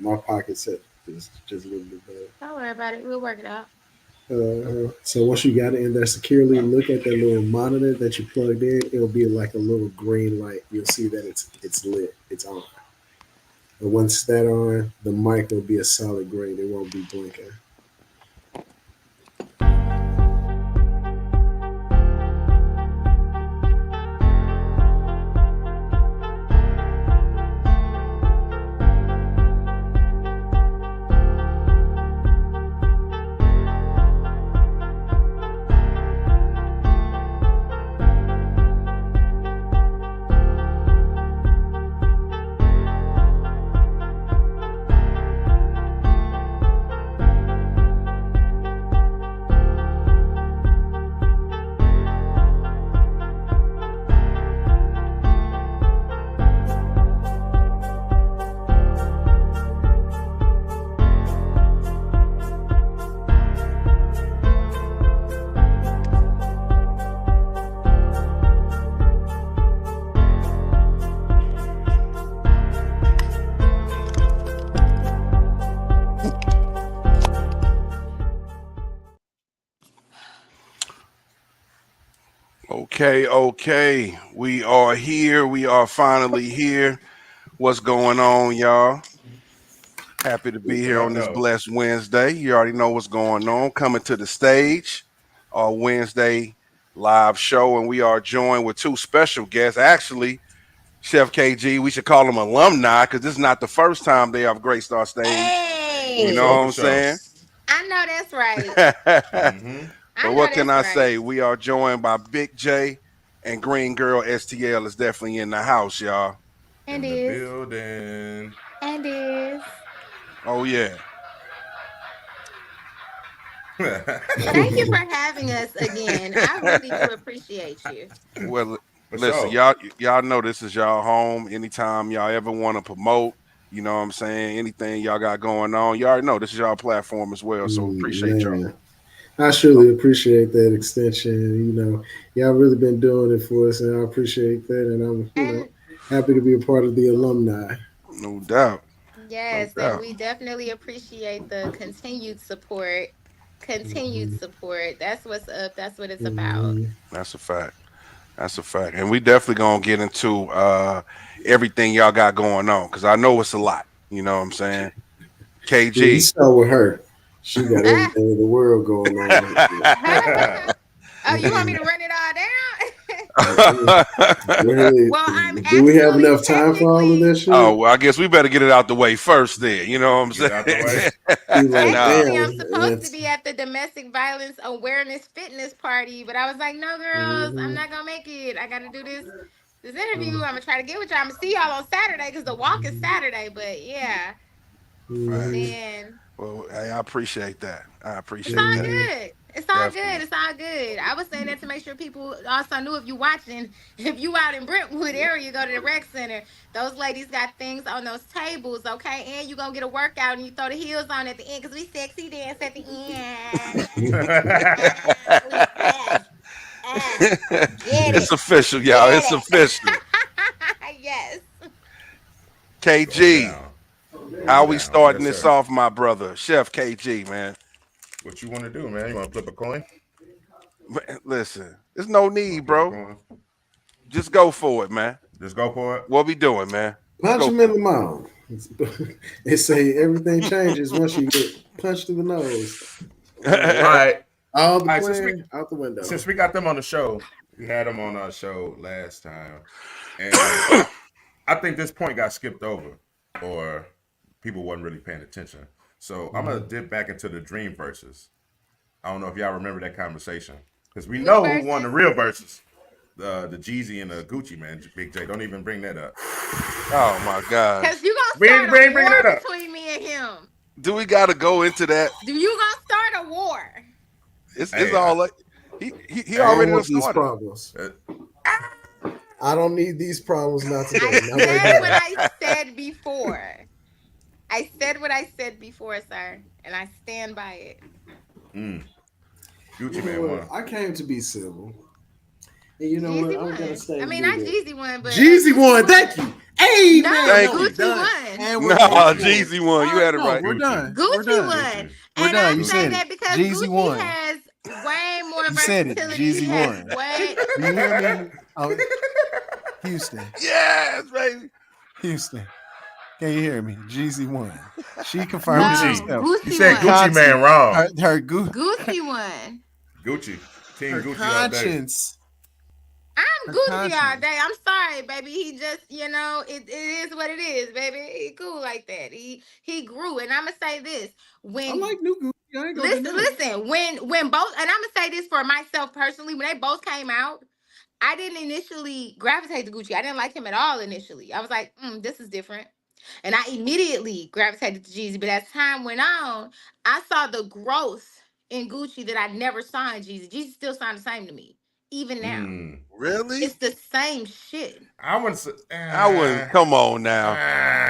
my pocket set is just a little bit better. Don't worry about it. We'll work it out. So once you got it in there securely, look at that little monitor that you plugged in. It'll be like a little green light. You'll see that it's lit. It's on. And once that on, the mic will be a solid green. It won't be blinking. Okay. We are here. We are finally here. What's going on, y'all? Happy to be What here up, on this though? blessed Wednesday. You already know what's going on. Coming to the stage, our Wednesday live show, and we are joined with two special guests. Actually, Chef KG, we should call them alumni because this is not the first time they have graced our stage. For You know sure, Hey, what for I'm sure. saying? I know that's right. But Mm-hmm. I know what can that's I right. say? We are joined by Big J and Green Girl STL is definitely in the house, y'all. And In the is. building. And is. Oh yeah. Thank you for having us again. I really do appreciate you. Well, For listen, sure. y'all know this is y'all home. Anytime y'all ever want to promote, you know what I'm saying, anything y'all got going on, you already know this is y'all platform as well. So appreciate y'all. Man, I surely appreciate that extension. Y'all really been doing it for us, and I appreciate that. And I'm, And happy to be a part of the alumni. No doubt. No yes, and doubt. we definitely appreciate the continued support. Continued Hmm. support. That's what's up. That's what it's about. Hmm. That's a fact. That's a fact. And we definitely gonna get into everything y'all got going on because I know it's a lot. You know what I'm saying? Yeah, you KG. start with her. She got Ah. everything in the world going on. Oh, you want me to run it all down? Go ahead. Well, I'm Do we have actually enough time for all of technically that shit? Oh, well, I guess we better get it out the way first then. You know what I'm Get it out the way. Be saying? like, Nah. Technically, I'm damn. supposed to be at the domestic violence awareness fitness party, but I was like, no, girls, I'm Hmm. not gonna make it. I got to do this interview. I'm gonna try to get with y'all. I'm gonna see y'all on Saturday because the walk is Saturday. But yeah, Hmm. Facts. man, Well, hey, I appreciate that. I it's appreciate all that. Hmm. good. It's all good. Definitely. It's all good. I was saying that to make sure people also knew if you watching, if you out in Brentwood area, go to the rec center. Those ladies got things on those tables, okay? And you gonna get a workout and you throw the heels on at the end because we sexy dance at the end. Yeah, get It's it, official, y'all. It's get it. official. Yes. Going KG, down. how Going we down. starting Yes, this sir. off, my brother? Chef KG, man. What you want to do, man? You want to flip a coin? Man, listen, there's no You want need, to flip a bro. coin? Just go for it, man. Just go for it. What we doing, man? Let's Punch go him in for the mouth. They say everything changes once you get punched in the nose. All it. right. All the All right. Since we plan out the window. since we got them on the show, we had them on our show last time, and I think this point got skipped over, or people wasn't really paying attention. So I'm gonna Mhm. dip back into the dream verses. I don't know if y'all remember that conversation because we Which know who won the verses? real verses. The Jeezy and the Gucci man, Big J. Don't even bring that up. Oh my Cause gosh. you gonna We ain't, start we a ain't bringing war that up. between me and him. Do we gotta go into that? Do you gonna start a war? It's Hey, all like he I hey, don't already done want these started. problems. uh, I don't need these problems. Not I today. Not right said what now. I said before. I said what I said before, sir, and I stand by it. mm, You Gucci know man what? won. I came to be civil, and you know what? Jeezy I'm gonna won. stay I and mean, be not there. Jeezy won, but Jeezy Gucci won. Thank won. you. Hey No, man, Thank no, we you. Gucci done. won. And we're Nah, equal. Jeezy won. You had it No, right. we're Gucci. done. We're Gucci done. won. Gucci. We're And done. I You say said it. that because Jeezy Gucci won. has way more You said it. versatility. He Jeezy has won. way. Do you hear me? Oh, Houston, Yes, baby. Houston. Can you hear me? Jeezy won. She confirmed it Gucci. No, herself. You Gucci said Her won. Gucci conscience, man wrong. Gucci won. Gucci. Team her Gucci all day. conscience, I'm her Gucci all conscience. day. I'm sorry, baby. He just, it is what it is, baby. He cool like that. He grew. And I'ma say this. I When like new Gucci. I ain't gonna listen, deny it. listen, when both, and I'ma say this for myself personally, when they both came out, I didn't initially gravitate to Gucci. I didn't like him at all initially. I was like, this is different. And I immediately gravitated to Jeezy. But as time went on, I saw the growth in Gucci that I never saw in Jeezy. Jeezy still sound the same to me, even now. Mm. Really? It's the same shit. I wouldn't say. I wouldn't. Come on now.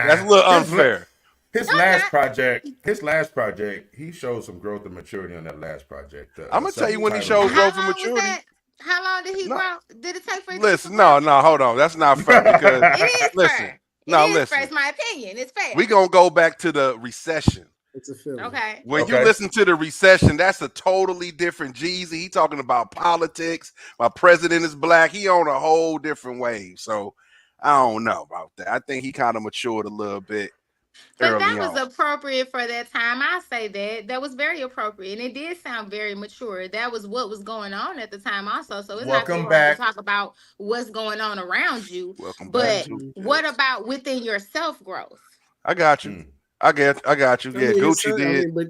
That's a little His unfair. his No, it's last not. project. His last project. He showed some growth and maturity on that last project. I'm gonna tell you when he Self-titled shows joint. growth and How long was maturity. that? How long did he No, grow? Did it take for it to get to listen, growth? no, hold on. That's not fair because It is listen, fair. It no, is fair. listen. It's my opinion. It's fair. We gonna go back to the recession. It's a feeling. Okay. When you Okay. listen to the recession, that's a totally different Jeezy. He talking about politics. My president is black. He on a whole different wave. So I don't know about that. I think he kind of matured a little bit But that early was on. appropriate for that time. I say that. That was very appropriate. And it did sound very mature. That was what was going on at the time also. So it's not too Welcome hard to back. talk about what's going on around you. Welcome back But to what this. about within your self growth? I got you. Mm. I got you. I Yeah, mean, Gucci did. but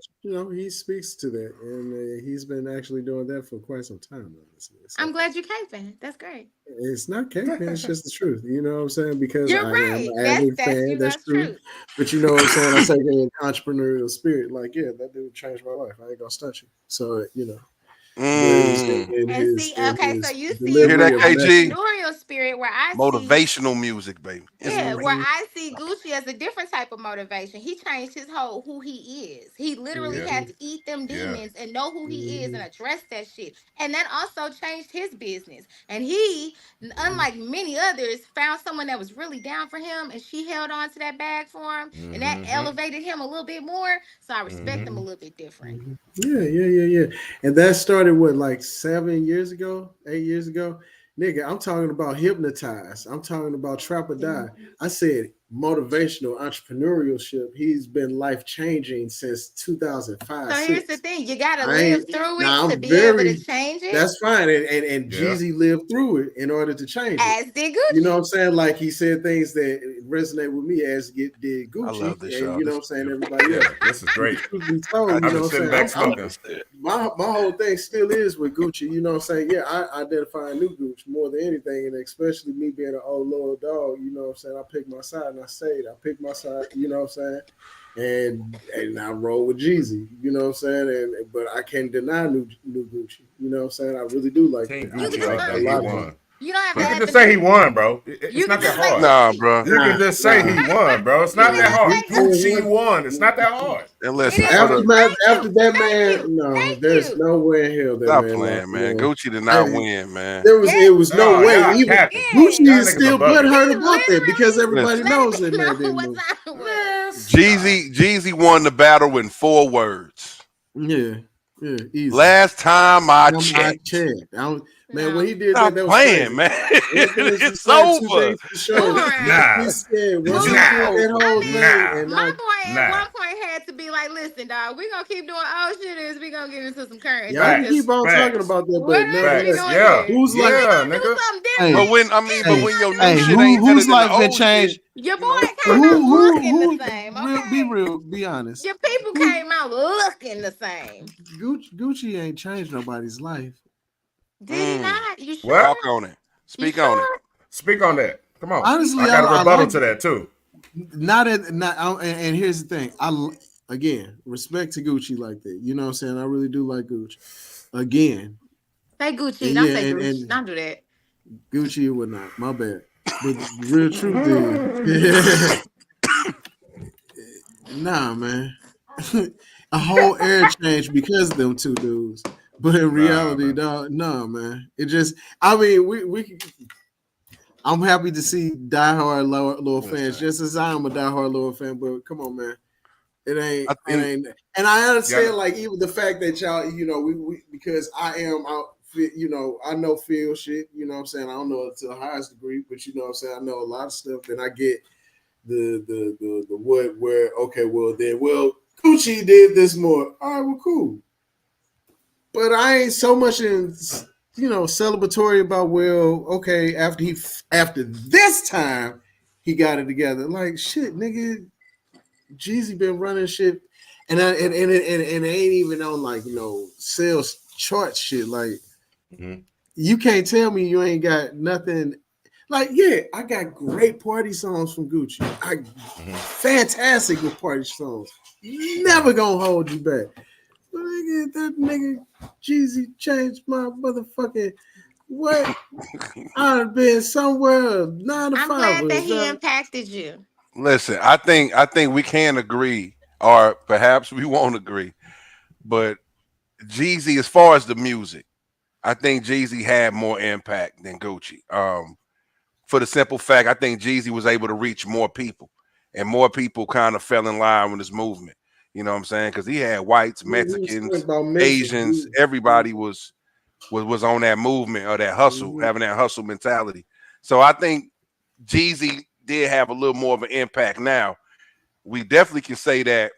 he speaks to that, and he's been actually doing that for quite some time, honestly. So I'm glad you caping. That's great. it's not cake, man. It's just the truth. You know what I'm saying? Because You're I am right. an That's avid that's fan. you know That's it's true. true. But you know what I'm saying? I take it in entrepreneurial spirit. Like, yeah, that dude changed my life. I ain't gonna stunt you. So there is Mm. And see, in okay, so his you see You it hear from delivery an that, of KG? message. entrepreneurial spirit where I see Motivational music, baby. Yeah, where Inspiration. Hmm. I see Gucci as a different type of motivation. He changed his whole who he is. He literally Yeah. Hmm. had to eat them Yeah. demons and know who he is Hmm. and address that shit. And that also changed his business. And he, unlike many others, found someone that was really down for him and she held on to that bag for him and that Mm-hmm. elevated him a little bit more. So I respect Mm-hmm. him a little bit different. Yeah. And that started what, like 7 years ago, 8 years ago? Nigga, I'm talking about hypnotize. I'm talking about trap or die. I said motivational entrepreneurship. He's been life changing since 2005, So here's the 6. thing, you gotta I ain't live through it now to I'm be able to very change it, that's fine. And Yeah. Jeezy lived through it in order to change it. as did You know what I'm Gucci. saying? Like he said things that resonate with me as did I Gucci, love this, and y'all. you know This what I'm is saying, beautiful. everybody else. Yeah. This is But great. the truth be I told, you I've know been what I'm sitting saying? back I smoking. understand. My whole thing still is with Gucci. You know what I'm saying? Yeah, I identify new Gucci more than anything, and especially me being an old loyal dog. You know what I'm saying? I picked my side, and I stayed. I picked my side. You know what I'm saying? And I roll with Jeezy. You know what I'm saying? And but I can't deny new Gucci. You know what I'm saying? I really do like Team that. You I can Gucci just like all a day. He lot of him. won. you don't have to You Nah, can have just to say he do won, bro. It's you not can that just say hard. Nah, Gucci. bro. You can just say he won, bro. It's You not can that just hard. say Gucci Gucci. won. It's not that hard. And It listen, is. for the Thank After you. that Thank man, you. no, Thank there's you. no way in hell that stop man lost playing, man. again. Gucci did not I, win, man. it Yes, was no No, way. yes, y'all Even capping. Gucci he Y'all is did. niggas are still bugging. butthurt He about that because literally everybody Listen, let knows me that man know didn't what move. time it was. Man, stop. Jeezy won the battle in 4 words. Yeah, easy. Last time I I checked. checked. Man, when No. he did that, Stop that was playing, crazy. man. One thing is It's fact, two over. things for Move sure. around. Nah. He said once Move he It's did Nah. around. that over. I whole mean, thing, Nah. and my I boy at Nah. one point had to be like, listen, dog, we gonna keep doing old shit is we gonna get into some current y'all shit. can keep Cause Facts. on talking Facts. about that, what but else we Facts. nevertheless, doing Yeah. here? whose If life? we Yeah, gonna do nigga. something Hey, But different, when if but we hey, when your gonna do new hey, shit something ain't better whose than the life been old shit, changed? your you know. boy came out looking the Who? same, Be okay? real, be honest. Your people Who? came out looking the same. Gucci ain't changed nobody's life. Did he Mm, not? You What? talk sure? on it. You Speak on it. sure? Speak on that. Come on. You Honestly, I I, got a I sure? rebuttal like to that too. not at not. And here's the thing. Again respect to Gucci like that. You know what I'm saying? I really do like Gucci. Again, Say Gucci. and Don't yeah, say Gucci. and Don't do that. Gucci or whatnot. My bad. But the real truth is, nah, man. A whole air change because of them two dudes. But in Nah, reality, man. dog, no, man. It just, I mean, I'm happy to see diehard Lil fans, Listen, just as I am a diehard Lil fan. But come on, man, I it think ain't. And I Yeah. understand, like even the fact that y'all, we because I am out. I know Phil shit. You know what I'm saying. I don't know it to the highest degree, but you know what I'm saying. I know a lot of stuff, and I get the what where okay, well Gucci did this more. All right, well, cool. But I ain't so much in celebratory about okay, after this time he got it together. Like shit, nigga, Jeezy been running shit, and it ain't even on like sales chart shit. Like Mhm. you can't tell me you ain't got nothing. Like yeah, I got great party songs from Gucci. I Mhm. fantastic with party songs. Mhm. Never gonna hold you back. Nigga, that nigga Jeezy changed my motherfucking what? I'd have been somewhere 9 to 5 I'm glad that with. he impacted you. listen, I think we can agree, or perhaps we won't agree. But Jeezy, as far as the music, I think Jeezy had more impact than Gucci. For the simple fact, I think Jeezy was able to reach more people, and more people kind of fell in line with his movement. You know what I'm saying? Because he had whites, He was saying Mexicans, about Memphis. Asians, everybody was on that movement or that hustle, having that hustle mentality. So I think Jeezy did have a little more of an impact. Now we definitely can say that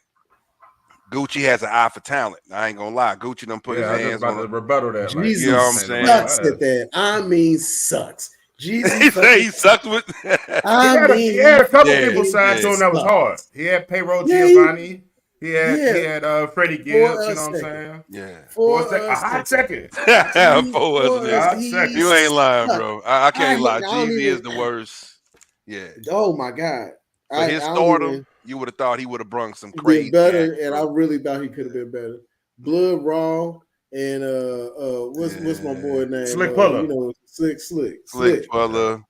Gucci has an eye for talent. I ain't gonna lie, Gucci done put Yeah, his I was just hands about on to a. rebuttal that. Like, You Jeezy know Gucci what I'm changed a man's saying? sucks at life. that. I mean, sucks. Jeezy He say fucking. he sucked with. He I had mean, a he couple Yeah, people fucking signed yeah, to him that was hard. sucks. He had Payroll Yeah, he, Giovanni. He had yeah. Freddie For Gibbs. a You know what I'm second. saying? yeah. For a For sec, a a hot second. second, hot second, For us, For us, nigga. hot he You second. ain't lying, sucked. bro. I can't lie. I don't Jeezy is even. the worst. Yeah. Oh my god. For I his don't stardom, even you would have thought he would have brung some did crazy better, acts, and I bro. really thought he could have been better. Blood Raw and what's my Yeah. boy name? Slick puller. Slick Slick. Yeah, fella.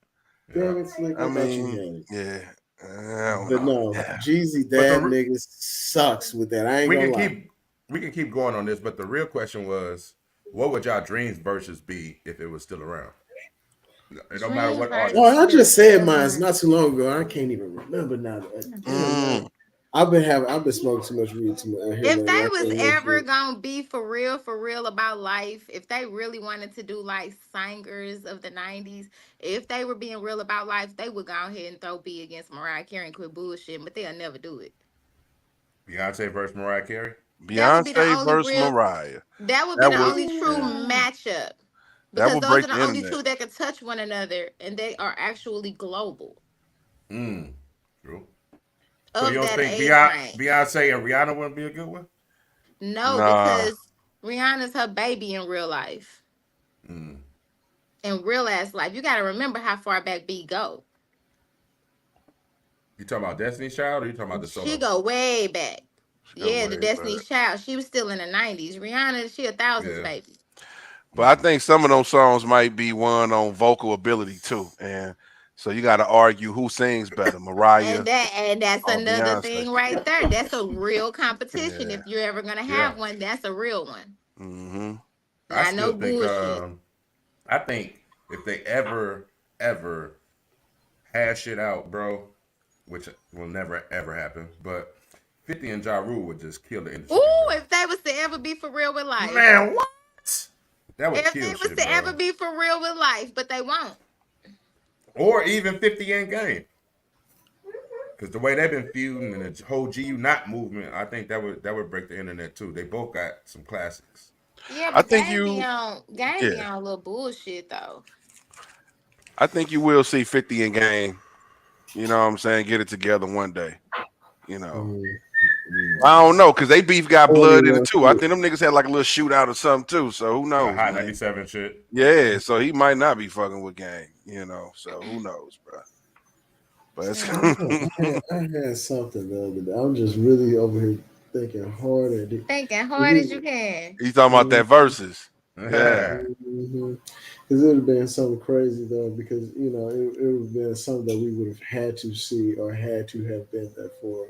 yeah. Damn it, Slick! I I thought you mean, had it, yeah. I don't but know. no, Yeah. Jeezy, But that nigga sucks with that. I ain't we gonna can lie. keep we can keep going on this. But the real question was, what would y'all dreams versus be if it was still around? It don't matter Dreams what versus Oh, artist. I if it just was said still mine around. not too long ago. I can't even remember now. Damn, man. Mm. I've been smoking too much weed too much here If lately. they I was can't remember ever shit. gonna be for real about life, if they really wanted to do like singers of the '90s, if they were being real about life, they would go ahead and throw B against Mariah Carey and quit bullshit. But they'll never do it. Beyonce versus Mariah Carey. That would be the Beyonce only versus real. Mariah. That would be That the would, only true yeah, matchup that because would those break are the the only internet. two that can touch one another, and they are actually global Mm, true. So you of don't that think age range. Beyonce and Rihanna wouldn't be a good one? No, Nah, because Rihanna's her baby in real life. Mm. In real ass life. You gotta remember how far back B go. You talking about Destiny's Child or you talking about the She solo? go way back. she go Yeah, way the back. Destiny's Child. She was still in the '90s. Rihanna, she a thousands Yeah. baby. But I think some of those songs might be one on vocal ability too. And so you got to argue who sings better, Mariah And that's or another Beyonce. thing right there. That's a real competition. Yeah. If you're ever gonna Yeah. have one, that's a real one. Mm-hmm. I Not no still think bullshit. I think if they ever hash it out, bro, which will never ever happen, but 50 and Ja Rule would just kill the industry, Ooh, bro. if they was to ever be for real with life. Man, what? That would If kill they was shit, to ever bro. be for real with life, but they won't. Or even 50 in game. Because the way they've been feuding and the whole GU not movement, I think that would break the internet too. They both got some classics. Yeah, I but think game be yeah, on a little bullshit though. I think you will see 50 in game. You know what I'm saying? Get it together one day. You know. I don't know because they beef got I don't blood even in it want to too. see I it. think them niggas had like a little shootout or something too. So who Like knows, Hot man? 97 shit. Yeah, so he might not be fucking with gang. You know, so who knows, bro? But it's Yeah. I had something the other day. I'm just really over here thinking hard at it. Thinking hard as you Because can. you talking about that verses? Yeah. it would have been something crazy though, because it would have been something that we would have had to see or had to have been there for.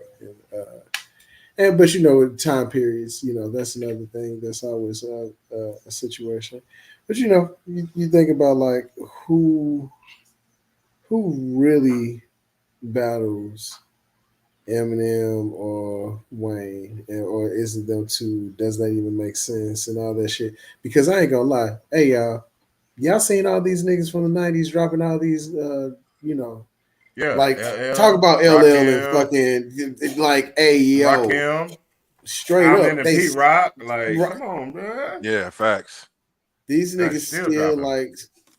And but time periods, that's another thing. That's always a situation. But you think about like who who really battles Eminem or Wayne, or is it them two? Does that even make sense and all that shit? Because I ain't gonna lie, hey y'all seen all these niggas from the '90s dropping all these, you know, Yeah, like talk LL, about LL and Rakim, fucking like, hey yo, Rakim, straight Eminem up, and they Pete Rock. Like, come on, bro. Yeah, facts. these Guys niggas still still dropping. like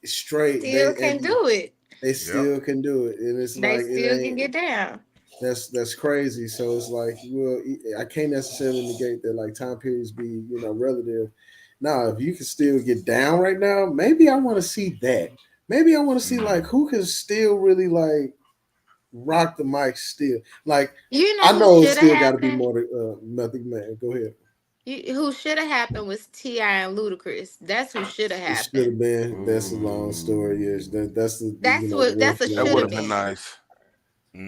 straight. Still can do it. They Yep. still can do it, and it's They like it still can ain't. get down. That's crazy. So it's like, well, I can't necessarily negate that like time periods be, relative. Now, if you can still get down right now, maybe I want to see that. Maybe I want to see like Mm. who can still really like rock the mic still. Like You I know who know it's should have still got to be happened? more to nothing, man. Go ahead. Who should have happened was T.I. and Ludacris. That's who should have It should have happened. been. That's a long story. Yes, Ooh. that's the That's the what one that's a from the That should would have have been original. been. nice.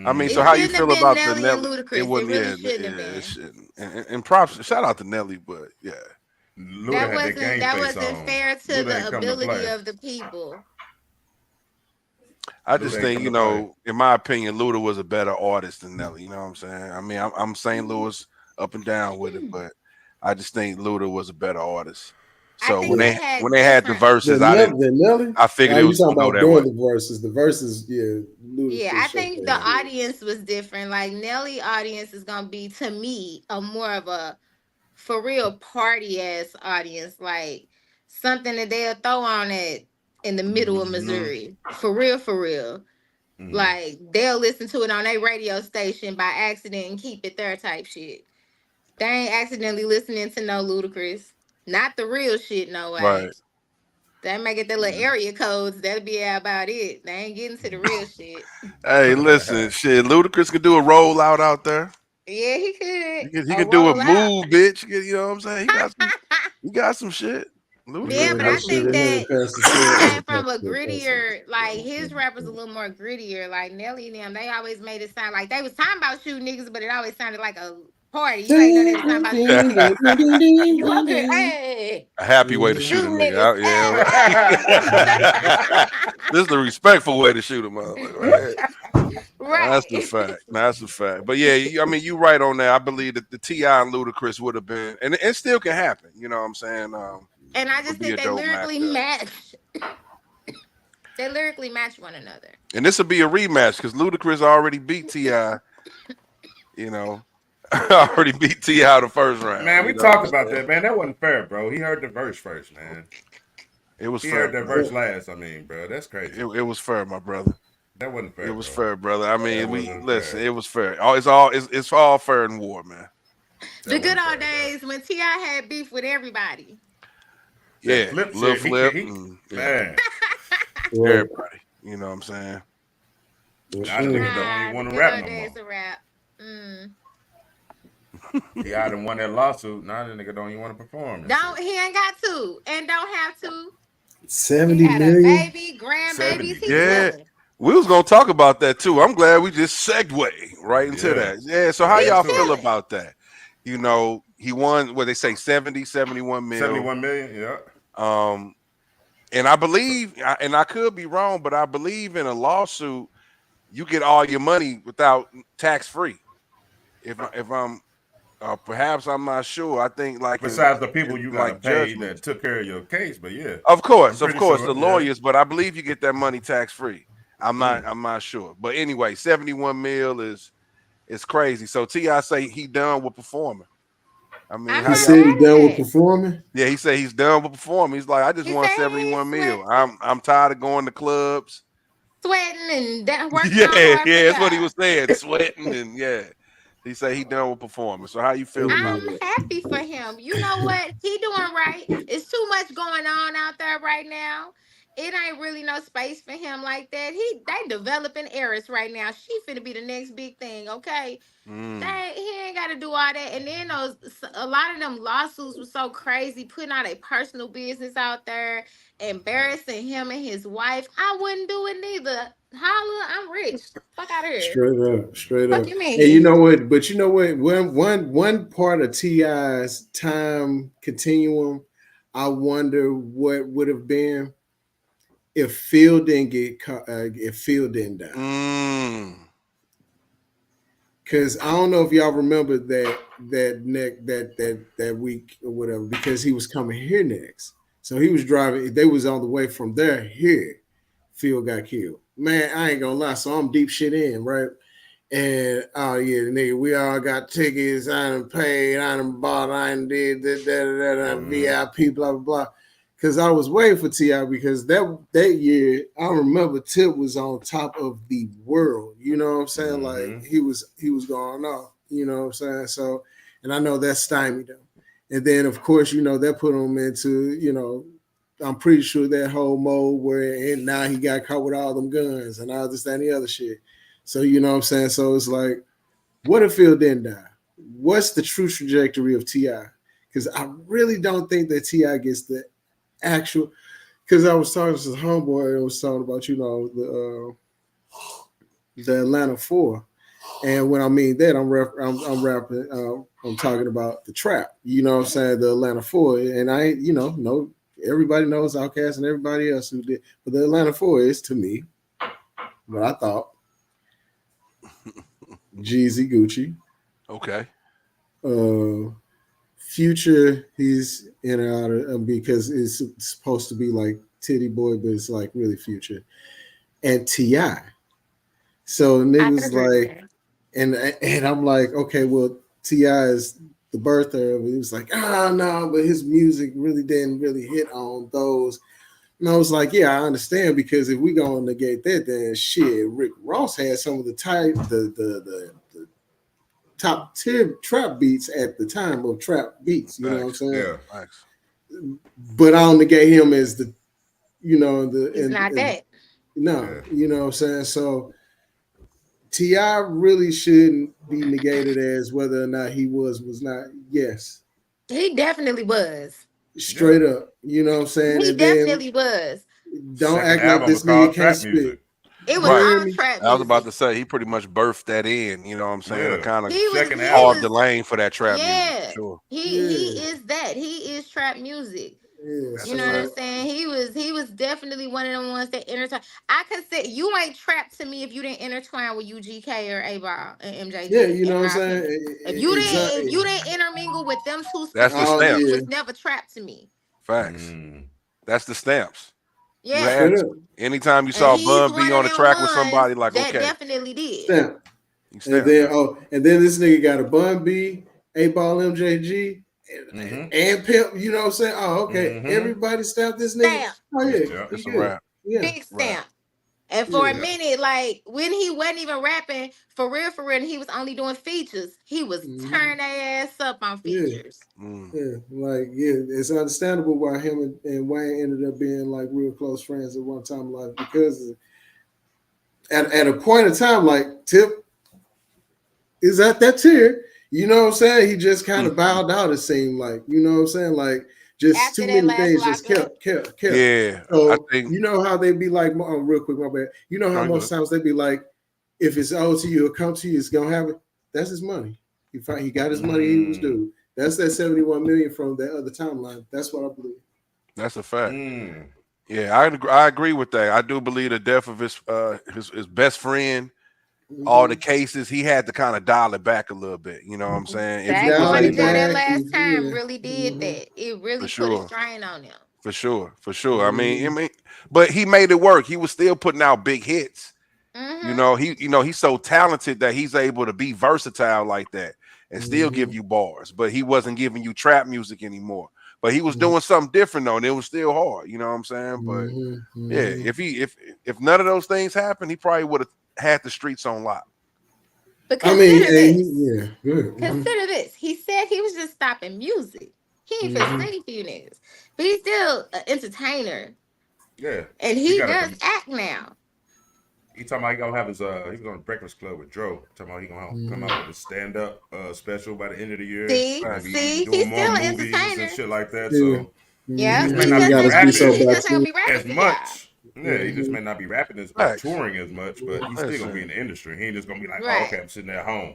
I mean, so It how you shouldn't Mm. have feel been about the Nelly and Nelly? It Ludacris. It wasn't. really Yeah, shouldn't have yeah, it been. shouldn't. And props. Shout out to Nelly, but yeah, Luda That had that wasn't game that face wasn't on. fair to Luda the ain't come to ability play. of the people. I just Luda ain't think come to play. in my opinion, Luda was a better artist than Nelly. You know what I'm saying? I mean, I'm St. Louis up and down with it, but I just think Luda was a better artist. I So think Yeah. they when had they had the different. verses, I didn't. The Nelly. I figured Oh, it you was talking gonna go about that way. during the verses? The verses, yeah, Yeah, Ludacris I think the showcase. Yeah. audience was different. Like Nelly audience is gonna be to me a more of a for real party ass audience, like something that they'll throw on it in the middle of Hmm. Missouri. For real, for real. Mm. Like they'll listen to it on their radio station by accident and keep it there type shit. They ain't accidentally listening to no Ludacris. Not the real shit, no way. Right. They make it the little Mm. area codes. That'll be about it. They ain't getting to the real shit. Hey, listen, shit. Ludacris could do a rollout out there. Yeah, he could. He A could do a roll out. move, bitch. You know what I'm saying? He got some shit. Yeah, Ludacris but Yeah, got I he some should think shit. have him that and Pastor he Sam. came from a Pastor, grittier, like his rappers a little more grittier. Like Nelly and them, they always made it sound like they was talking about shooting niggas, but it always sounded like a party. You ain't know they was talking about shooting niggas. You up here, hey, A happy way to shoot a shooting nigga niggas, out. Yeah, right. hey, This is the respectful way to shoot a motherfucker. Right? That's the right. fact. That's the fact. But yeah, I mean, you right on that. I believe that the Ti and Ludacris would have been, and it still can happen. You know what I'm saying? And I Would just be think a they dope lyrically matchup. match. They lyrically match one another. And this will be a rematch because Ludacris already beat Ti. You know, already beat Ti the first round. Man, You we know what talked I'm about saying? that, man. That wasn't fair, bro. He heard the verse first, man. It was He heard fair, that man. verse last. I mean, bro, that's crazy. It was fair, my brother. That wasn't It fair, was bro. fair, brother. I That mean, we wasn't listen. fair. It was fair. It's all fair in war, man. The That good wasn't old fair, bro. days when T.I. had beef with everybody. That Yeah, flip Lil shit, Flip, he and yeah, man. Right. everybody. You know what I'm saying? Well, Now the sure. nigga don't even Nah, the want to good rap old no more. days of rap. Mm. T.I. done won that lawsuit. Now the nigga don't even want to perform and Don't shit. he ain't got to and don't have to. He 70 had a million. baby, grandbabies. 70. He Yeah, chilling. we was gonna talk about that too. I'm glad we just segue right into Yeah. that. Yeah. So Right how He y'all into feel it. chilling. about that? You know, he won what they say 70, 71 mil. 71 million. Yeah. Um, and I believe, and I could be wrong, but I believe in a lawsuit, you get all your money without tax free. If I'm perhaps I'm not sure. I think like Besides the in people you gotta like pay judgments. that took care of your case, but yeah, I'm Of pretty course, the sure. Yeah. lawyers, but I believe you get that money tax free. Mm. I'm not sure. But anyway, 71 mil is crazy. So T.I. say he done with performing. I mean, I'm He how not y'all said he mad at done with that. performing. yeah, he said he's done with performing. He's like, I just He won said he ain't 71 mil. sweat, I'm tired of going to clubs. sweating and working Yeah, all hard for yeah, that's what he y'all. was saying. Sweating and yeah. He said he done with performing. So how you feel about I'm Yeah. that? happy for him. You know what? He doing right. It's too much going on out there right now. It ain't really no space for him like that. They developing Eris right now. She finna be the next big thing. Okay, Mm, he ain't got to do all that. And then a lot of them lawsuits were so crazy, putting all their personal business out there, embarrassing him and his wife. I wouldn't do it neither. Holla, I'm rich. Fuck out of here. Straight up, straight Fuck up. you And you mean? know what? But you know what? One part of Ti's time continuum, I wonder what would have been if Phil didn't if Phil didn't die. Mm. Cause I don't know if y'all remember that week or whatever, because he was coming here next. So he was driving. They was on the way from there here. Phil got killed. Man, I ain't gonna lie. So I'm deep shit in, right? And oh yeah, nigga, we all got tickets. I done paid. I done bought. I done did that, Mm-hmm. VIP, blah blah blah. Because I was waiting for Ti, because that year I remember Tip was on top of the world. You know what I'm saying? Like Mm-hmm. he was going off. You know what I'm saying? So, and I know that stymied him. And then of course that put him into I'm pretty sure that whole mode where and now he got caught with all them guns and all this that, and the other shit. So you know what I'm saying? So it's like, what if Phil didn't die? What's the true trajectory of Ti? Because I really don't think that Ti gets the actual. Because I was talking to some homeboy and was talking about the Atlanta Four, and when I mean that, I'm rapping. I'm talking about the trap. You know what I'm saying? The Atlanta Four, and I know everybody knows Outkast and everybody else who did, but the Atlanta Four is to me what I thought. Jeezy, Gucci, Okay. uh, Future. He's in and out of because it's supposed to be like Titty Boy, but it's like really Future and Ti. So I could niggas agree with like, that. and I'm like, okay, well, Ti is the birther of it. He was like, no, but his music really didn't really hit on those. And I was like, yeah, I understand, because if we gonna negate that, then shit, Rick Ross had some of the top 10 trap beats at the time of trap beats. You know what I'm Thanks. saying? Yeah. Thanks. But I don't negate him as the the He's not and that. no, Yeah. you know what I'm saying. So Ti really shouldn't be negated as whether or not he was not. Yes, He definitely was. Yeah. straight up. You know what I'm saying. He And then definitely was. don't Second act like album was this nigga called can't Trap spit. Music. It was You Right. hear all me? trap I was about music. to say he pretty much birthed that in. You know what I'm saying? To Yeah. kind of Second He carve album. the was lane for that trap music for yeah. sure. He Yeah, is that. He is trap music. yeah. That's You a know what I'm fact. So saying? He was definitely one of them ones that entertain. I could say you ain't trapped to me if you didn't intertwine with UGK or A Ball and yeah, MJG, you know in what I'm my saying. opinion. If Exactly. you didn't intermingle with them two That's the Oh specifically, you stamps. yeah, was never trapped to me. Facts. Mm. That's the stamps. You Yeah. had straight to. up. Anytime you And saw he's Bun B one of on the them track with ones somebody, like, that okay, definitely did. Stamp. you And stamped. then Yeah. this nigga got a Bun B, A Ball MJG, Mm-hmm. and Pimp. You know what I'm saying? Oh, okay. Mm-hmm. Everybody stamped this nigga. Stamp. Oh He's yeah, yeah. he It's a good. wrap. Yeah, Big Right. stamp. And for a yeah. Yeah. minute, like when he wasn't even rapping for real, and he was only doing features, he was Hmm. turning their ass up on Yeah. features. Mm. Yeah, like it's understandable why him and Wayne ended up being like real close friends at one time in life, because at a point in time, like Tip is at that tier. You know what I'm saying? He just kind of bowed out. It seemed like, you know what I'm saying, like just After too that many last things just lockup, kept. Yeah, I So think. you know how they be like, real quick, my bad. You know how No, most good. times they be like, if it's owed to you, it'll come to you. It's gonna happen. That's his money. He got his money. He was Mm. due. That's that 71 million from that other timeline. That's what I believe. That's a fact. Mm. Yeah, I agree with that. I do believe the death of his best friend, all the Mm-hmm. cases, he had to kind of dial it back a little bit. You know what I'm saying? If he that was Dial going to it able jail to, that back. last time Yeah. really did Mm-hmm. that. It for really put a sure, strain on them. for sure. I Mm-hmm. mean, but he made it work. He was still putting out big hits. Mm-hmm. He's so talented that he's able to be versatile like that and still give Mm-hmm. you bars. But he wasn't giving you trap music anymore. But he was Mm-hmm. doing something different though, and it was still hard. You know what I'm saying? But Mm-hmm. yeah, Mm-hmm. if none of those things happened, he probably would have had the streets on lock. But I mean, consider and this. yeah, good. Mm-hmm. Consider this. He said he was just stopping music. He ain't finna Mm-hmm. sing for you niggas. But he's still an entertainer. Yeah. And He he got a does act now. he talking about he gonna have his he's going to Breakfast Club with Dro. Talking about he gonna come out with a stand up special by the end of the year. He gonna Thanks. be See, he's doing more still an movies and entertainer. shit like that. Yeah. So he Yeah, just Mm-hmm. may he not He be just got ain't to gonna be be so he rapping just ain't gonna backseat. be rapping as for y'all. much. Yeah, he just Mm-hmm. may not be rapping as or Thanks. touring as much, but he's still gonna be Listen. in the industry. He ain't just gonna be like, oh, okay, Right. I'm sitting at home.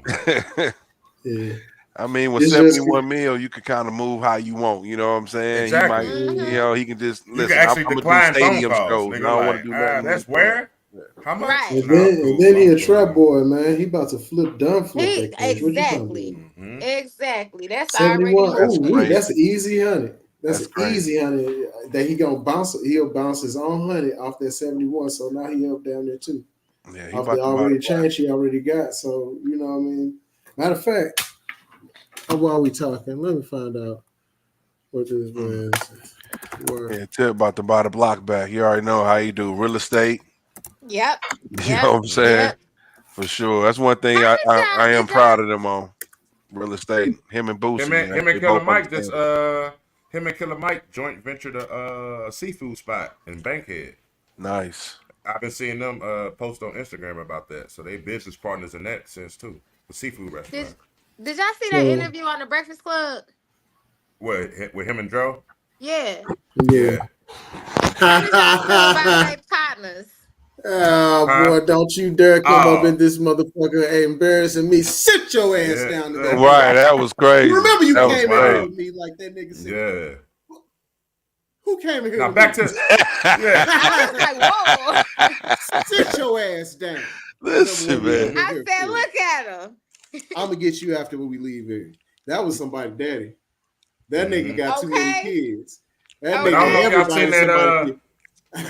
Yeah. I mean, with It's just 71 mil, you can kind of move how you want. You know what I'm saying? He might, Exactly. Mm-hmm. he can just You can listen. actually I'm gonna do decline phone stadium calls. shows. I Nigga don't want like, to do nothing. that's where? Yeah. How much? Right. and No, I'm then and cool. then he I'm a cool, trap man. boy, man. He about to flip He that cash. What you talking about? exactly. Mm-hmm. Exactly. That's already 71. That's Oh, wait, known. crazy. that's an easy 100. That's That's an crazy. easy 100 that he gonna bounce. He'll bounce his own 100 off that 71. So now he up down there too. Yeah, he Off the about to buy the already block. change he already got. So you know what I mean. Matter of fact, while we talking, let me find out what this man's worth. Yeah, Tip about to buy the block back. You already know how you do real estate. Yep. You know Yep. what I'm saying? Yep. For sure. That's one thing How I am did y'all proud of them on. Real estate. Him and Him Boosie, and man. him and They Killer both Mike just understand it. him and Killer Mike joint ventured a seafood spot in Bankhead. Nice. I've been seeing them post on Instagram about that. So they business partners in that sense too. The seafood did restaurant. did y'all see that So interview on the Breakfast Club? What with him and Dro? Yeah. yeah. Yeah. How did y'all feel about they partners? Oh Huh? boy, don't you dare come up Oh. in this motherfucker and embarrassing me. Sit your ass Yeah. down today, boy. Right. That was You crazy. remember you That That was was came in here wild. with crazy. me like that nigga said. Yeah. Who came in here Now with back me? to yeah. I was like, whoa. Sit your ass down. Whatever Listen, one we man. come in I here said, for. look at him. I'm gonna get you after when we leave here. That was somebody daddy. That nigga Mm-hmm. got too many Okay. kids. That But I don't know nigga, if Okay. y'all seen everybody that somebody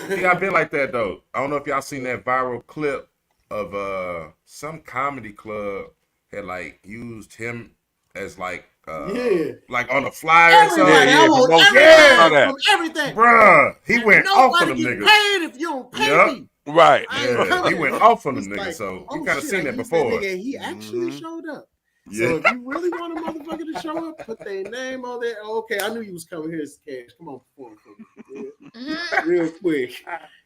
he got kid. been like that though. I don't know if y'all seen that viral clip of some comedy club had like used him as Yeah. like on a flyer or Yeah, Everybody, something. I yeah, want promotion. I saw Yeah, everybody that. from everything. bruh. He And went off on nobody them get niggas. paid if you don't pay Yep. me. Right. I ain't Yeah, he coming. went off on them He's niggas. like, So you oh kind of shit, I seen that used that before. nigga and he actually Hmm. showed up. Yeah. So if you really want a motherfucker to show up, put their name on there. Oh, okay, I knew you was coming here as cash. Come on, perform for me. Yeah. Hmm. Real quick.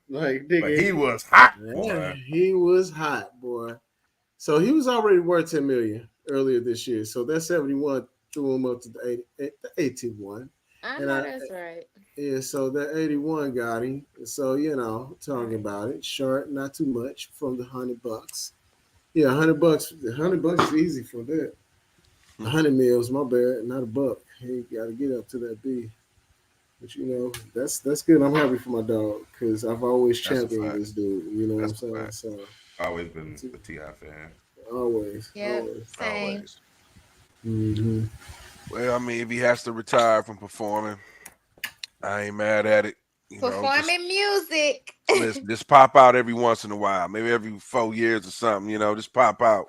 Like, But nigga, he was hot, yeah, boy. he was hot, boy. So he was already worth 10 million earlier this year. So that 71 threw him up to the 81. I And know that's right. yeah, so that 81 got him. So, talking about it, short, not too much from the $100. Yeah, $100. $100 is easy for that. 100 mils, my bad, not a buck. He got to get up to that B. But that's good. I'm happy for my dog because I've always That's a championed fact. this dude. You know what I'm That's a saying? fact. So Always been a Ti fan. always, Yep. always. Same. Always. Mm-hmm. Well, I mean, if he has to retire from performing, I ain't mad at it. Just Performing music. listen, just pop out every once in a while, maybe every 4 years or something. Just pop out,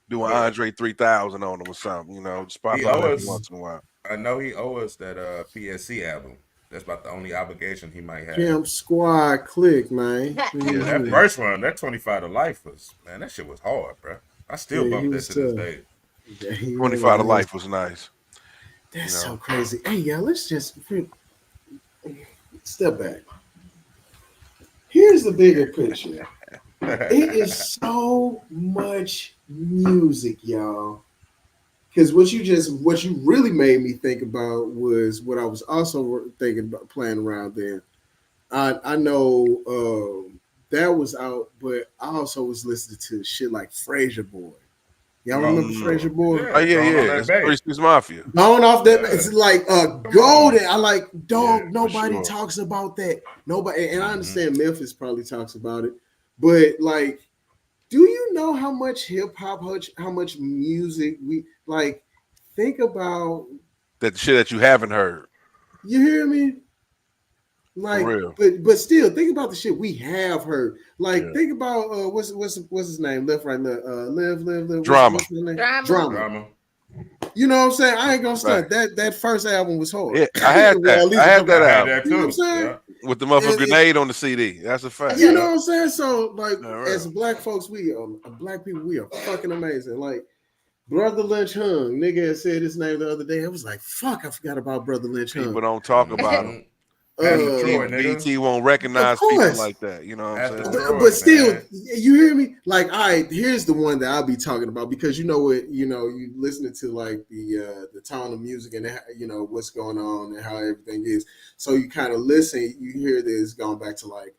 do an But Andre 3000 on him or something. Just pop he out owe every us. once in a while. I know he owe us that PSC album. That's about the only obligation he might have. Camp Squad Click, man. Yeah, that Mm-hmm. first one, that 25 to life was, man, that shit was hard, bro. I still Yeah, he bump that was to this tough. day. Yeah, he was 25 to nice. life was nice. You That's so know, crazy. Hey, y'all, let's just step back. Here's the bigger picture. It is so much music, y'all. Because what you really made me think about was what I was also thinking about playing around there. I know that was out, but I also was listening to shit like Frasier Boy. Y'all Oh, remember for mm, Frasier sure. Boy? oh Yeah, yeah, going on yeah, that that's bay. Three Six Mafia. Going off that, Yeah, it's like come on. golden. I like Yeah, dog. for Nobody sure. talks about that. Nobody, and I Hmm. understand Memphis probably talks about it, but like, do you know how much hip hop, how much music we like? Think about. That shit that you haven't heard You hear me? for Like, real. but still, think about the shit we have heard. Like, Yeah, think about what's his name? Left, right, left. Live. drama. What's his name? Drama. Drama. Drama. You know what I'm saying? I ain't gonna Right. stunt. That first album was hard. Yeah, I had that. Well, at least I a had couple. that I had album that You know what I'm too. saying? Yeah. with the motherfucking And grenade on the CD. That's a fact. you know Yeah. what I'm saying? So, like, Yeah, as real. black folks, black people, we are fucking amazing. Like, Brother Lynch Hung, nigga had said his name the other day. I was like, fuck, I forgot about Brother Lynch People Hung. don't talk about them. Hmm. Pastor Troy, nigga. BT won't Of recognize people course. like that. You know what I'm Pastor saying? But Troy, still, man. you hear me? Like, all right, here's the one that I'll be talking about because you know what, you listening to like the tone of music and what's going on and how everything is. So you kind of listen, you hear this going back to like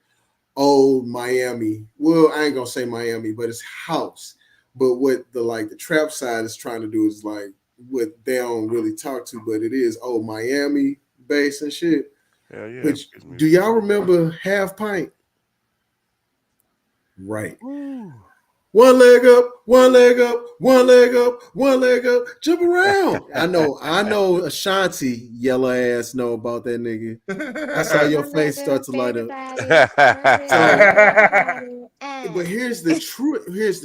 old Miami. Well, I ain't gonna say Miami, but it's house. But what the trap side is trying to do is like what they don't really talk to, but it is old Miami bass and shit. Hell yeah, Which it's do music. y'all remember Half Pint? Right. Woo. One leg up, one leg up, one leg up, one leg up, jump around. I know Ashanti yellow ass know about that nigga. I saw your One leg face start up, to light up. everybody. One leg up, So, everybody. but here's the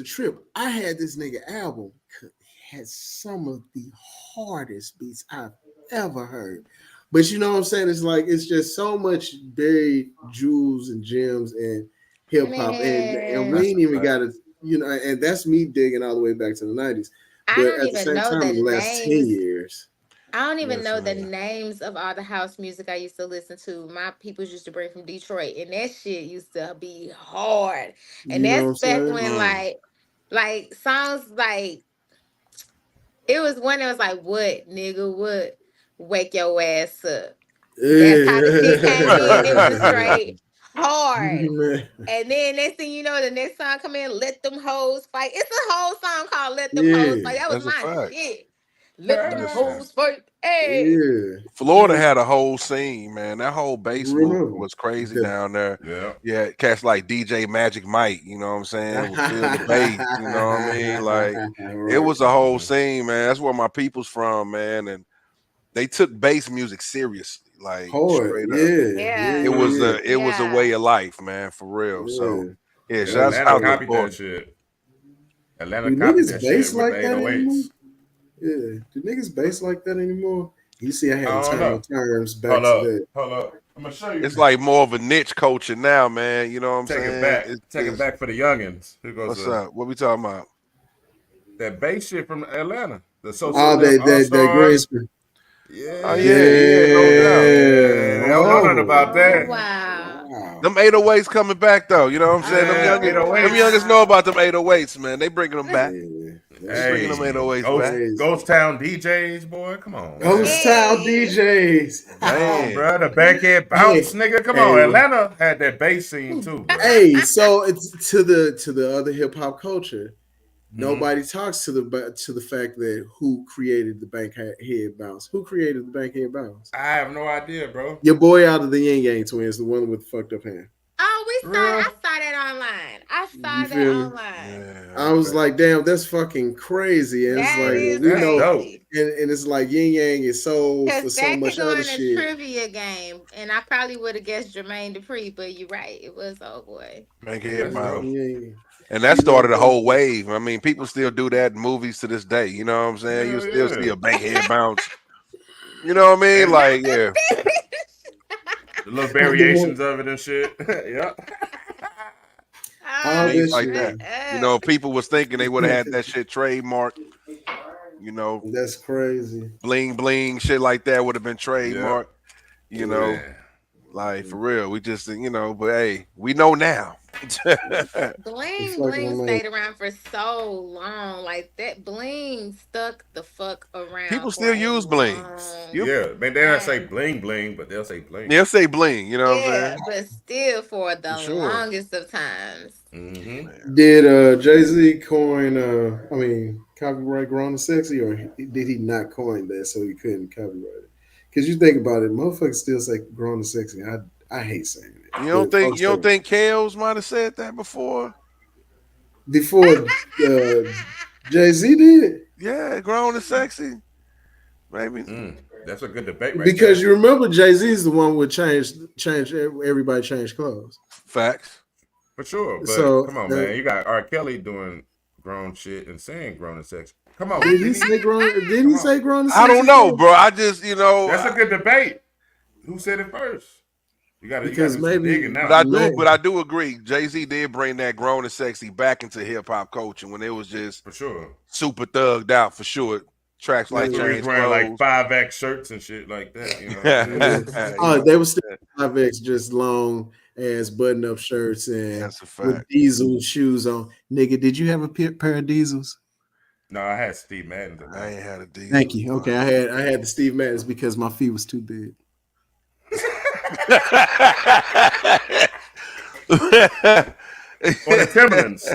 trip. I had this nigga album had some of the hardest beats I've ever heard. But you know what I'm saying? It's like it's just so much buried jewels and gems and hip hop, and we Man, That's ain't a even fact. got to, and that's me digging all the way back to the '90s. I But don't at the even same know time, the in the last 10 names. years, I don't even yes, know the man. names of all the house music I used to listen to. My peoples used to bring from Detroit, and that shit used to be hard. And You know what that's I'm back saying? when Mm. like songs like it was one that was like, "What nigga, what wake your ass up." That's how the shit came in. It was just straight hard. And then next thing you know, the next song come in, let them hoes fight. It's a whole song called Let Them Hoes Yeah, Fight. That was That's a my fact. shit. Let them Listen, hoes fight. Hey. yeah. Florida had a whole scene, man. That whole bass movement Remember was crazy the down there. Yeah. Yeah, cats like DJ Magic Mike, you know what I'm saying, would feel the bass, you know what I mean? Like it right was a whole Hmm. scene, man. That's where my people's from, man. And they took bass music seriously, like hard. straight up. Yeah, yeah, Yeah. yeah, It was a way Yeah. of life, man, for real. So yeah. yeah, And That shouts was Atlanta out to crazy. copied that Florida. shit. Atlanta Do copied niggas that shit bass with the like that anymore? 808s. Yeah. Do niggas bass like that anymore? You see, I I had to don't turn my know. terms back Hold to up. that. Hold up. I'm gonna show you. It's like more of a niche culture now, man. You know what I'm Take it saying? back. It Take it is back for the youngins. Here goes what's up? What we talking about? that bass shit from Atlanta. The So So Oh, Def All that green Stars. screen. Oh Yeah. yeah, no doubt. Yeah. They Yeah. don't know nothing Oh, about Oh that. wow. wow. Them 808s coming back though. You know what I'm saying? Yeah. Oh Them youngest 808s. know wow. about them 808s, man. They bringing them back. Yeah. That They shit bringing is them Hey, 808s back. Ghost crazy. Town DJs, boy. Come on, Ghost man. Town Hey. Come DJs. on, Man, bro. The backhead bounce, hey, nigga. Come on. hey, Atlanta had that bass scene too, bro. hey. So it's to the other hip hop culture. Hmm. Nobody talks to the fact that who created the head bounce. Who created the head bounce? I have no idea, bro. Your boy out of the Yin Yang Twins, the one with the fucked up hand. Oh, For I real? saw that online. I You saw that feel me? online. yeah, I was okay. like, damn, that's fucking crazy. And it's That like, well, is we That's know, dope. crazy. and it's like Yin Yang is sold Cause for so that could much go other in a shit. trivia game, and I probably would have guessed Jermaine Dupri, but you're right. It was oh boy. Bankhead That's Yeah, dope. bounce. yeah. And that You know, started a but whole wave. I mean, people still do that in movies to this day. You know what I'm saying? You Hell still see yeah. a bankhead bounce. You know what I mean? And Like, Not the yeah, the little the one, variations of it and shit. Yeah. all oh, that things like shit, that. shut You know, up. people was thinking they would have had that shit trademarked. You know, that's crazy. bling bling shit like that would have been Yep. trademarked. You know, Man. like for real. We just but hey, we know now. It's Bling fucking Bling amazing. stayed around for so long. Like that Bling stuck the fuck around People for still a use blings. long You Yeah. Man, they don't say time. bling bling, but they'll say bling. they'll say bling. You know what I'm Yeah, saying? but still for For the sure. longest of times. Mm-hmm. Man. Did Jay Z coin? I mean, copyright "Grown and Sexy," or did he not coin that so he couldn't copyright it? Because you think about it, motherfuckers still say "Grown and Sexy." I hate saying it, but folks You say don't it. think Kales might have said that before? Before Jay Z did, Yeah, grown and sexy. Maybe That's a good debate right because there. you remember Jay Z is the one who would change everybody change clothes. facts. For sure. But So come on, man. You got R. Kelly doing grown shit and saying grown and sex. Come on. did he Didn't he? say grown? Did Come he on. say grown and I don't sexy know, though? bro. I just That's a good debate. Who said it first? You gotta Because do some digging maybe, now. but I do agree. Jay Z did bring that grown and sexy back into hip hop culture when it was just For sure. super thugged out for sure. Tracks That's like when we was Change wearing like Clothes. 5X shirts and shit like that. You know what I'm saying? yeah. You Oh, know, they were still 5X, just long ass button up shirts and that's a with fact. diesel shoes on. Nigga, did you have a pair of diesels? No, I had Steve Madden at I that ain't had a Thank diesel, you. Okay, but I had the Steve Madden's because my feet was too big. or the Timberlands.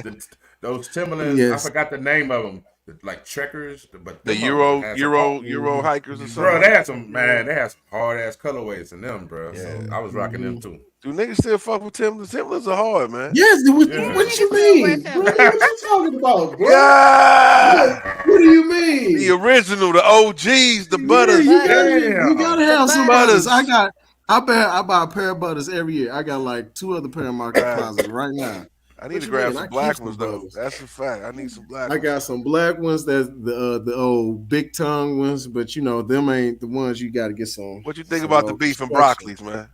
Those Timberlands, I Yes. forgot the name of them. like checkers, but The them motherfuckers Euro had some hard. Euro Euro hikers or something Bro, they like had that. some Yeah. man. They had some hard ass colorways in them, bro. Yeah. So I was rocking them too. Do niggas still fuck with Timberlands? Timberlands are hard, man. Yes, Yeah. what you Still wear mean, brother? What Timberlands. you talking about, bro? Yeah. What do you The mean? original, the OGs, the Yeah, butters, you man. gotta Damn. The have some butters. butters. Butters. I buy a pair of butters every year. I got like 2 other pair in my Right. closet right now. I need What to you grab mean? some I keep black some ones though. butters. That's a fact. I need some black I ones. got some black ones that's the old big tongue ones, but you know them ain't the ones you got to get What you think some about the old beef and construction. broccolis, man?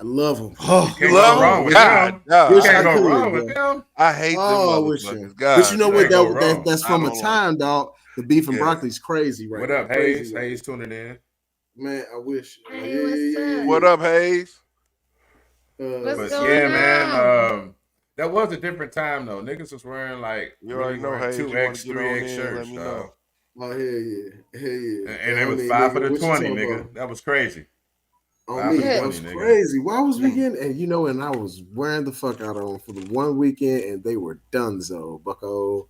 I love them. You Oh, You can't go love wrong them? oh, with God, them. You wish God. can't I go could, wrong bro. with them. I hate them Oh, I wish I. motherfuckers. But you God know You what? ain't damn. go That wrong. that's I from a don't like time, dog. The beef and it. Yeah. broccoli's crazy right What now. up, Crazy Hayes? right Hayes tuning in. now. Man, I wish. Yeah, Hey, yeah, what's yeah, up? What yeah, up, Hayes? yeah. What's But going yeah, man, on? that was a different time though. Niggas was wearing like You really already know, wearing Hayes. two You want to X, get three on X in? Let shirts, me dog. know. Oh hell yeah, hell yeah. And it I was mean, 5 for nigga, the what you 20, talking nigga. about? That was crazy. On 5 for me, the that 20, was nigga. crazy. Why was we getting? And you know, and I was wearing the fuck out of them for the one weekend, and they were donezo, bucko.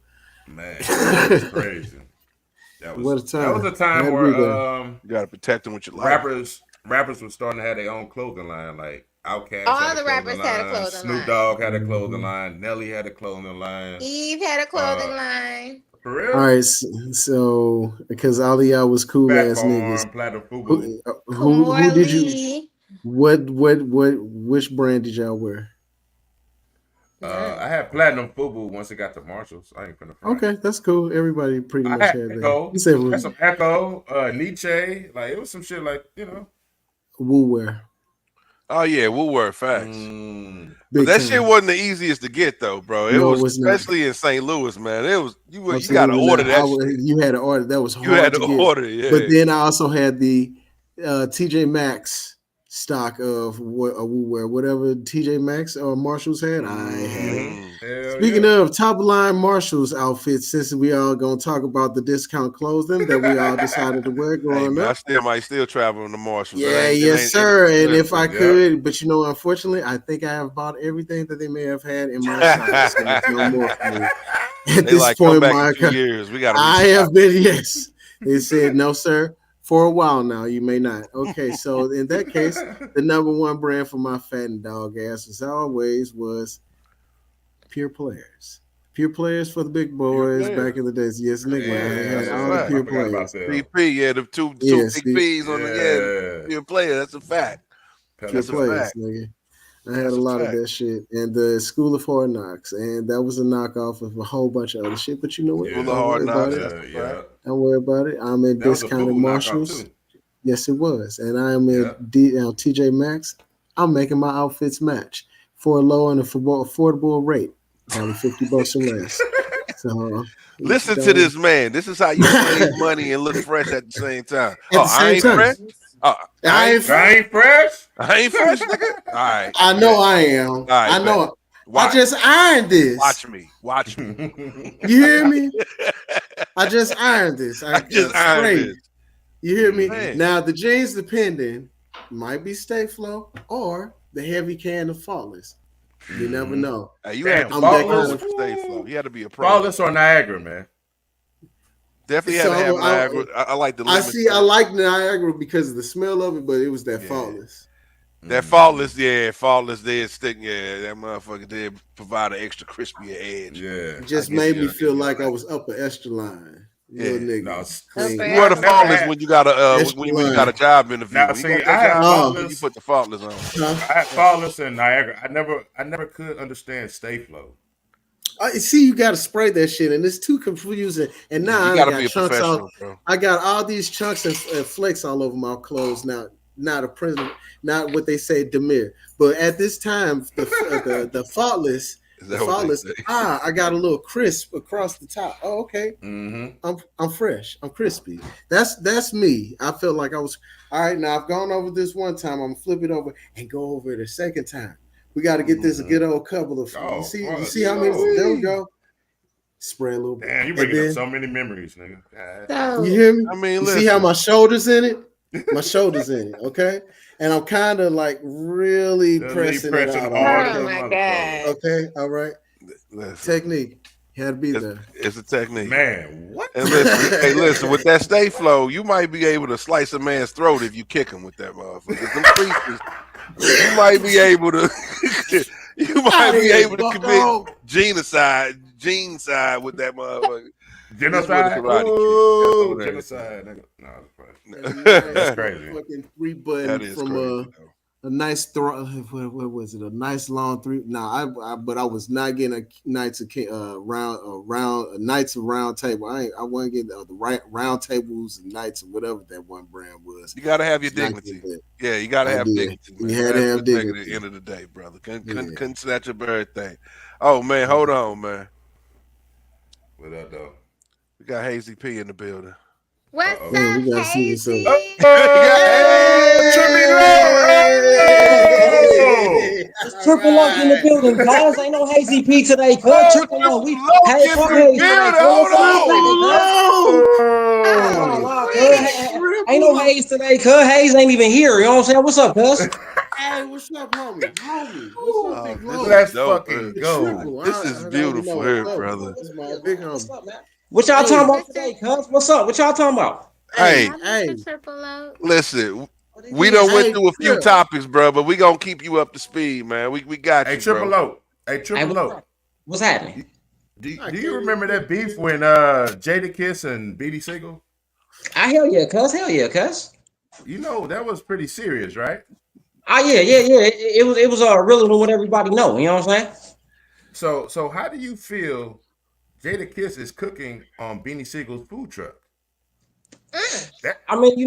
Man, that was crazy. What a That was time! a I time had to where be there. You got to protect them with your life. rappers were starting to have their own clothing line. Like Outkast had All a the clothing rappers had a line, clothing Snoop line. Dogg had a clothing Mhm. line, Nelly had a clothing line. Eve had a Uh, clothing line. for All real? right, so because all of y'all was cool Fat ass niggas, Farm, Platinum Fubu. who did you? Kumorley. Which brand did y'all wear? I None. had Platinum Fubu once it got to Marshalls. I ain't finna front. Okay, that's cool. Everybody pretty I much had had that. You Echo. said I had some Echo, Nietzsche. Like it was some shit like, Woo wear, Oh yeah, Woolworth facts. mm, But big that shit time. wasn't the easiest to get though, bro. It No, it was was not. especially in St. Louis, man. It was you got to Absolutely order not. that shit. You had an order that was You had hard to to get. order, But yeah. then I also had the TJ Maxx stock of whatever TJ Maxx or Marshalls had. I had it. Mm. hell Speaking yeah. of top line Marshalls outfits, since we all gonna talk about the discount clothing that we all decided to wear Hey growing man, I up. still might still travel in the Marshalls. Yeah, yes, sir. And if I Listen. Yep. could, but you know, unfortunately, I think I have bought everything that they may have had in my size, so it's no more for me. At They this like come point, back in my 2 years. We got to I restock. have been, yes. They said, no, sir, for a while now, you may not. Okay, so in that case, the number one brand for my fat and dog ass, as always, was Pure Players. Pure Players for the big Pure boys player. back in the days. Yes, nigga, I Yeah, that's had a all the fact. I Pure forgot about Players. them. PP, yeah, the two Yes, big P's on the Yeah. pure player. That's a fact. Pure That's a Peloton. Players, fact. nigga. I had a That's a lot of fact. that shit. And the School of Hard Knocks. And that was a knockoff of a whole bunch of other shit. But you know what? Full of Yeah. Don't hard worry about knocks. it. That's a Yeah. fact. Don't worry about it. I'm at That was a discounted Fubu knockoff Marshalls. too. Yes, it was. And I am Yeah. at TJ Maxx. I'm making my outfits match for a low and affordable rate, probably $50 or less. So, Listen to don't. this man. This is how you save money and look fresh at the same time. At Oh, the I same ain't time, fresh. Oh, I I ain't ain't fresh. I fresh. ain't fresh. I ain't fresh, nigga. All right, I know bet. I am. All right, I bet. know it. I Watch, just ironed this. watch me, watch me. You hear me? I just ironed this. I I just ironed sprayed this, it. You hear me? Mhm. man. Now the jeans, depending, might be Stay Flow or the heavy can of Faultless. You never Mhm. know. Hey, you had Damn, to I'm be a that pro kind Faultless. of. with the Stay Flow. You had to be a pro with Faultless it. or Niagara, man. Definitely had So to have Niagara. I like the I lemon see. I scent. like Niagara because of the smell of it, but it was that Yeah. Faultless. That Mhm. faultless did stick. Yeah, that motherfucker did provide an extra crispier edge. Yeah. It I just give made me you, I give feel you like I that. was upper extra line. Little Yeah. No, nigga, Upper You clean. wear the I've never echelon. faultless had. when you got a Extra when you got a line. job interview. Now, When you got see, that I had job Oh, interview, you Faultless. put the faultless on. huh? I had Faultless and Niagara. I never could understand Stay Flow. See, you got to spray that shit, and it's too confusing. And Yeah, now you I got to got be a chunks all. professional, bro. I got all these chunks and flakes all over my clothes now. Not a prison, not what they say demure. But at this time, the faultless, Is the that what they faultless. say? I got a little crisp across the top. Oh, okay. Mm-hmm. I'm fresh. I'm crispy. That's me. I felt like I was all right. Now I've gone over this one time. I'm gonna flip it over and go over it a second time. We got to get this a Mm-hmm. good old couple of. Oh, You fuck see how many? no. There we go. Spray a little bit, Damn, you and bringing up then so many memories, nigga. God. you So, hear me. I mean, You see how listen. my shoulders in it? My shoulders in it. Okay, and I'm kind of like really The knee pressing it pressing out on. hard It, as oh a okay. my motherfucker. God. Okay. All right. Listen. Technique. Had to be It's, there. it's a technique. Man, what? And listen, hey, listen, with that stay flow, you might be able to slice a man's throat if you kick him with that motherfucker. Them creases, you might be able to, you Out might of be here, able to commit Bucko. genocide with that motherfucker. This with a Genocide? karate kick. That's Ooh, on genocide, nigga. No, A that's nice crazy. motherfucking three button That is from crazy though. a nice what was it? A nice long three. No, but I was not getting a knights of a knights of round table. I wasn't getting the right round tables and knights or whatever that one brand was. You gotta have your Was not getting dignity. that. Yeah, you gotta I have did. dignity, You man. had Gotta to have have respect at the dignity. end of the day, brother. Yeah. Couldn't snatch your everything. Oh man, hold on, man. What up, though? We got Hazy P in the building. Uh What's oh. Man, we up, gotta see what's up. Hazy? We got Oh, trippy What's up, cuz? low. Hey! It's All Triple Loke in the right. building, cuz. Ain't no Hazy P today, cuz. Oh, Triple Loke. Triple We Loke hey, in fuck the Hazy today, building. cuz. What's up? What's Hold cracking, Triple cuz? low. Nah, Oh. nah, cuz. Free. Ain't Triple no low. Haze today, cuz. Haze ain't even here. You know what I'm saying? What's up, cuz? Hey, what's up, homie? Homie, what's up, on. big Oh, this low? is Let's dope. fucking go. Triple. This is I already know beautiful what's here, Nah, up. brother. cuz. That's What's my good, big man? What's homie. up, man? What y'all Hey, talking about Mr. today, cuz? What's up? What y'all talking about? hey, Hi, Mr. hey, Triple O. Listen, What it we done is? went hey, through a few Trip. topics, bro, but we gonna keep you up to speed, man. We got Hey, you, bro. triple low. Hey, Hey, triple what's low. cracking? What's happening? I Do can't you even remember get that beef this. when Jada Kiss and BD Siegel? I hell yeah, cuz. Hell yeah, cuz. You know, that was pretty serious, right? Ah, yeah, yeah, yeah. It was realer than what everybody know. You know what I'm saying? So how do you feel Jada Kiss is cooking on Beanie Siegel's food truck? Mm. That I mean,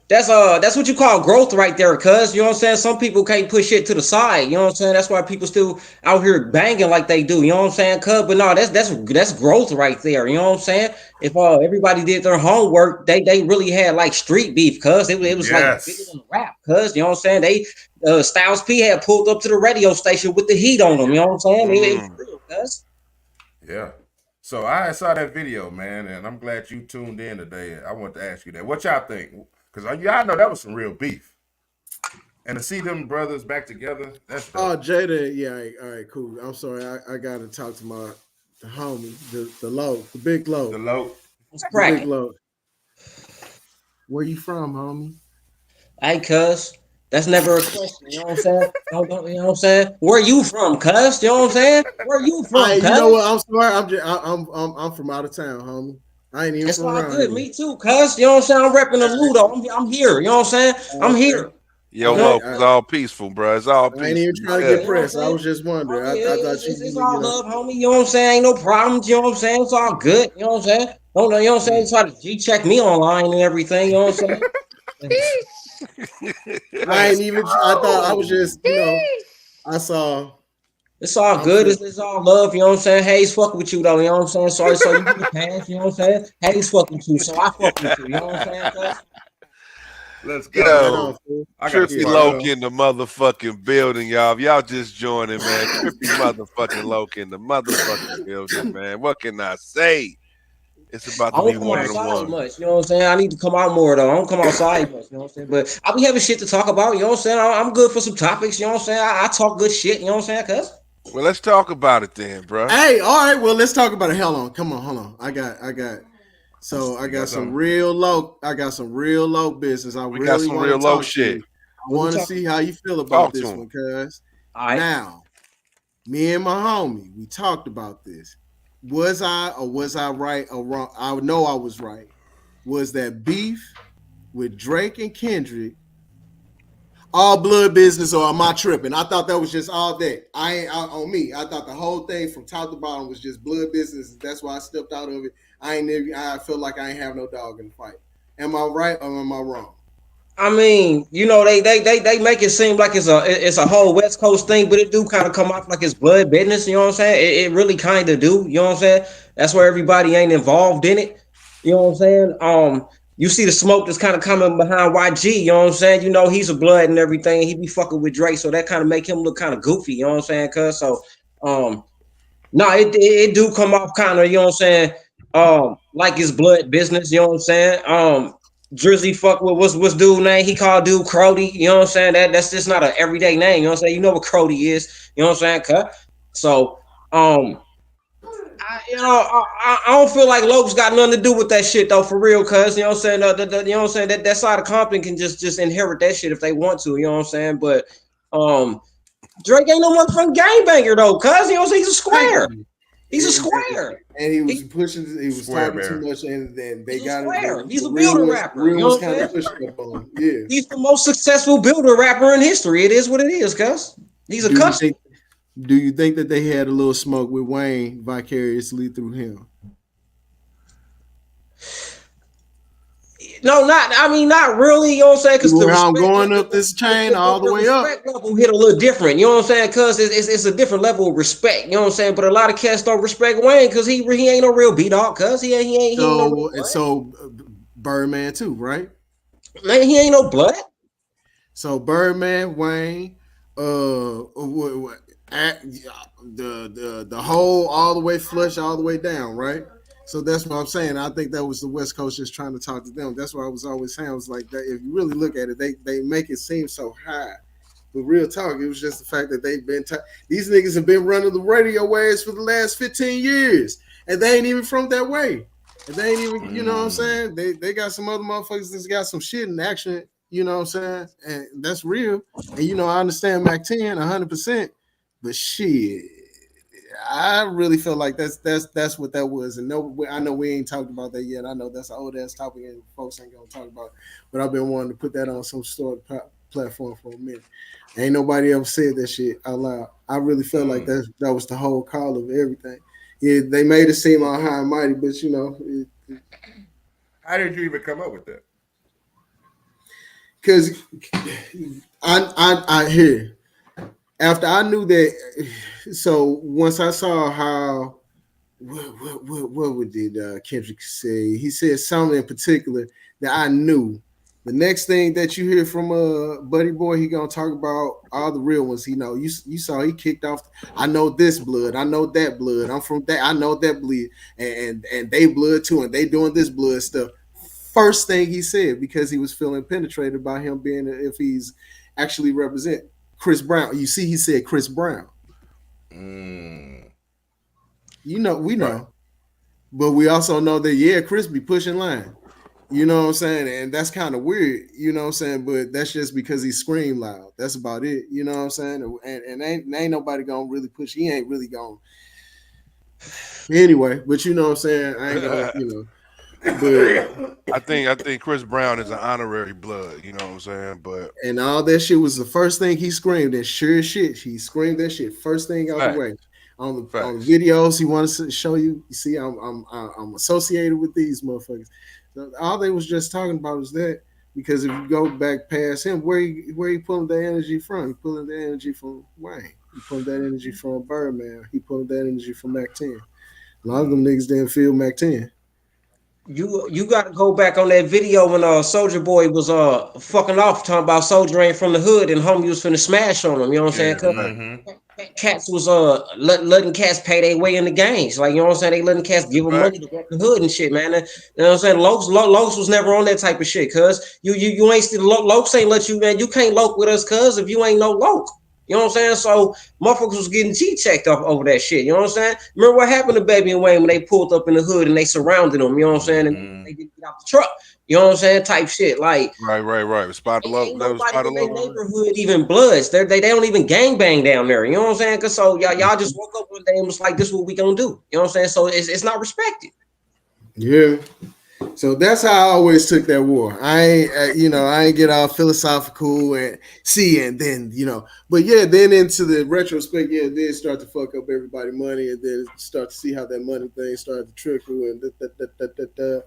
that's what you call growth right there, cuz. You know what I'm saying? Some people can't push shit to the side. You know what I'm saying? That's why people still out here banging like they do. You know what I'm saying, cuz? But no, that's growth right there. You know what I'm saying? If everybody did their homework, they really had like street beef, cuz it was like bigger yes. than rap, cuz. You know what I'm saying? They Styles P had pulled up to the radio station with the heat on them. You know what I'm saying? It was Mm. real, cuz. Yeah. So I saw that video, man, and I'm glad you tuned in today. I want to ask you that. What y'all think? Because y'all know that was some real beef. And to see them brothers back together, that's Oh, dope. Jada. Yeah. All right. Cool. I'm sorry. I got to talk to my the homie, the low, the big The low, low. What's the big cracking? low. Where you from, homie? Hey, cuz, that's never a question. You know what I'm saying? You know what I'm saying? Where you from, cuz? You know what I'm saying? Where you from, Hey, you know cuz? what? I'm sorry. I'm from out of town, homie. I ain't even It's from all around good. here. Me too, cuz. You know what I'm saying? I'm repping the Ludo. I'm here. You know what I'm saying? I'm Okay. here. Yo, You know? Okay. Loke, it's all peaceful, bro. It's all I ain't even peaceful. You trying to You get good. know what I'm pressed. I saying? was just wondering. Oh, yeah, I thought it's you all know. love, homie. You know what I'm saying? Ain't no problems. You know what I'm saying? It's all good. You know what I'm saying? Don't know, you know what I'm saying? Mm. Try to G check me online and everything. You know what I'm saying? Sheesh. I ain't Let's even. I thought I was go. just. Sheesh. I saw. It's all I'm good. finna. It's all love. You know what I'm saying? Hayes fuck with you though. You know what I'm saying? Sorry, so you get the pass. You know what I'm saying? Hayes fuck with you, so I fuck with you. You know what I'm saying? Cuz Let's Right go. Yo, on, fool. I got to Trippy Yeah, spark right Loke on. up. in the motherfucking building, y'all. If y'all just joining, man. Trippy motherfucking Loke in the motherfucking building, man. What can I say? It's about I to be don't come one of them outside ones. much. You know what I'm saying? I need to come out more though. I don't come outside much. You know what I'm saying? But I be having shit to talk about. You know what I'm saying? I'm good for some topics. You know what I'm saying? I talk good shit. You know what I'm saying? Cuz Well, let's talk about it then, bro. Hey, all right. Well, let's talk about it. Hold on. Come on. Hold on. I got. So I You got got some something? real low. I got some real low business. I We got really some want real to low talk to shit. you. I what we want to talking see about? how you feel about Talk to this him. one, cuz. All right. Now, me and my homie, we talked about this. Was I or was I right or wrong? I know I was right. Was that beef with Drake and Kendrick all blood business, or am I tripping? I thought that was just all that. I ain't on me. I thought the whole thing from top to bottom was just blood business. That's why I stepped out of it. I feel like I ain't have no dog in the fight. Am I right or am I wrong? I mean, you know, they make it seem like it's a whole West Coast thing, but it do kind of come off like it's blood business. You know what I'm saying? It really kind of do. You know what I'm saying? That's where everybody ain't involved in it. You know what I'm saying? You see the smoke that's kind of coming behind YG. You know what I'm saying? You know he's a blood and everything. He be fucking with Drake, so that kind of make him look kind of goofy. You know what I'm saying? Cause so um no, it do come off kind of, you know what I'm saying? Like it's blood business, you know what I'm saying? Drizzy fuck with what's dude name? He called dude Crody, you know what I'm saying? That's just not an everyday name, you know what I'm saying? You know what Crody is, you know what I'm saying? Cut. So I don't feel like Loke's got nothing to do with that shit though, for real. Cause you know what I'm saying. You know what I'm saying. That side of Compton can just inherit that shit if they want to. You know what I'm saying. But um, Drake ain't no motherfucking gangbanger though. Cause you know what I'm saying. He's a Thank square. you. He's a square. And he was He, pushing, he was Square talking too bear. much, and then they he's a got it. square. He's The a builder the rapper. real You know ones what I'm kind of saying. pushing up on him. Yeah. He's the most successful builder rapper in history. It is what it is. Cause he's a Do you custom. think? Do you think that they had a little smoke with Wayne vicariously through him? No, not. I mean, not really. You know what I'm saying? You Because know how I'm going up this chain all the the way up. respect level hit a little different. You know what I'm saying? Because it's a different level of respect. You know what I'm saying? But a lot of cats don't respect Wayne because he ain't no real B dog. Cause he ain't no real So and blood. so, Birdman too, right? Man, he ain't no blood. So Birdman, Wayne, the whole all the way flush all the way down, right? So that's what I'm saying. I think that was the West Coast just trying to talk to them. That's what I was always saying. I was like, that, if you really look at it, they make it seem so high. But real talk, it was just the fact that they've been these niggas have been running the radio waves for the last 15 years, and they ain't even from that way. And they ain't even, you know what I'm Mm. saying? They got some other motherfuckers that's got some shit in action, you know what I'm saying? And that's real. And you know, I understand Mac 10 100%, but shit, I really feel like that's what that was. And no, I know we ain't talked about that yet. I know that's an old ass topic and folks ain't gonna talk about it. But I've been wanting to put that on some sort of platform for a minute. Ain't nobody ever said that shit out loud. I really felt like Mm. that was the whole call of everything. Yeah, they made it seem all high and mighty, but you know, How did you even come up with that? because I hear after I knew that. So once I saw how what did Kendrick say? He said something in particular that I knew. The next thing that you hear from Buddy Boy, he gonna talk about all the real ones. He know you saw he kicked off. I know this blood. I know that blood. I'm from that. I know that bleed, and they blood too, and they doing this blood stuff. First thing he said because he was feeling penetrated by him being if he's actually represent Chris Brown. You see, he said Chris Brown. Mm. You know, we Right. know. But we also know that yeah, Chris be pushing line. You know what I'm saying? And that's kind of weird, you know what I'm saying? But that's just because he screamed loud. That's about it. You know what I'm saying? And ain't nobody gonna really push. He ain't really gonna anyway, but you know what I'm saying? I ain't gonna, you know. But I think Chris Brown is an honorary blood. You know what I'm saying? But and all that shit was the first thing he screamed. And sure as shit, he screamed that shit first thing out the Facts. way. On the Facts. videos, he wanted to show you. You see, I'm associated with these motherfuckers. So all they was just talking about was that because if you go back past him, where he pulling that energy from? He pulling that energy from Wayne. He pulling that energy from Birdman. He pulling that energy from Mac 10. A lot of them Mm. niggas didn't feel Mac 10. You got to go back on that video when Soldier Boy was fucking off talking about Soldier ain't from the hood and homie was finna smash on him. You know what I'm saying? Yeah. 'Cause Mm-hmm. cats was letting cats pay their way in the games. Like you know what I'm saying? They letting cats that's a give them fact. money to get the hood and shit, man. And, you know what I'm saying? Lokes was never on that type of shit, cuz you ain't still Lokes ain't let you, man. You can't loke with us, cuz if you ain't no loke. You know what I'm saying? So motherfuckers was getting G checked off over that shit. You know what I'm saying? Remember what happened to Baby and Wayne when they pulled up in the hood and they surrounded them, you know what I'm saying? And Mm-hmm. they didn't get out the truck. You know what I'm saying? Type shit. Like Right. Spot love. ain't That was nobody spot in their love. neighborhood even bloods. They don't even gang bang down there. You know what I'm saying? Cause so y'all just woke up one day and was like, this is what we gonna do. You know what I'm saying? So it's not respected. Yeah. So that's how I always took that war. I ain't, I ain't get all philosophical and see, and then but yeah, then into the retrospect, yeah, then start to fuck up everybody money, and then start to see how that money thing started to trickle and da.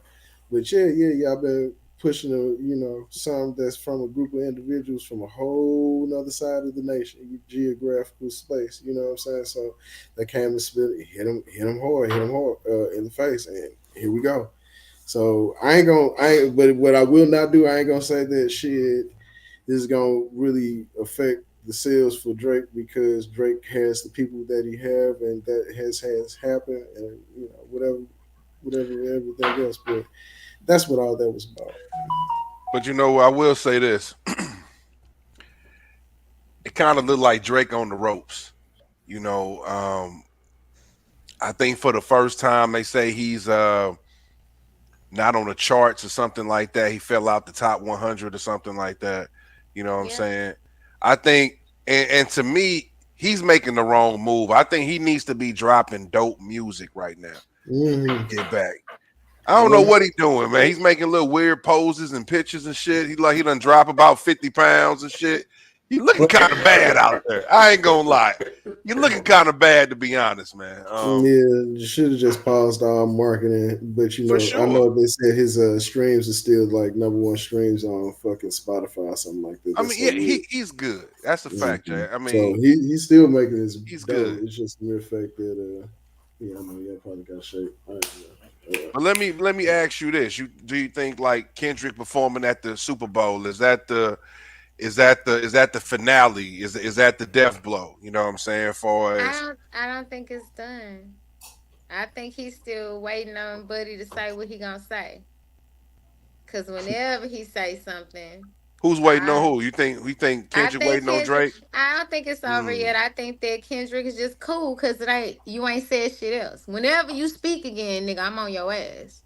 But y'all been pushing some that's from a group of individuals from a whole other side of the nation, geographical space. You know what I'm saying? So they came and hit him hard, in the face, and here we go. So but what I will not do, I ain't gonna say that shit is gonna really affect the sales for Drake because Drake has the people that he have and that has happened and whatever everything else. But that's what all that was about. But I will say this: it kind of looked like Drake on the ropes. You know, I think for the first time they say he's not on the charts or something like that. He fell out the top 100 or something like that. You know what I'm Yeah. saying? I think, and to me, he's making the wrong move. I think he needs to be dropping dope music right now. Mm-hmm. Get back. I don't know Well, what he's doing, man. He's making little weird poses and pictures and shit. He done drop about 50 pounds and shit. He looking But kind of bad out there. I ain't gonna lie. You looking kind of bad to be honest, man. yeah, you should have just paused all marketing. But For I sure. know they said his streams are still like number one streams on fucking Spotify or something like that. I mean, That's so yeah, weird. he's good. That's a fact, Mhm. Jay. I So mean, he's still making his he's dough. good. It's just the mere fact that yeah, I know, yeah, probably got shape. I don't know. But let me ask you this: do you think like Kendrick performing at the Super Bowl is that the finale? Is that the death blow? You know what I'm saying? For as I don't think it's done. I think he's still waiting on Buddy to say what he gonna say. Cause whenever he say something, who's waiting on I who? You think I Kendrick think waiting on Kendrick. Drake? I don't think it's over Mm. yet. I think that Kendrick is just cool because it ain't you ain't said shit else. Whenever you speak again, nigga, I'm on your ass.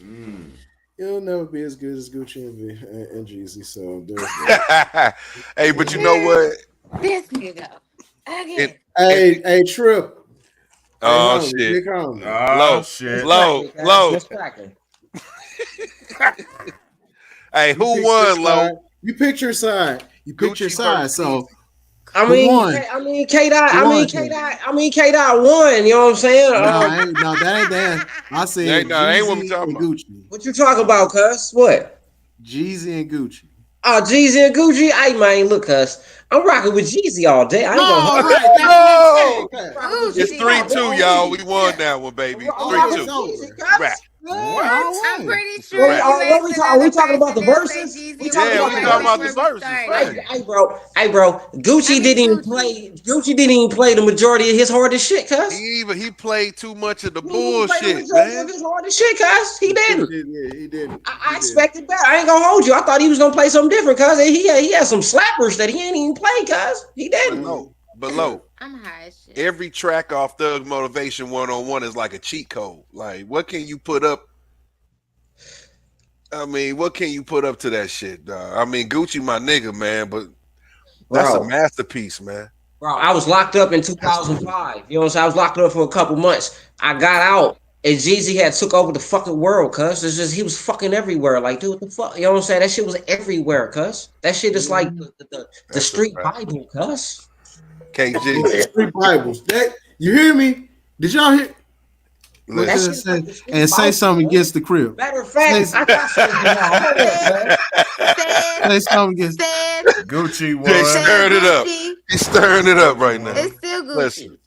Mm. It'll never be as good as Gucci and Jeezy. So there's that. Hey, but you know Here what? this nigga It again. it Hey, Trip. Hey, oh homie, shit. big homie. Oh Low, what's shit. low, cracking, cuz? low. What's cracking? Hey, You who picked your won, low? side. You picked your side. You picked your Gucci versus side. So Jeezy. who won? K Dot, Who won, King? K Dot won. You know what I'm saying? No, that ain't that. I Ain't said no, ain't what I'm Jeezy talking and about. Gucci. What you talking about, cuz? What? Jeezy and Gucci. Oh, Jeezy and Gucci. Hey man, look, cuz I'm rocking with Jeezy all day. I ain't gonna No, hold right. you. That's what I'm saying. Oh, Cuz. I'm rocking with it's Jeezy three all day. two, On y'all. me. We Yeah. won that one, baby. I'm Three Oh, rocking it's two. with Jeezy, over. It's a wrap. cuz. Yeah, What? all I'm right. pretty It's a sure What, wrap. you what ask we talking? another We talking about person, the they'll say verses? We Jeezy talking Yeah, won about we the right talking quick about the verses? when we verses. started. Fact. Gucci I mean didn't even Gucci. play. Gucci didn't even play the majority of his hardest shit, cuz. He played too much of the He didn't even play the bullshit, majority of man. his hardest shit, cuz. He He sure didn't. did. Yeah, he didn't. I He didn't. expected better. I ain't gonna hold you. I thought he was gonna play something different, cuz. He had some slappers that he ain't even play, cuz. He But didn't. low, Mm, but right. low. I'm high as shit. Every track off Thug Motivation 101 is like a cheat code. Like, what can you put up? I mean, what can you put up to that shit, dog? I mean, Gucci, my nigga, man, but that's a Bro. masterpiece, man. Bro, I was locked up in That's the 2005. You know what I'm saying? I was locked up for a couple months. I got out and Jeezy had took over the fucking world, cuz. It's just he was fucking everywhere. Like, dude, what the fuck? You know what I'm saying? That shit was everywhere, cuz. That shit is like Mhm. the That's a street fact. Bible, cuz. KG, Yeah, street Bibles. That you hear me? Did y'all hear? What That listen. could shit is like say? the street And say Bible, something cuz. against the crib. Matter of Say fact, I got something for y'all. Hold up, Said, cuz. said, say something against. said, Gucci Jay won. said stirring it up. Gucci. He's stirring it up Gucci right now. It's won. still Listen, Gucci.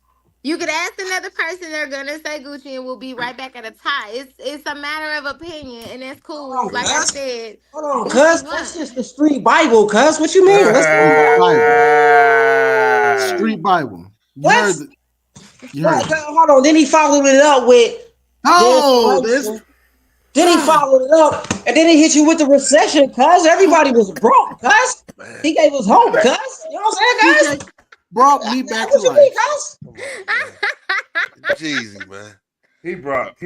You could ask another person, they're gonna say Gucci, and we'll be right back at a tie. It's a matter of opinion, and that's cool. Hold on, Like I cuz. said, Hold on, Gucci cuz. That's won. just the street Bible, cuz. What you mean? Let's go, Street cuz. Bible. Street Bible. You heard Let's it. You heard it. hold on. Then he followed it up with the Oh, this. inspiration. Then he Ah, followed it up, and then he hit you with the recession, cuz everybody was broke, cuz. man. He gave us hope, cuz. You know what I'm saying, TJ cuz? brought me back to What you mean, life. cuz? Come on, man. Jeezy, man. He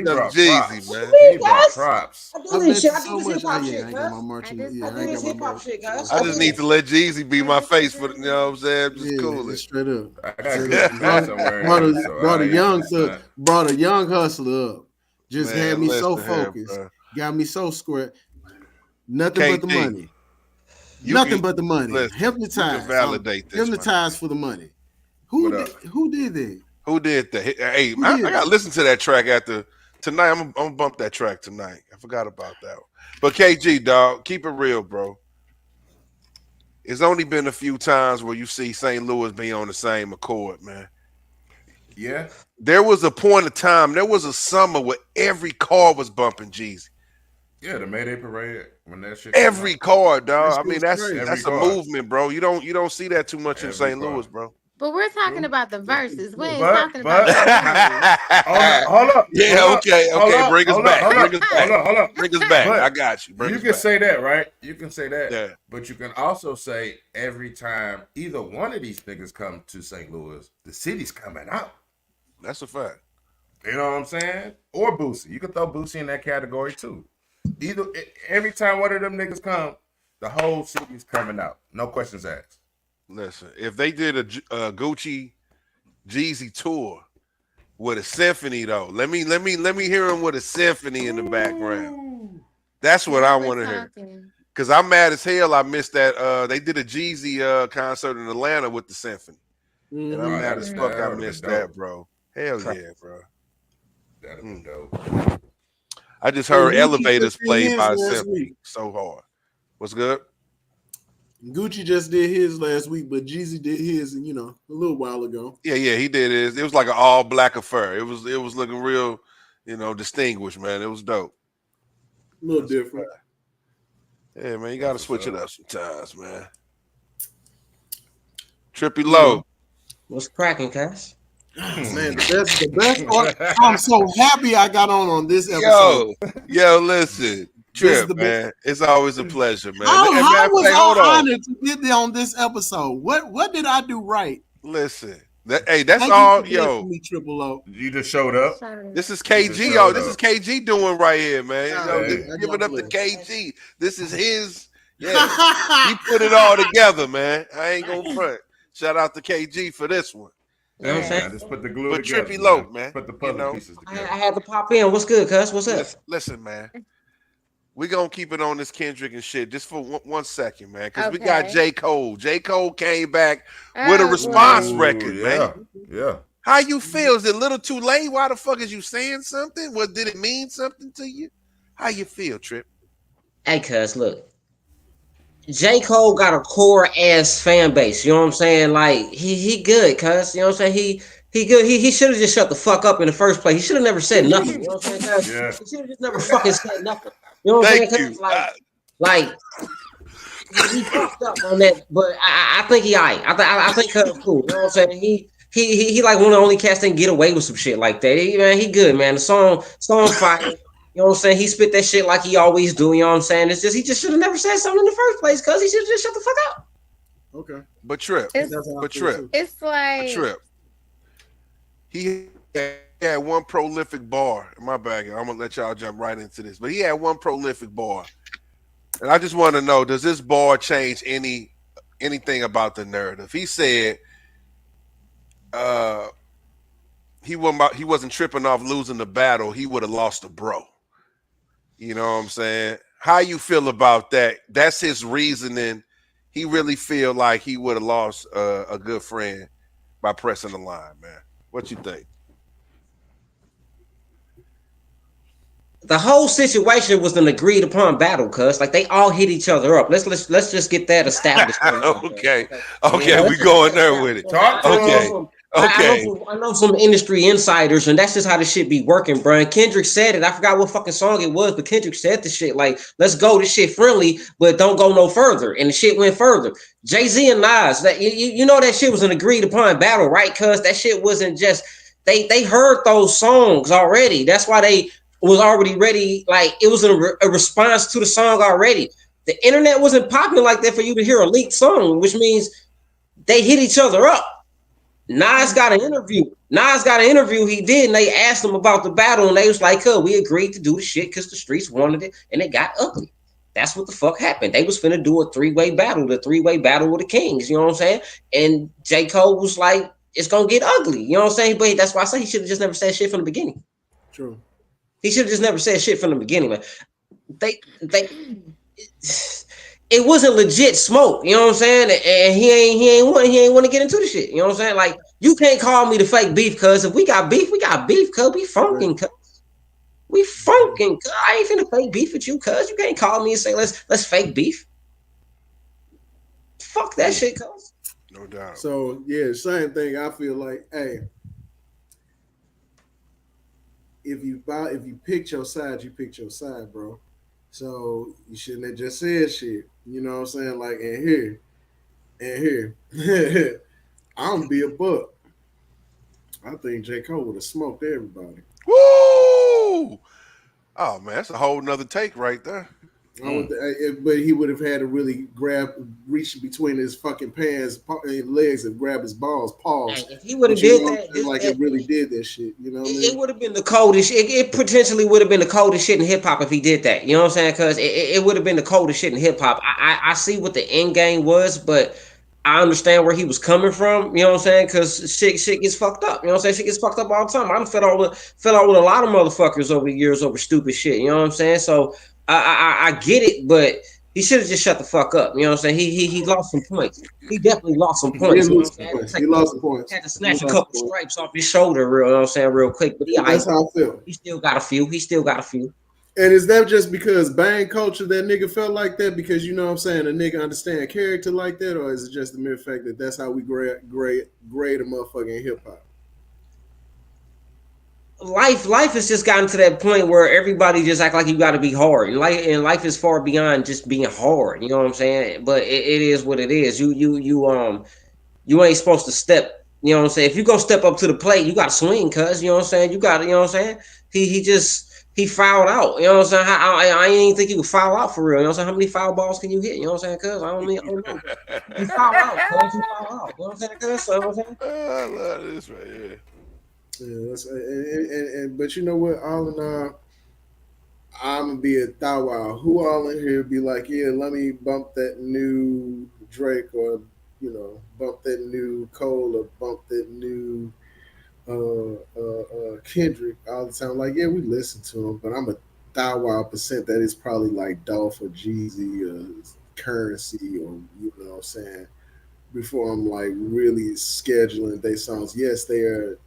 That's brought Jeezy, What props. you man. mean, He brought cuz? props. I do I've this been shit. to I do so this hip much. Oh hop yeah, shit, I ain't got cuz. my I marching. just Yeah, I I do ain't this got my hip hop merch. shit, cuz. I I just do need this. to let Jeezy be I my just face for enjoy you know what I'm this. saying? Just Yeah, cool it's it. straight up. I got Straight some up. events somewhere in, so Brought I a ain't got young no stunt. brought a young hustler up. Just had Man, me so listen here, focused. bro. Got me so square. Nothing but the KG, money. you Nothing can but the money. listen, you can Hypnotized. I'm validate this, man. hypnotized for the money. What up? Who did that? Who did that? Hey, Who I did gotta that? listen to that track after tonight. I'm gonna bump that track tonight. I forgot about that one. But KG, dog, keep it real, bro. It's only been a few times where you see St. Louis be on the same accord, man. Yeah, There was a point of time, there was a summer where every car was bumping Jeezy. yeah. The Mayday Parade when that shit came Every out. car, That dog. I shit mean, was that's crazy. Every that's a car. movement, bro. You don't see that too much in Every St. car. Louis, bro. But we're talking True. about the That shit was verses. We crazy. ain't But talking about but St. Louis. Yeah, hold up, hold up, okay, hold okay. up, Bring us hold up, back. hold Bring up, us hold back. up, hold up. Bring us back. I But got you. Bring you us can back. say that, right? You can say that. Yeah. But you can also say every time either one of these niggas come to St. Louis, the city's coming out. That's a fact. You know what I'm saying? Or Boosie. You can throw Boosie in that category too. Either every time one of them niggas come, the whole city's coming out. No questions asked. Listen, if they did a Gucci Jeezy tour with a symphony though, let me hear him with a symphony in the background. Ooh. That's what I Now we're want to hear. talking. Cause I'm mad as hell. I missed that. They did a Jeezy concert in Atlanta with the symphony, and I'm Oh, mad that as Mm-hmm. fuck. I would have been missed that, dope. bro. Hell yeah, bro. That'd have been Mm. dope. I just And heard Gucci just Elevators did played his by a last symphony week. so hard. What's good? Gucci just did his last week, but Jeezy did his, a little while ago. Yeah, he did his. It was like an all black affair. It was looking real, distinguished, man. It was dope. A little That's a different. fact. Yeah, man, you got That's to what's switch it up. up sometimes, man. Trippy You know, Low. What's cracking, Cass? man, the best. I'm so happy I got on this episode. Yo, listen, This is Trip, the best. man. It's always a pleasure, man. And How matter of was fact, hold I on. honored to get there on this episode? What did I do right? Listen. Hey, that's Thank you for all, blessing yo. me, Triple O. You just showed up. This is You just KG, yo. showed This is up. KG doing right here, man. Yo, God, just Hey. I give it got up to blessed. KG. This is his. Yeah, he put it all together, man. I ain't gonna front. Shout out to KG for this one. You know what I'm Hey, saying? man, just put the glue But together, Trippy Low, man. man. Put the You puzzle know, pieces I together. had to pop in. What's good, cuz? What's up? listen, man. We gonna keep it on this Kendrick and shit just for 1 second, man, because we got Okay. J. Cole. J. Cole came back with a Oh response boy. Ooh, record, man. yeah. Yeah. How you feel? Is it a little too late? Why the fuck is you saying something? What did it mean something to you? How you feel, Trip? Hey, cuz, look. J. Cole got a core ass fan base. You know what I'm saying? Like he good, cuz. You know what I'm saying? He good. He should have just shut the fuck up in the first place. He should have never said nothing. You know what I'm saying? Cuz? Yeah. He should have just never fucking said nothing. You know what I'm Thank saying? Cuz? you. Like he fucked up on that, but I think he alright. I think Cuz cool. You know what I'm saying? He like one of the only cats that can get away with some shit like that. Man, he good, man. The song fire. You know what I'm saying? He spit that shit like he always do. You know what I'm saying? It's just he just should have never said something in the first place, cuz he should have just shut the fuck up. Okay, But Trip, It's that's how I but feel Trip, too. it's but like Trip. He had one prolific bar. My bad. I'm gonna let y'all jump right into this. But he had one prolific bar, and I just want to know: does this bar change anything about the narrative? He said uh, he wasn't tripping off losing the battle. He would have lost a bro. You know what I'm saying? How you feel about that? That's his reasoning. He really feel like he would have lost a good friend by pressing the line, man. What you think? The whole situation was an agreed upon battle, cuz like they all hit each other up. Let's just get that established right now, cuz. Okay, Okay. okay, Let's we just get going that there with established. it. Talk to Okay, him. okay. I know some industry insiders, and that's just how the shit be working, bro. And Kendrick said it. I forgot what fucking song it was, but Kendrick said the shit like, "Let's go, this shit friendly, but don't go no further." And the shit went further. Jay Z and Nas, that you know that shit was an agreed upon battle, right? Cuz that shit wasn't just they heard those songs already. That's why they was already ready. Like it was a response to the song already. The internet wasn't popping like that for you to hear a leaked song, which means they hit each other up. Nas got an interview. Nas got an interview he did, and they asked him about the battle, and they was like, "Huh, we agreed to do the shit because the streets wanted it, and it got ugly." That's what the fuck happened. They was finna do a three-way battle, the three-way battle with the Kings. You know what I'm saying? And J. Cole was like, "It's gonna get ugly." You know what I'm saying? But that's why I say he should have just never said shit from the beginning. True. He should have just never said shit from the beginning, man. They it wasn't legit smoke, you know what I'm saying? And he ain't want to get into the shit. You know what I'm saying? Like you can't call me the fake beef, cuz if we got beef, we got beef, cuz we Right. funking, cuz we funking. Cuz I ain't finna fake beef with you, cuz you can't call me and say let's fake beef. Fuck that shit, cuz. No doubt. So yeah, same thing. I feel like, hey, if you picked your side, you picked your side, bro. So you shouldn't have just said shit. You know what I'm saying? Like, and here, I'm be a buck. I think J. Cole would have smoked everybody. Woo! Oh man, that's a whole nother take right there. I would, but he would have had to really reach between his fucking pants and legs and grab his balls, Hey, paws. if he would have But you did know, that, this like it that really did that shit. You know what I it mean? would have been the coldest. It potentially would have been the coldest shit in hip hop if he did that. You know what I'm saying? Because it would have been the coldest shit in hip hop. I see what the end game was, but I understand where he was coming from. You know what I'm saying? Because shit gets fucked up. You know what I'm saying? Shit gets fucked up all the time. I done fell out with a lot of motherfuckers over the years over stupid shit. You know what I'm saying? So I get it, but he should have just shut the fuck up. You know what I'm saying? He lost some points. He definitely lost some He did points. You know lose what I'm some saying? points. He lost some points. Had to He snatch a lost some couple points. stripes off his shoulder, real. You know what I'm saying? Real quick, but yeah, That's how I feel. he still got a few. He still got a few. And is that just because bang culture that nigga felt like that? Because you know what I'm saying, a nigga understand character like that, or is it just the mere fact that that's how we grade a motherfucker in hip hop? Life has just gotten to that point where everybody just act like you got to be hard, and life is far beyond just being hard. You know what I'm saying? But it is what it is. You ain't supposed to step. You know what I'm saying? If you go step up to the plate, you got to swing, cuz. You know what I'm saying? You got to. You know what I'm saying? He fouled out. You know what I'm saying? I ain't even think you could foul out for real. You know what I'm saying? How many foul balls can you hit? You know what I'm saying? Cuz I don't know. But you foul out, cuz you foul out. You know what I'm saying? Cuz so, you know what I'm saying? I love this right here. Yeah, but you know what? All in all, I'm gonna be a thou wow. Who all in here be like, yeah, let me bump that new Drake, or bump that new Cole, or bump that new Kendrick all the time. Like, yeah, we listen to him, but I'm a thou wow percent that is probably like Dolph or Jeezy or Currency, or you know what I'm saying, before I'm like really scheduling their songs. Yes, they're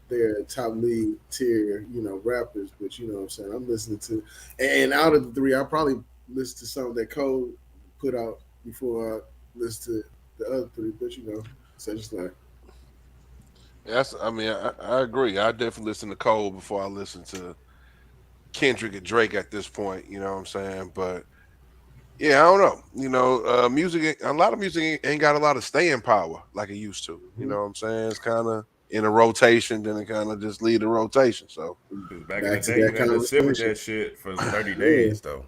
top league tier, rappers, but you know what I'm saying. I'm listening to, and out of the three, I probably listen to some that Cole put out before I listen to the other three. But so just like, That's. I mean, I agree. I definitely listen to Cole before I listen to Kendrick and Drake at this point. You know what I'm saying? But yeah, I don't know. Music. A lot of music ain't got a lot of staying power like it used to. You know what I'm saying? It's kind of in a rotation, then it kind of just lead the rotation. So Because back in the back to day, you that had to sit with conversation. that shit for 30 Yeah, days, though.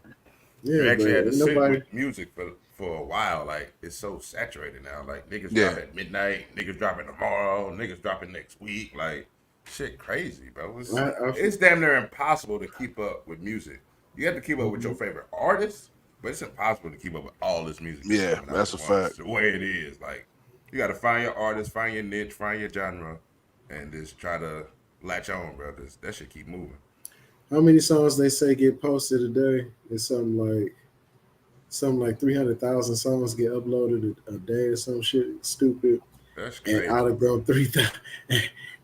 You yeah, but actually had to ain't sit nobody. with music for a while. Like, it's so saturated now. Like, niggas drop yeah, at midnight, niggas dropping tomorrow, niggas dropping next week. Like, shit crazy, bro. It's damn near impossible to keep up with music. You have to keep up with your Mhm. favorite artists, but it's impossible to keep up with all this music that's yeah, coming out that's at a once. fact. The way it is, like, you got to find your artist, find your niche, find your genre, and just try to latch on, bro, because that should keep moving. How many songs they say get posted a day? It's something like 300,000 songs get uploaded a day or some shit stupid. That's And out crazy, of bro. them 3,000,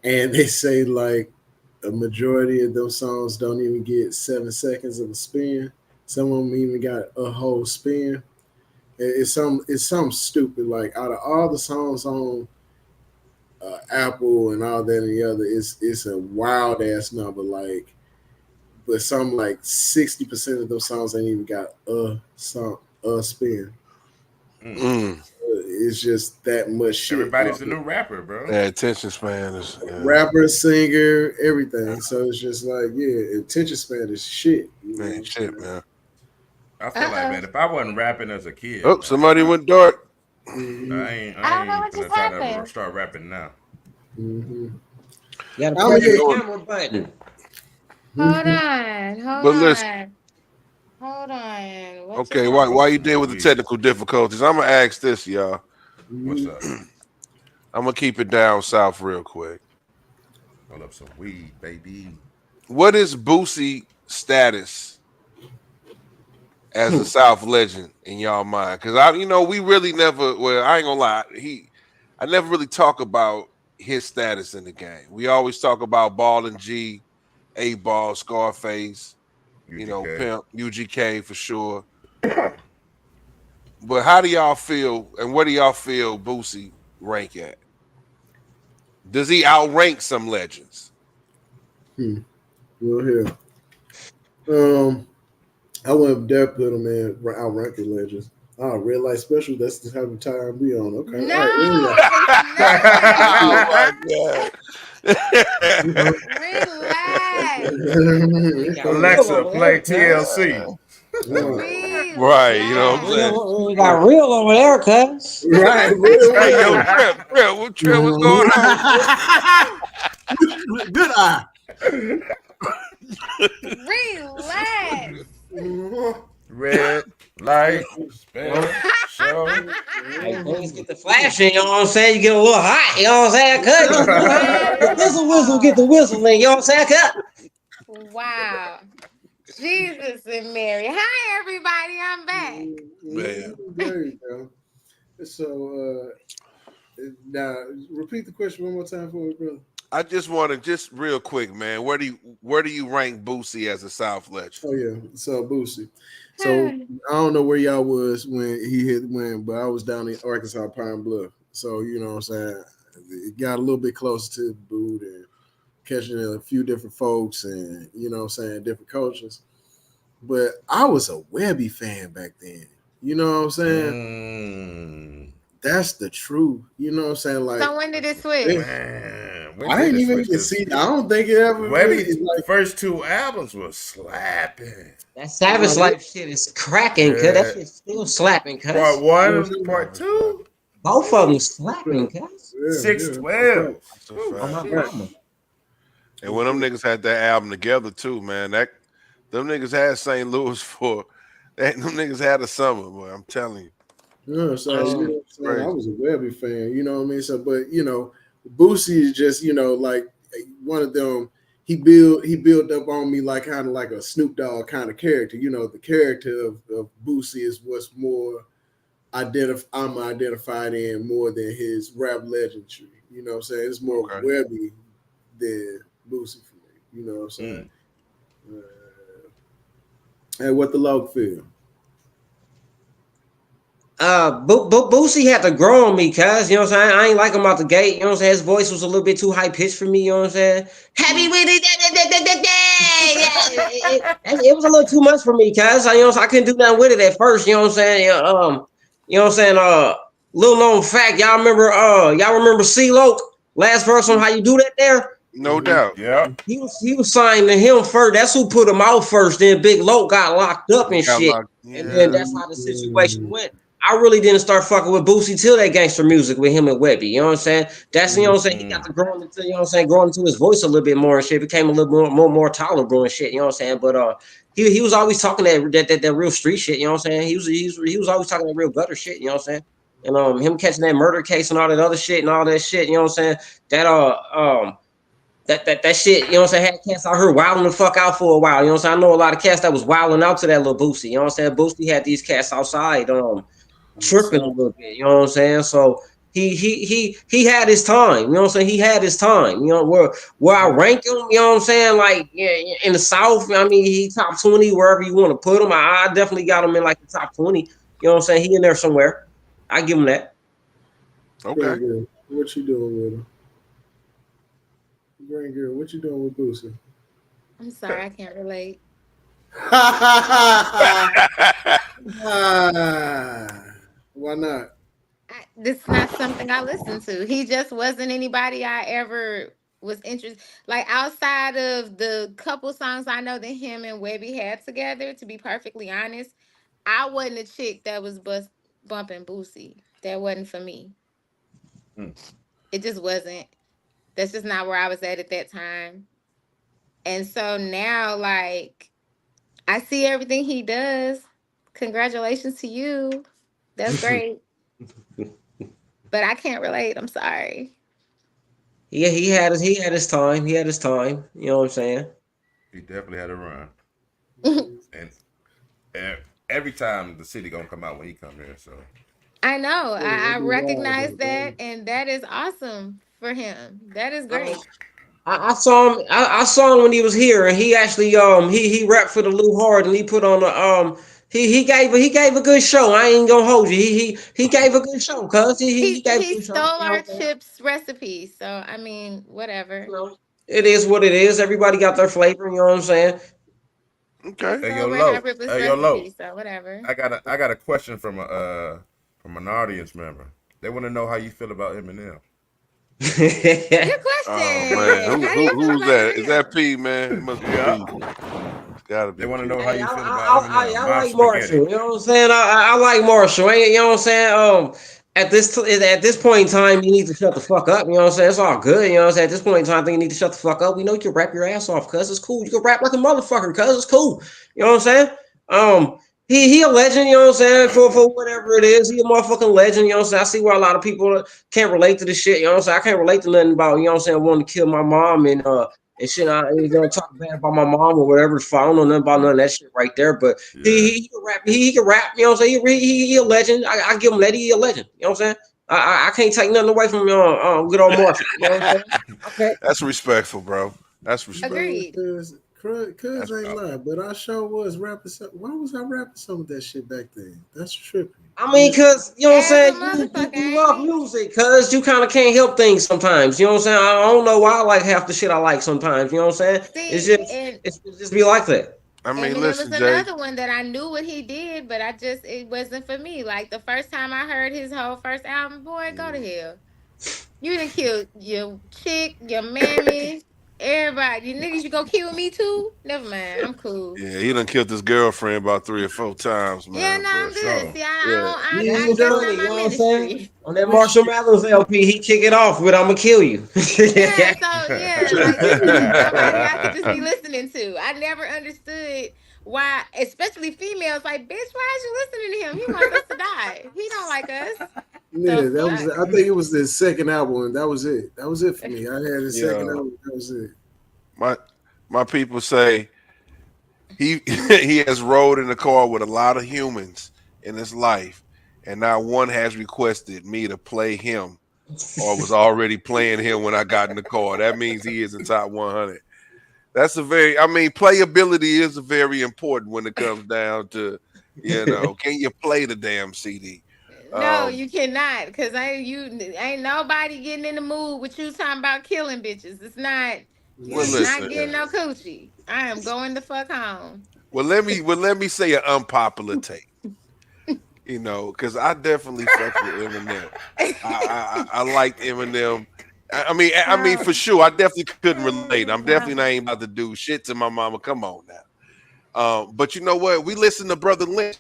and they say like a majority of those songs don't even get 7 seconds of a spin. Some of them even got a whole spin. It's some stupid, like out of all the songs on Apple and all that and the other, it's a wild ass number. Like, but some like 60% of those songs ain't even got a spin. Mm. Mm. It's just that much shit Everybody's out the here. new rapper, bro. Yeah, attention span is. Rapper, singer, everything. So it's just like, yeah, attention span is shit. You know what Man, I'm shit, saying? man. I feel like, Uh-oh. man, if I wasn't rapping as a kid, Oh, man, somebody went dark. Hmm. I I don't know ain't what gonna just try to happened. start rapping now. Hmm. You got to I How press you the mean, doing? camera button. Hold on. Hold But listen, on. Hold on. What just okay, why happened? you Oh, deal with the we. technical difficulties? I'm gonna ask this, y'all. What's mhm. up? I'm gonna keep it down south real quick. Roll up some weed, baby. What is Boosie status as a South legend in y'all mind? Because we really never. Well, I ain't gonna lie. I never really talk about his status in the game. We always talk about Ball and G, A Ball, Scarface, UGK. Pimp, UGK for sure. But how do y'all feel, and where do y'all feel Boosie rank at? Does he outrank some legends? Hmm. Well, here. Um, I went dare put him in outranking legends. Oh, red light special. That's the type of time we on. Okay, all right. Well, No, it's Oh not. my god! Relax. He got a yeah. pillow Alexa, with play everything. TLC. Yeah. Breathe. Right, you know what I'm saying? Relax. We got real over there, cuz. Right, Hey, yo, real. Trip, what's going on, Trip? Good eye. Relax. Mhm. Red light, You special show. Like things get the flashing, you know what I'm saying? You get a little hot, you know what I'm saying? Cut, get a little hot. The whistle, get the whistling, you know what I'm saying? Cut. Wow. Jesus and Mary. Hi, everybody. I'm back. Man, There you go. So now repeat the question one more time for me, brother. I just want to just real quick, man. Where do you rank Boosie as a South legend? Oh yeah, so Boosie. So I don't know where y'all was when he hit when, but I was down in Arkansas Pine Bluff. So you know what I'm saying. It got a little bit closer to the boot and catching a few different folks and you know what I'm saying different coaches. But I was a Webby fan back then. You know what I'm saying? Mm, That's the truth. You know what I'm saying? Like So when did it switch? man, when I did ain't it even switch? Because see. I don't think it ever really Webby's like. first two albums were slapping. That Savage Life shit is cracking, cuz. That Yeah. shit's still slapping, Part cuz. one, part two, Both of them slapping, cuz. Yeah, yeah. 612. That's a On fact. my Right. mama. And when them niggas had that album together too, man, them niggas had St. Louis for them niggas had a summer, boy. I'm telling you, Yeah, so that you shit know was what I'm saying? I crazy. was a Webby fan, you know what I mean? So but you know, Boosie is just, you know, like one of them he built up on me like kind of like a Snoop Dogg kind of character. You know, the character of Boosie is what's more I'm identified in more than his rap legendary. You know what I'm saying? It's more Okay. Webby than Boosie for me. You know what I'm saying? Mm. And what the log feel. Boosie had to grow on me, cuz, you know what I'm saying? I ain't like him out the gate, you know what I'm saying? His voice was a little bit too high pitched for me, you know what I'm saying? Happy with it, it was a little too much for me, cuz, you know, I couldn't do nothing with it at first, you know what I'm saying? Yeah, you know what I'm saying? Little known fact, y'all remember C-Loke? Last verse on how you do that there? No doubt. Yeah. He was signed to him first. That's who put him out first. Then Big Loke got locked up He and got shit. locked. And then Yeah. that's how the situation went. I really didn't start fucking with Boosie till that gangster music with him and Webby. You know what I'm saying? That's you know what I'm saying. He got Mm. to growing into you know what I'm saying, growing into his voice a little bit more and shit. Became a little more tolerable and shit. You know what I'm saying? But he was always talking that real street shit. You know what I'm saying? He was always talking that real gutter shit. You know what I'm saying? And him catching that murder case and all that other shit and all that shit. You know what I'm saying? That that shit, you know what I'm saying, had cats out here wilding the fuck out for a while. You know what I'm saying? I know a lot of cats that was wilding out to that little Boosie. You know what I'm saying? Boosie had these cats outside, tripping a little bit. You know what I'm saying? So he had his time. You know what I'm saying? He had his time. You know where I rank him. You know what I'm saying? Like yeah, in the South, I mean, he top 20 wherever you want to put him. I definitely got him in like the top 20. You know what I'm saying? He in there somewhere. I give him that. Okay. Grand girl, what you doing with him? Grand girl, what you doing with Boosie? I'm sorry, I can't relate. Why not? This is not something I listened to. He just wasn't anybody I ever was interested. Like outside of the couple songs I know that him and Webby had together. To be perfectly honest, I wasn't a chick that was bumping Boosie. That wasn't for me. Mm. It just wasn't. That's just not where I was at that time. And so now, like, I see everything he does. Congratulations to you. That's great. But I can't relate. I'm sorry. Yeah, he had his time. He had his time. You know what I'm saying? He definitely had a run. I And every time the city gonna come out when he come here. So know. I It'd be wild recognize though, that, bro. and that is awesome for him. That is great. I saw him. I saw him when he was here, and he actually he rapped for the Lou Hard, and he put on a he gave a good show. I ain't gonna hold you. He gave a good show, cuz he gave a He good show. stole You know our what I'm saying? chips recipe. So I mean, You whatever. know, it is what it is. Everybody got their flavor. You know what I'm saying? He Okay. hey stole yo Red low, Hot Ripley's hey yo low. recipe. So whatever. I got a question from an audience member. They want to know how you feel about Eminem. Good Oh man, question. who How do who you feel who's about that? Is that Eminem? P, man? It must be Yeah. P. Gotta They be want to know kidding. how Hey, you feel about Eminem, I my like Marshall. spaghetti. You know what I'm saying? I like Marshall. You know what I'm saying? At this point in time, you need to shut the fuck up. You know what I'm saying? It's all good. You know what I'm saying? At this point in time, I think you need to shut the fuck up. We know you can rap your ass off, cuz it's cool. You can rap like a motherfucker, cuz it's cool. You know what I'm saying? Um, he a legend. You know what I'm saying? For whatever it is, he a motherfucking legend. You know what I'm saying? I see why a lot of people can't relate to this shit. You know what I'm saying? I can't relate to nothing about, you know what I'm saying, wanting to kill my mom and shit. You know, talk bad about my mom or whatever. So I don't know nothing about none of that shit right there. But Yeah. he can rap. He can rap. You know what I'm saying? He a legend. I give him that. He a legend. You know what I'm saying? I can't take nothing away from good old Marshall. You know what I'm saying? Okay. That's respectful, bro. That's respectful. Man, Agreed. cuz That's ain't lying, but I sure was rapping some. Why was I rapping some of that shit back then? That's tripping. I mean, cause you know what I'm As a saying, motherfucker, you ain't love it? music, cause you kind of can't help things sometimes. You know what I'm saying? I don't know why I like half the shit I like sometimes. You know what I'm saying? See, It's just be like that. I mean, Eminem was listen, Jay. another one that I knew what he did, but it wasn't for me. Like the first time I heard his whole first album, boy, go to hell. You done killed your chick, your mammy, everybody. You niggas, you go kill me too? Never mind. I'm cool. Yeah, he done killed his girlfriend about 3 or 4 times, Yeah, man. no, But I'm good. Sure. See, yeah, Yeah, I it's that's funny. not You my know what I'm saying? ministry. On that Which Marshall Mathers LP, he kick it off with "I'ma kill you." Yeah, so yeah, like this isn't somebody I could just be listening to. I never understood why, especially females, like, bitch, why is you listening to him? He wants us to die. He don't like us. The Yeah, that was. fuck? I think it was the second album. That was it. That was it for me. I had the second yeah. album. That was it. My people say he he has rode in the car with a lot of humans in his life, and not one has requested me to play him or was already playing him when I got in the car. That means he is in top 100. That's a very, I mean, playability is very important when it comes down to, can you play the damn CD? No, Um, you cannot, cause ain't nobody getting in the mood with you talking about killing bitches. It's not well, you Yeah. not listen, getting no coochie. I am going the fuck home. let me say an unpopular take, because I definitely fuck with Eminem. I liked Eminem. I mean, Oh, for sure, I definitely couldn't relate. I'm oh, definitely not God. ain't about to do shit to my mama. Come on now. But you know what? We listen to Brother Lynch.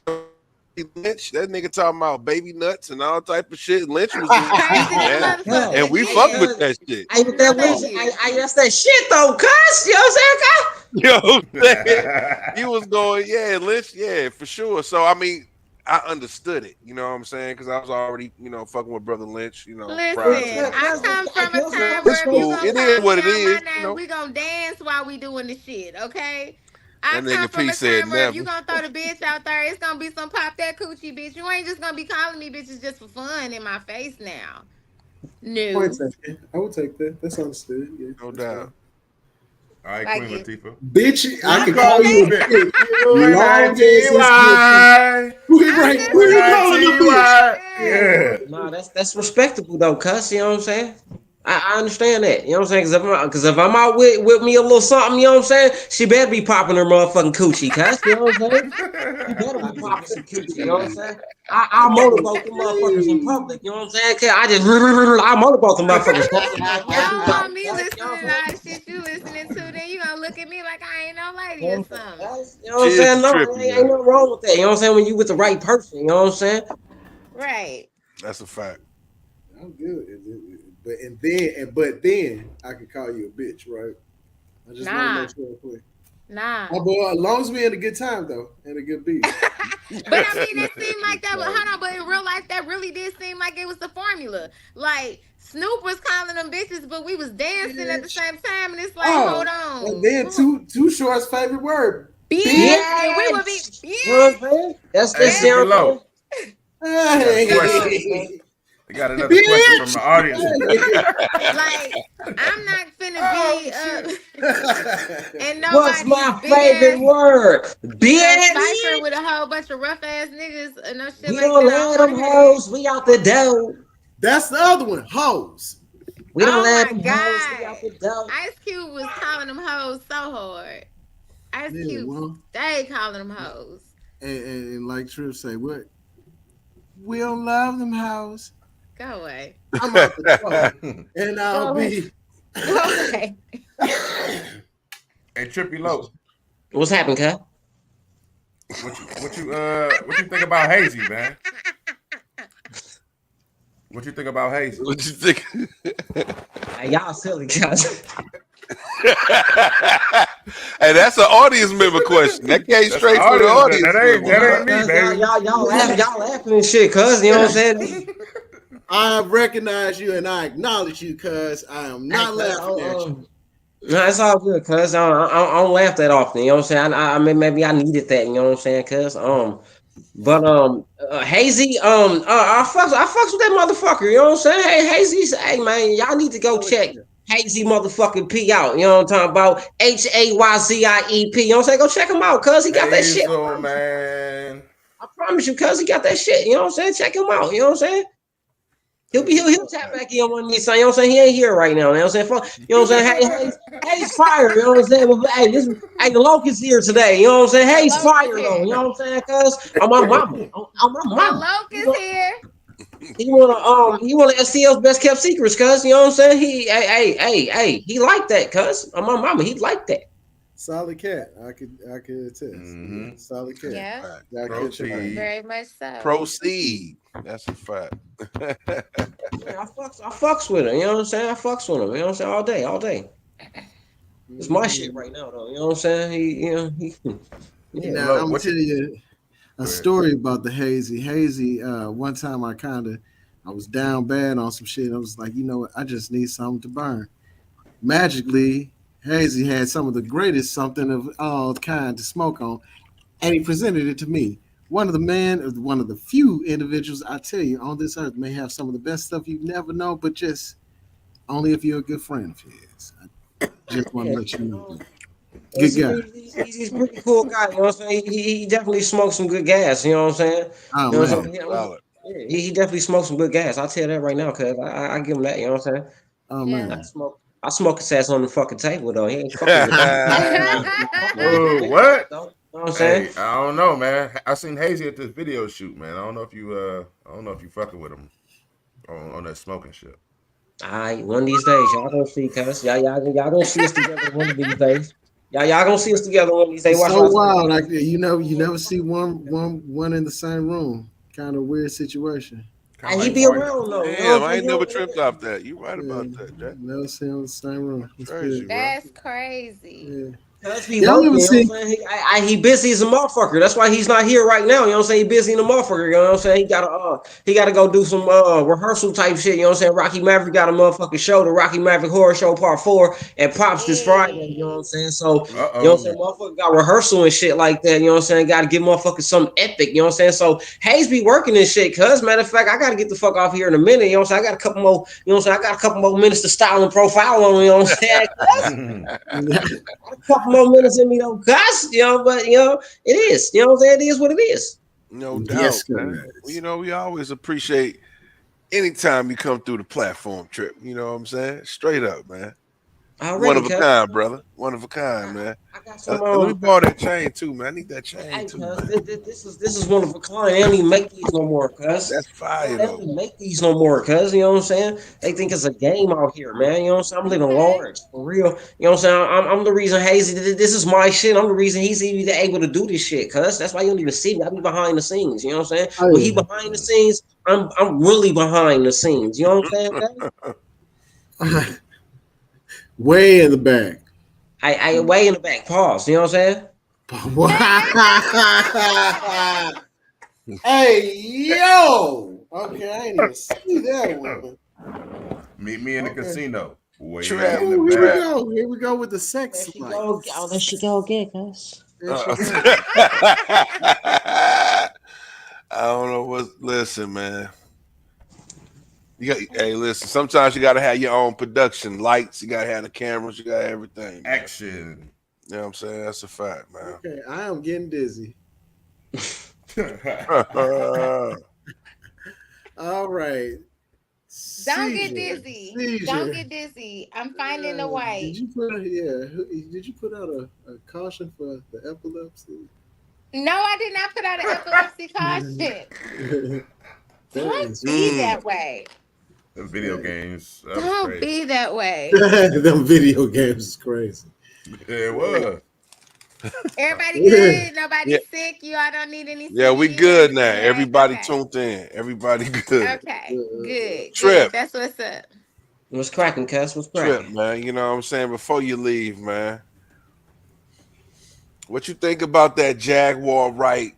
Lynch, that nigga talking about baby nuts and all type of shit. Lynch was in the Crazy street, than a man, motherfucker and Cuz, we hey, fuck again. with cuz, that shit. hey, with No, that thank list, you. that's that shit though, cuz. You know what I'm saying, cuz? You know what I'm saying? You was going, yeah, Lynch, yeah, for sure. So I mean, I understood it. You know what I'm saying? Because I was already, fucking with Brother Lynch, prior to Listen, that. I So come Hey, from a cuz, time it's where if you cool. gonna It respectful. is call what me it out my is. name, we gonna dance while we doing the shit, okay? I That come nigga from P a said time where if you never. gonna throw the bitch out there, it's gonna be some pop that coochie bitch. You ain't just gonna be calling me bitches just for fun in my face now. Point No. taken. I would take that. That's understood. Yeah, No that's doubt. fine. All right, Like Queen it. Latifah. Bitch, Who I you can I'm just call call you you a saying, bitch? bitch. You and Long I as it's good to you. T-Y. I'm Who just You and you I calling a saying, bitch? T-Y. Yeah, yeah. Yeah. Nah, that's respectable though, cuz. You know what I'm saying? I understand that. You know what I'm saying? Because if I'm out with me a little something, you know what I'm saying? She better be popping her motherfucking coochie, cuz. You know what I'm saying? She better be popping some coochie. You know what I'm saying? I'll motorboat them motherfuckers in public. You know what I'm saying? 'Cause I just, I'll motorboat them motherfuckers. You I'll do don't that. want me Cuz. You know listening what to I'm all the shit you listening to, then you gonna look at me like I ain't no lady or saying? something. You know what I'm Cheers to saying? No, tripping, ain't man. nothing wrong with that. You know what I'm saying? When you with the right person, you know what I'm saying? Right. That's a fact. I'm good. But then I can call you a bitch, right? I just want to make Nah. sure I play. Nah. Oh, boy, as long as we had a good time though, and a good beat. But I mean, that seemed like That's that. But crazy. hold on, but in real life, that really did seem like it was the formula. Like Snoop was calling them bitches, but we was dancing at the Bitch. same time, and it's like, hold Oh, and on, then too short's favorite word, bitch. bitch, and we would be Bitch. You know what I'm bitch, saying? Hey, You know Trippy bitch. what I'm saying? Low. We got a question. Hey, We got another question from bitch. the audience. Hey. Like I'm not finna Oh be shit. in What's nobody's my big favorite ass, word? cipher Bitch. with a whole bunch of rough ass niggas and no shit We like don't that. I don't let want them to hear that. hoes. We out the door. That's the other one, hoes. We don't Oh let my them hoes. We out god, the door. Ice Cube was calling them hoes so hard. Ice Yeah, Cube well, stay calling them hoes. and like Tripp say, what? We don't love them hoes. Go away. I'm out the door, and Go I'll away. be. Go away. Hey, Trippy Low. What's happening, cuz? What you think about Hazy, man? What you think about Hazy? What you think? Hey, y'all silly, cuz. Hey, that's an audience member question. That came That's the straight from the audience. That, audience that ain't member, that bro. ain't me, Cuz baby. y'all laughing and shit, cuz. You know what I'm saying? I recognize you and I acknowledge you, cuz I am Hey, not cuz, laughing at you. no, it's all good, cuz. I don't laugh that often. You know what I'm saying? I mean, maybe I needed that. You know what I'm saying? Cuz, but Hazy, I fucks with that motherfucker. You know what I'm saying? Hey, Hazy, hey man, y'all need to go Solid check cat. Hazy motherfucking P out. You know what I'm talking about? HAYZIEP. You know what I'm saying? Go check him out, cuz he got that shit. Hazel, man. I promise you, cuz he got that shit. You know what I'm saying? Check him out. You know what I'm saying? He'll tap back in one of these. You know what I'm saying? He ain't here right now. You know what I'm saying? You know what I'm saying? Hey, he's fire. You know what I'm saying? But, hey, hey, the Locust here today. You know what I'm saying? Hey, The he's locust fire though. here. You know what I'm saying? Cuz on my mama, on my The mama. locust here. He wanna STL's best kept secrets, cuz you know what I'm saying? He like that, cuz on my mama, he like that. Solid cat. I could attest. Yeah, Mm-hmm. solid cat. Yeah, Fact. Y'all catch up on Proceed. very much so. Proceed. That's a fact. Yeah, I fucks with him. You know what I'm saying? I fucks with him. You know what I'm saying? All day, all day. It's my shit Mhm. right now, though. You know what I'm saying? Yeah. Now Look, I'm gonna what tell you you a go ahead. story about the hazy. Hazy. One time I was down bad on some shit. I was like, you know what? I just need something to burn. Magically, Hazy had some of the greatest something of all kind to smoke on, and he presented it to me. One of the few individuals I tell you on this earth may have some of the best stuff you've never known, but just only if you're a good friend of his. I just want to Yeah, let you know that. Good guy. he's a pretty cool guy. You know what I'm saying? He definitely smokes some good gas. You know what I'm saying? Oh You know what I'm man. Solid, saying? solid. Yeah, he definitely smokes some good gas. I'll tell you that right now, cuz I give him that. You know what I'm saying? Oh Yeah. man. I smoke his ass on the fucking table though. He ain't fucking with me. Fucking with me, Oh, man. what? Though. You know what I'm saying? Hey, I don't know, man. I seen Hazy at this video shoot, man. I don't know if you fucking with him on that smoking shit. All right, one of these days, y'all gonna see, cuz. Y'all gonna see us together one of these days. Y'all gonna see us together one of these days. It's Watch so what I tell wild. you. Like you never see one in the same room. Kind of weird situation. Kind of He like be Marty. around though. You know Damn, what I'm I saying? ain't never tripped off that. You right Yeah, about that, Jack. never see them in the same room. It's Crazy, good. bro. That's crazy. Yeah. Cuz be Y'all working, ever you know see? what I'm saying? He busy as a motherfucker. That's why he's not here right now. You know what I'm saying? He busy in the motherfucker. You know what I'm saying? He gotta go do some rehearsal type shit. You know what I'm saying? Rocky Maverick got a motherfucking show, the Rocky Maverick Horror Show Part 4, and Pops this Friday. You know what I'm Hey. saying? So Uh you know what I'm oh. saying? Motherfucker got rehearsal and shit like that. You know what I'm saying? Gotta give motherfuckers something epic. You know what I'm saying? So Hayes be working this shit, cuz matter of fact, I gotta get the fuck off here in a minute. You know what I'm saying? I got a couple more, you know what I'm saying? I got a couple more minutes to style and profile on, you know what I'm saying? A couple more minutes in me though, guys. You know, but it is. You know what I'm saying? It is what it is. No doubt, Yes, man. Well, correct. we always appreciate anytime you come through the platform trip. You know what I'm saying? Straight up, man. One Already, of a cuz. kind, brother. One of a kind, man. I got And some let me borrow that chain too, man. I need that chain hey, too, cuz man. this is one of a kind. They don't even make these no more, cuz. That's fire They don't though. even make these no more, cuz. You know what I'm saying? They think it's a game out here, man. You know what I'm saying? I'm living Okay. large, for real. You know what I'm saying? I'm the reason Hazy, this is my shit. I'm the reason he's even able to do this shit, cuz. That's why you don't even see me. I be behind the scenes. You know what I'm saying? Oh When he yeah. behind the scenes, I'm really behind the scenes. You know what I'm saying, cuz? Way in the back. I way in the back. Pause. You know what I'm saying? Hey yo. Okay, I ain't even see that one. Meet me in the Okay. casino, way Trap, in the Oh, here we trap. back. go. Here we go with the There sex she go. Oh, there she lights. go again, cuz. There she Uh, go. I don't know what. Listen, man. Hey, listen. Sometimes you gotta have your own production lights. You gotta have the cameras. You gotta have everything, man. Action. You know what I'm saying? That's a fact, man. Okay, I am getting dizzy. All right. Don't get Seizure. dizzy. Don't Seizure. get dizzy. I'm finding the white. Did you put yeah? Did you put out a caution for the epilepsy? No, I did not put out an epilepsy caution. That Don't is be Mm. that way. The video that, games. That was Don't crazy. be that way. them video games is crazy. Yeah, it was. Everybody Yeah. good? Nobody Yeah, sick? You all don't need any yeah, we CPN good or now. swag? Everybody Okay. tuned in. Everybody good. Okay. Good. Trip, Good. That's what's up. What's cracking, Cass? What's trip, cracking? man. You know what I'm saying? Before you leave, man, what you think about that Jaguar Wright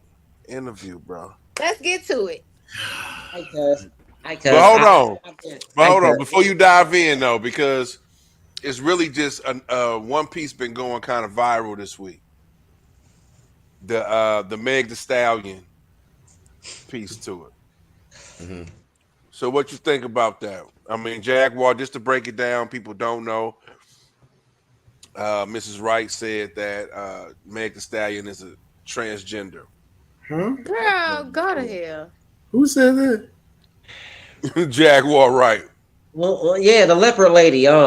interview, bro? Let's get to it. Hi, Cass. Hi, But Cass. hold on. But Hi, hold on. Cass. Before you dive in, though, because it's really just one piece been going kind of viral this week. The Meg the Stallion piece to it. Mhm. So what you think about that? I mean, Jaguar, just to break it down, people don't know. Mrs. Wright said that Meg the Stallion is a transgender. Huh? Girl, go to hell. Who said that? Jaguar Wright. Yeah, the leopard lady. Yeah,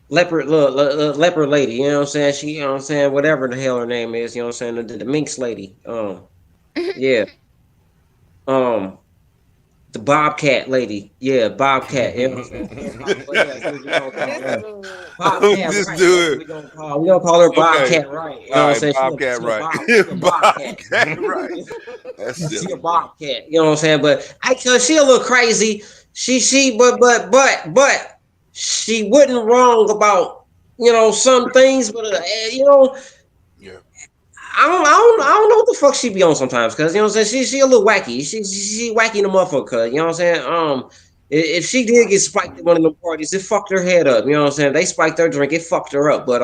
leopard lady. You know what I'm saying? She, you know what I'm saying? Whatever the hell her name is. You know what I'm saying? The minx lady. Yeah. Um, the Bobcat lady. Yeah, Bobcat. You know what I'm saying? Yeah, we gonna call This her fool. Bobcat Just Right. That's do what it. we gonna call her Okay. Bobcat Right. You know All what I'm right, saying? Bobcat Wright. She a Bobcat. Bobcat Right. That's She silly, a bro. bobcat, you know what I'm saying? But cause she a little crazy. But she wasn't wrong about some things. But Yeah. I don't know what the fuck she be on sometimes. Cause you know what I'm saying? She a little wacky. She wacky in the motherfucker. You know what I'm saying? If she did get spiked at one of them parties, it fucked her head up. You know what I'm saying? They spiked her drink, it fucked her up. But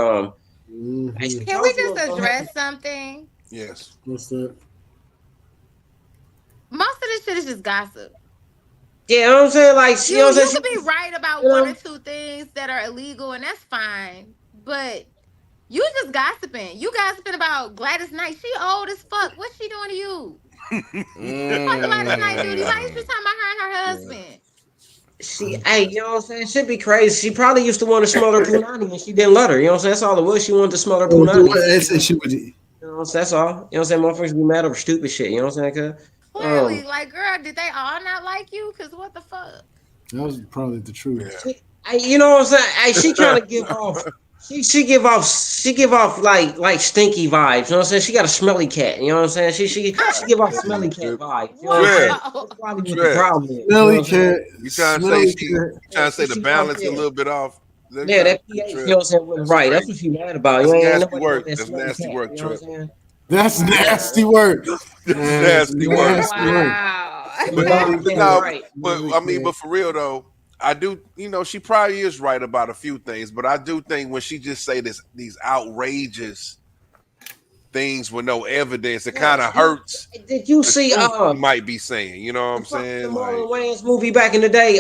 she Mm-hmm. Can we told you what just was gonna address happen. something? Yes. What's that? Most of this shit is just gossip. Yeah, you know what I'm saying? Like You you know what I'm you saying? could She be just right about you one or know. two things that are illegal, and that's fine. But you just gossiping. You gossiping about Gladys Knight. She old as fuck. What's she doing to you? Fuck Gladys Knight, duty. Why is you Mm. talking about her and her Yeah. husband? Hey, you know what I'm saying? She'd be crazy. She probably used to want to smell her punani and she didn't let her. You know what I'm saying? That's all it was. She wanted to smell her Oh, do punani. what? I You said know, she would. that's all. You know what I'm saying? Motherfuckers be mad over stupid shit. You know what I'm saying? Cuz? Clearly, like, girl, did they all not like you? Cause what the fuck? That was probably the truth. Yeah. You know what I'm saying? She kind of give off. She give off like stinky vibes. You know what I'm saying? She got a smelly cat. You know what I'm saying? She give off smelly cat Trip. vibes. You know what I'm Trip. saying? Whoa. That's probably what the Trip. problem is. You know what Smelly I'm saying? cat. You trying to say Smelly she? cat. You trying to say the She off balance a there. little bit off? Them Yeah, trying to that say pH, you trip. know what I'm saying, wasn't That's right. That's crazy. what she mad about. That's Ain't nasty nobody want work. that That's smelly nasty cat. work, You know what I'm Trip. saying? That's nasty work. That's That's nasty work, nasty Trip. work. Wow. But Smelly cat, no, Smelly right. but smelly I mean, cat. but for real though, I do. You know, she probably is right about a few things, but I do think when she just say these outrageous things with no evidence, it kind Yes. of hurts Did you the see truth she might be saying. You know what the I'm fucking saying? Marlon Like, Wayans movie back in the day,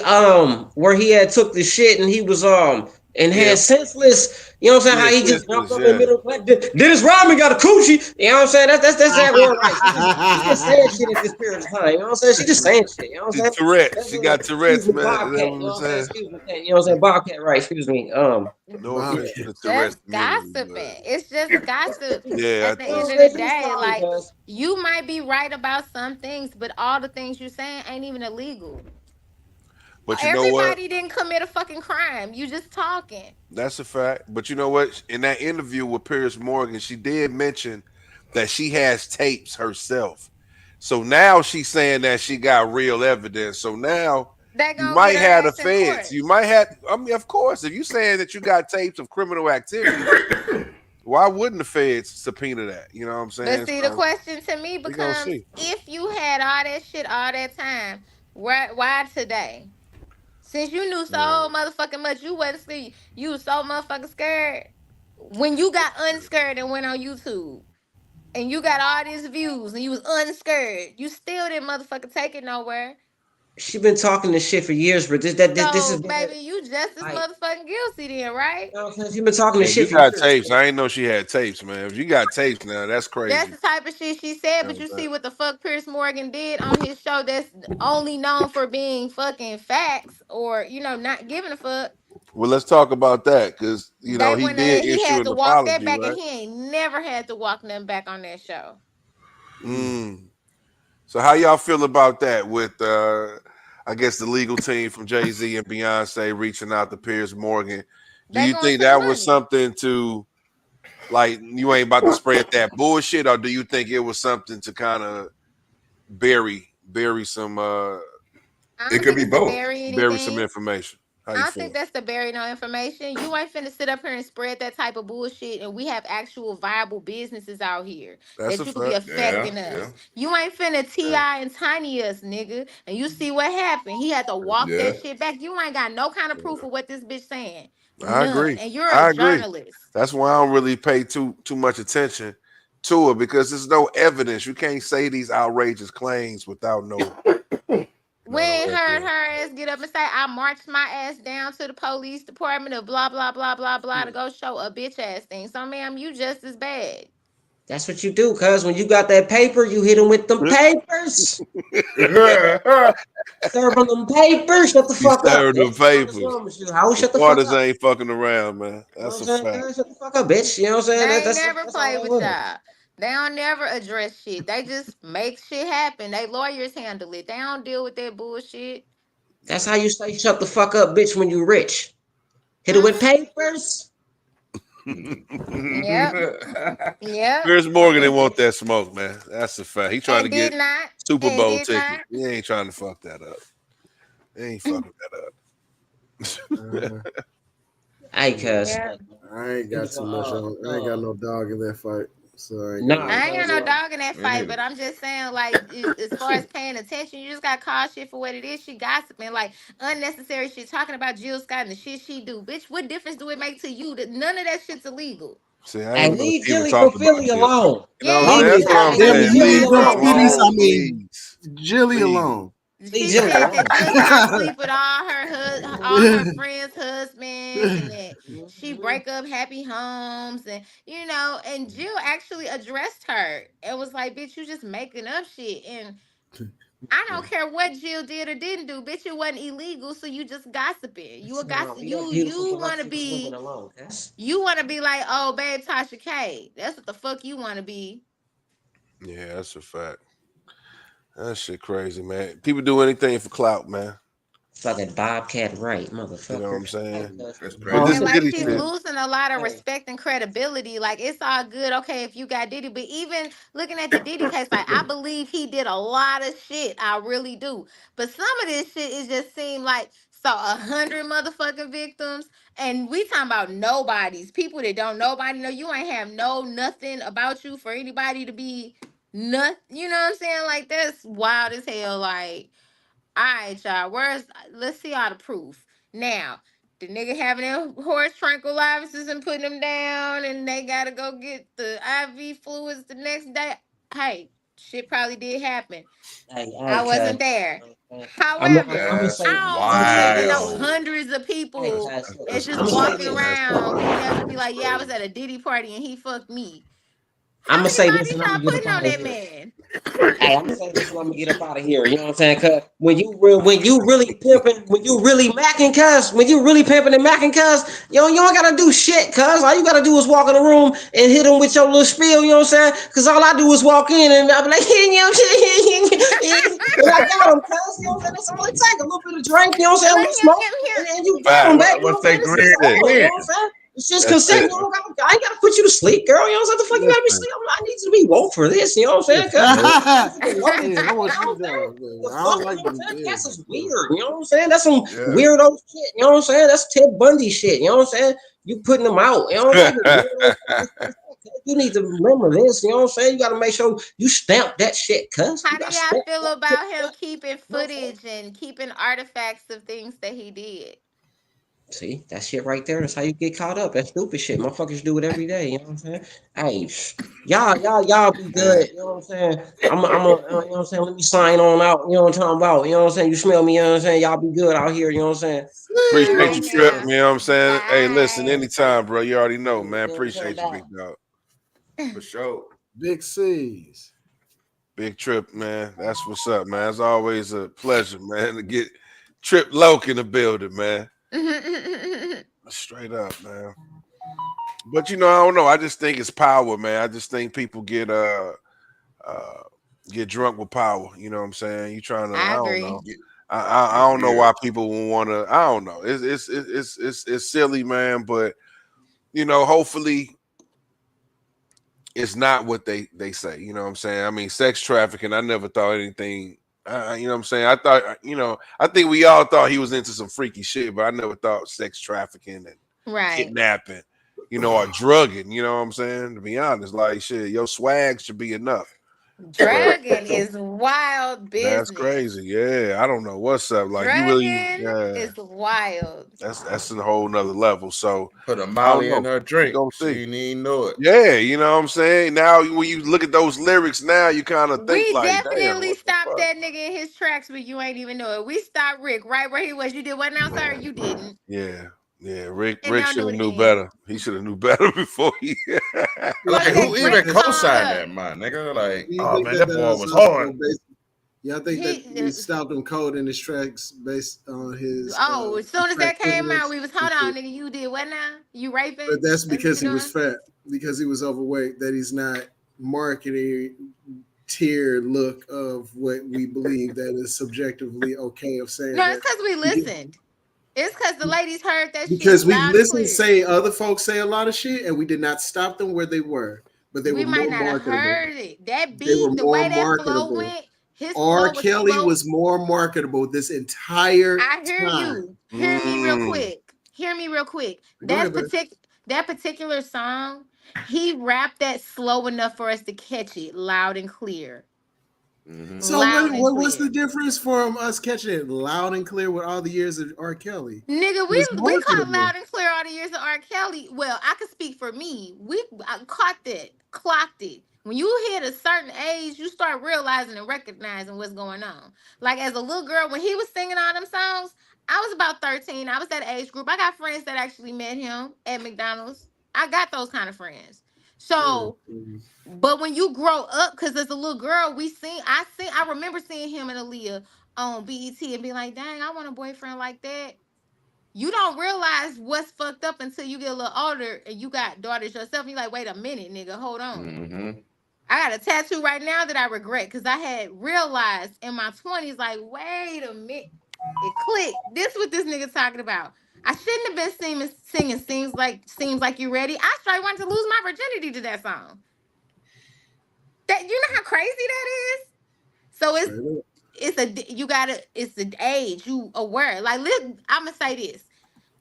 where he had took the shit and he was and yeah, had senseless, you know what I'm saying? yeah, How he just jumped senseless, up in the yeah. middle, like Dennis Rodman got a coochie, you know what I'm saying? That's that war right. She just saying shit at this period of time, you know what I'm saying? She just saying shit, you know what I'm She's saying? Tourette's. That's She got excuse Tourette's, me, man. Is that Bobcat, what you I'm know what I'm saying? saying? Excuse me, you know what I'm saying? Bobcat, right, excuse me. No Wow. offense to the Tourette's Just community, but gossiping. It's just gossip. yeah, I At the You know think end what of I'm the saying? She was day, fine, like, cuz. you might be right about some things, but all the things you're saying ain't even illegal. but you know what? Everybody didn't commit a fucking crime. You just talking. That's a fact. But you know what? In that interview with Piers Morgan, she did mention that she has tapes herself. So now she's saying that she got real evidence. So now They you gonna get might her have the ass in feds. court. You might have, I mean, of course, if you're saying that you got tapes of criminal activity, why wouldn't the feds subpoena that? You know what I'm But saying? see, the So question to me we gonna becomes: see. if you had all that shit all that time, why today? Since you knew Yeah. so motherfucking much, you wasn't scared. You was so motherfucking scared. When you got unscared and went on YouTube, and you got all these views, and you was unscared, you still didn't motherfucking take it nowhere. She been talking this shit for years, but this is So, bad. baby, you just as Like, motherfucking guilty then, right? you know what I'm saying? She been talking this If you shit for got years. tapes, I ain't know she had tapes, man. If you got tapes now, that's That's crazy. the type of shit she said, You know but what you I'm saying? see what the fuck Pierce Morgan did on his show that's only known for being fucking facts or, not giving a fuck. Well, let's talk about that because They he went did he issue had an to walk that apology, back and right? he ain't never had to walk nothing back on that show. Mm. So how y'all feel about that? With I guess the legal team from Jay Z and Beyonce reaching out to Piers Morgan. Do They you going think to the that was money. something to Like you ain't about to spread that bullshit, or do you think it was something to kind of bury some I It don't could think be it's to both. bury bury some anything. information? How I you don't think feel? that's to bury no information. You ain't finna sit up here and spread that type of bullshit. And we have actual viable businesses out here That's that a you could be fact. Yeah, affecting yeah, us. You ain't finna Yeah. Ti and Tiny us, nigga. And you see what happened. He had to walk yeah. that shit back. You ain't got no kind of proof of what this bitch saying. I None. agree. And you're a I agree. journalist. That's why I don't really pay too much attention to it because there's no evidence. You can't say these outrageous claims without We no ain't heard evidence. her ass get up and say, I marched my ass down to the police department of blah, blah, blah, blah, blah to go show a bitch ass thing. So, ma'am, you just as bad. That's what you do, cuz when you got that paper, you hit them with them papers. Serve on them papers. Shut the He fuck up, served bitch. them What is papers. wrong with you? How The shut the fuck parties up? ain't fucking around, man. You know what That's I'm a saying? fact. Cuz shut the fuck up, bitch. You know what I'm saying? They ain't never That's all play that with was. y'all. They don't never address shit. They just make shit happen. They lawyers handle it. They don't deal with that bullshit. That's how you say shut the fuck up, bitch, when you rich. Hit it Mm, with papers. yep. Yep. Piers Morgan didn't want that smoke, man. That's a fact. He trying to And get did not. Super And Bowl did tickets. not. He ain't trying to fuck that up. He ain't fucking that up. Uh, Hey, cuz. Yeah. Look, I ain't it got was too much on. I ain't got no dog in that fight, so I ain't got nah, nothing I ain't to got cuz say. no dog in that Me fight, neither. but I'm just saying, like, as far as paying attention, you just got to call shit for what it is. She gossiping, like, unnecessary shit, talking about Jill Scott and the shit she do. Bitch, what difference do it make to you? That none of that shit's illegal. See, I hey, ain't know leave she even Jilly from talked about Philly Jill. alone. You know what I'm Yeah, Long saying? she That's as what I'm talking. them She saying. said leave Leave them her that titties, I alone, mean, please. Jilly Please. alone. Leave she Jilly said that alone. Jill Scott sleep with all her friends' husbands, and that she Mhm. break up happy homes, and and Jill actually addressed her and was like, "Bitch, you just making up shit." And I don't care what Jill did or didn't do, bitch. It wasn't illegal, so you just gossiping. You a gossip. Leave that You beautiful you want to voluptuous woman be alone, cuz. you want to be like, oh, babe, Tasha K. That's what the fuck you want to be. Yeah, that's a fact. That shit crazy, man. People do anything for clout, man. Fucking Bobcat right, You know what motherfucker. I'm Hey, saying? cuz. That's But crazy. this And like Diddy she's shit, losing a lot of Hey. respect and credibility. Like it's all good, okay, if you got Diddy, but even looking at the Diddy case, like I believe he did a lot of shit. I really do. But some of this shit it just seemed like 100 motherfucking victims, and we talking about nobodies, people that don't nobody know. You ain't have no nothing about you for anybody to be nothing. You know what I'm saying? Like that's wild as hell. Like all right, y'all. Let's see all the proof. Now, the nigga having them horse tranquilizers and putting them down, and they gotta go get the IV fluids the next day. Hey, shit probably did happen. Hey, I cuz. wasn't there. I'm However, gonna That's say, I I'm don't gonna say need no this. wild. hundreds of Hey, people cuz, look, that's that's just I'm gonna crazy. say walking this. That's around crazy. being able to be That's like, yeah, I was crazy. at a Diddy party and he fucked me. I'm How gonna many say this, bodies and I'm y'all gonna get up putting on out of that here. man? Hey, I'm gonna say this and I'm gonna get up out of here. You know what I'm saying? Cause when you really pimping, when you really macking, cuz when you really pimping and macking, cuz you don't gotta do shit, cuz all you gotta do is walk in the room and hit them with your little spiel. You know what I'm saying? Cause all I do is walk in and I be like, you know what I'm saying? And I got them, cuz you know what I'm saying? That's all it takes. A little bit of drink, you know what I'm saying? A Let little him, smoke, him, and you got them, Fact. baby. You know Once what I'm they saying? It's green, just That's on. You it. know in. what I'm saying? It's just That's consent. it. I ain't gotta put you to sleep, girl. You know what I'm saying? The fuck you gotta be Listen. asleep. I need you to be woke for this. You know what I'm saying? Cause I need you to know the Yeah, I time. You want know you what I'm saying? to. The I fuck, don't you like know what I'm them. saying? Yeah, That's just weird. You know what I'm saying? That's some Yeah. weirdo shit. You know what I'm saying? That's Ted Bundy shit. You know what I'm saying? You putting them out. You know what I'm saying? You weirdo shit. You need to remember this. You know what I'm saying? You got to make sure you stamp that shit, cuz. You how do got to y'all stamp feel that shit. about him keeping You know what I'm saying? footage and keeping artifacts of things that he did? See, that shit right there, that's how you get caught up. That stupid shit. Motherfuckers do it every day, you know what I'm saying? Hey, y'all be Man, good, you know what I'm saying? You know what I'm saying? Let me sign on out, you know what I'm talking about? You know what I'm saying? You smell me, you know what I'm saying? Y'all be good out here, you know what I'm saying? All You know appreciate what right you, I'm Trip. saying? now. You know what I'm saying? Hey, listen, Bye. anytime, bro. You already know, You man. know what I'm saying? Appreciate you, big Bye. dog. For sure. Big C's. Big Trip, man. That's what's up, man. It's always a pleasure, man, to get Trip Loke in the building, man. Straight up, man. But I don't know. I just think it's power, man. I just think people uh get drunk with power. You know what I'm saying? You trying to, I I don't agree. know. Get I get don't know weird. why people would want to. I don't know. It's silly, man. But hopefully it's not what they say. You know what I'm saying? I mean, sex trafficking. I never thought anything. You know what I'm saying? I thought, I think we all thought he was into some freaky shit, but I never thought sex trafficking and Right. kidnapping, or drugging. You know what I'm saying? To be honest, like shit, your swag should be enough. But Dragon is wild that's business. crazy. Yeah, I don't know what's up. Like you really, Dragon yeah, is wild. that's a whole nother level. So Put a I don't Molly in know. her We drink. gonna She see. didn't even know it. Yeah, you know what I'm saying? Now when you look at those lyrics now, you kind of think We like, damn, definitely what the stopped fuck? that nigga in his tracks, but you ain't even know it. We stopped Rick right where he was. You did what now, sir? You didn't. Yeah. Yeah. Rick And Rick now should do have it knew again. better. He should have knew better before he Go Like, to who that even Drake song co-signed up. that, my nigga? Like, Do you oh think man, that that that boy was was also hard. based? Yeah, I think that we He stopped him cold in his tracks based on his Oh, as soon as track that came out, privilege we was and hold on, shit. nigga. You did what now? You But raping? that's That's what because you he was doing? fat, because he was overweight. That he's not marketing tier look of what we believe that is subjectively okay of saying No, it's that. because we listened. It's because the ladies heard that shit Because we loud and listened, clear. say other folks say a lot of shit, and we did not stop them where they were, but they We were might more not have marketable. heard it. That They were beat, the more way that flow marketable. went, his R. flow was Kelly so. was more marketable this entire I hear time. you. Hear me real Mm. quick. Hear me real quick. Go ahead, babe. That particular song, he rapped that slow enough for us to catch it loud and clear. Hmm. So what, Loud and what's the clear. difference from us catching it loud and clear with all the years of R. Kelly? Nigga, It was we caught marketable. loud and clear all the years of R. Kelly. Well, I can speak for me. I caught that, clocked it. When you hit a certain age, you start realizing and recognizing what's going on. Like as a little girl, when he was singing all them songs, I was about 13. I was that age group. I got friends that actually met him at McDonald's. I got those kind of friends. Mm, So, mm. but when you grow up, because as a little girl, I remember seeing him and Aaliyah on BET and be like, dang, I want a boyfriend like that. You don't realize what's fucked up until you get a little older and you got daughters yourself. And you're like, wait a minute, nigga, hold on. Hmm. I got a tattoo right now that I regret because I had realized in my 20s, like, wait a minute. It clicked. This what this nigga talking about. I shouldn't have been singing seems like you ready. I straight wanted to lose my virginity to that song. That you know how crazy that is? So Straight up. it's the age, you aware. Like I'm gonna say this.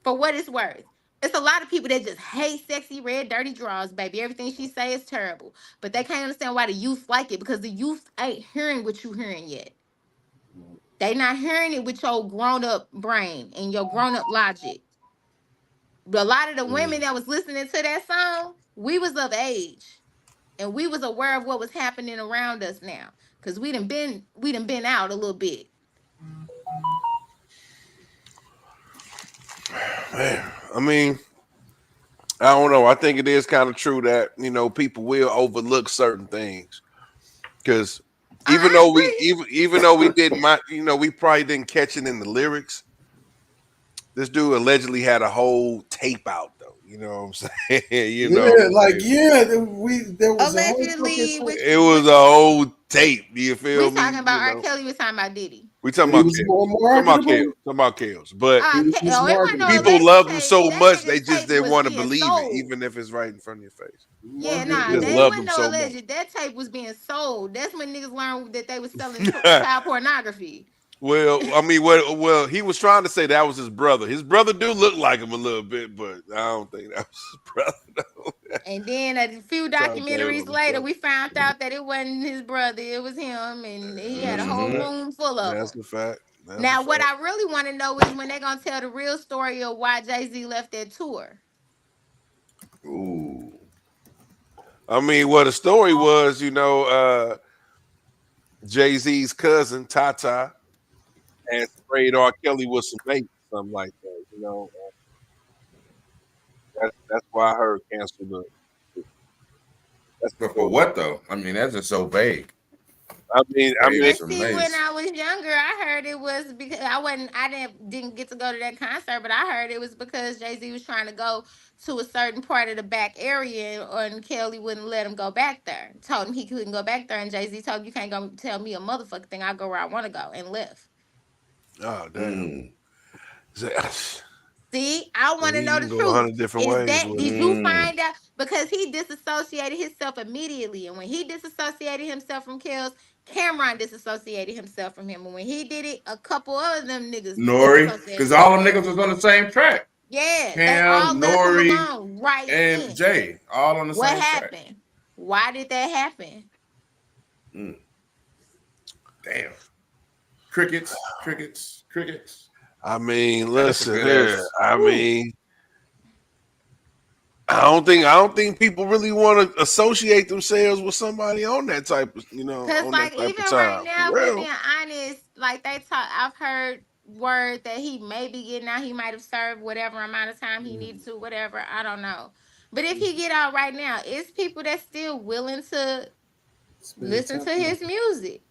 For what it's worth. It's a lot of people that just hate sexy red dirty draws, baby. Everything she say is terrible. But they can't understand why the youth like it because the youth ain't hearing what you hearing yet. They not hearing it with your grown up brain and your grown up logic. But a lot of the women that was listening to that song, we was of age and we was aware of what was happening around us now. Cause we done been out a little bit. Man, I mean, I don't know. I think it is kind of true that, people will overlook certain things. Because even I though we agree. even though we didn't we probably didn't catch it in the lyrics. This dude allegedly had a whole tape out though. You know what I'm saying? Yeah, like Like yeah, there was a whole fucking Allegedly, tape. it was a whole tape. You we feel me? talking about R. Kelly, we talking about Diddy. We talking He about was Kales. more Talking about marketable. Kales. Talking about Kales. But He was Oh, it wasn't no marketable. people alleged loved him tape. so That much they nigga's just tape didn't was want to being believe it, sold. even if it's right in front of your face. Yeah, nah, Just Marketable. that loved wasn't him no so much. alleged. That tape was being sold. That's when niggas learned that they was selling child pornography. Well, I mean, well, he was trying to say that was his brother. His brother do look like him a little bit, but I don't think that was his brother. Though. And then a few Trying to say it documentaries was his later, brother. we found out that it wasn't his brother. It was him, and he had a That's a whole Hmm. fact. room full of That's them. a fact. That's a Now, what fact. I really want to know is when they're gonna tell the real story of why Jay Z left that tour. Ooh. I mean, what the story was, Jay Z's cousin Tata had sprayed R. Kelly with some bait, something like that. That's why I heard cancel the. That's the But for story. what though? I mean, that's just so vague. I Sprayed mean, with And some see, when mace. I was younger, I heard it was because I didn't get to go to that concert, but I heard it was because Jay Z was trying to go to a certain part of the back area, and Kelly wouldn't let him go back there. Told him he couldn't go back there, and Jay Z told him, "You can't go tell me a motherfucking thing. I go where I want to go," and left. oh damn. Mm. See, I want to know You the can go a truth. hundred different Is ways that, with did it. you Mm. find out? Because he disassociated himself immediately. And when he disassociated himself from Kills, Cameron disassociated himself from him. And when he did it, a couple of them niggas Nori, disassociated because all them themselves. niggas was on the same track. Yeah, they all Cam, left him Nori, alone right and then. Jay, all on the What same track. happened? Why did that happen? Mm. Damn. Crickets, crickets, crickets. I mean, Man, that's a listen good here. ass. I Woo. mean, I don't think people really want to associate themselves with somebody on that type of, Cause on that like type even of right time. now, For if we real. being honest, like they talk, I've heard word that he may be getting out. He might have served whatever amount of time he needed to, whatever. I don't know. But if he get out right now, it's people that's still willing to Spend listen time to his music.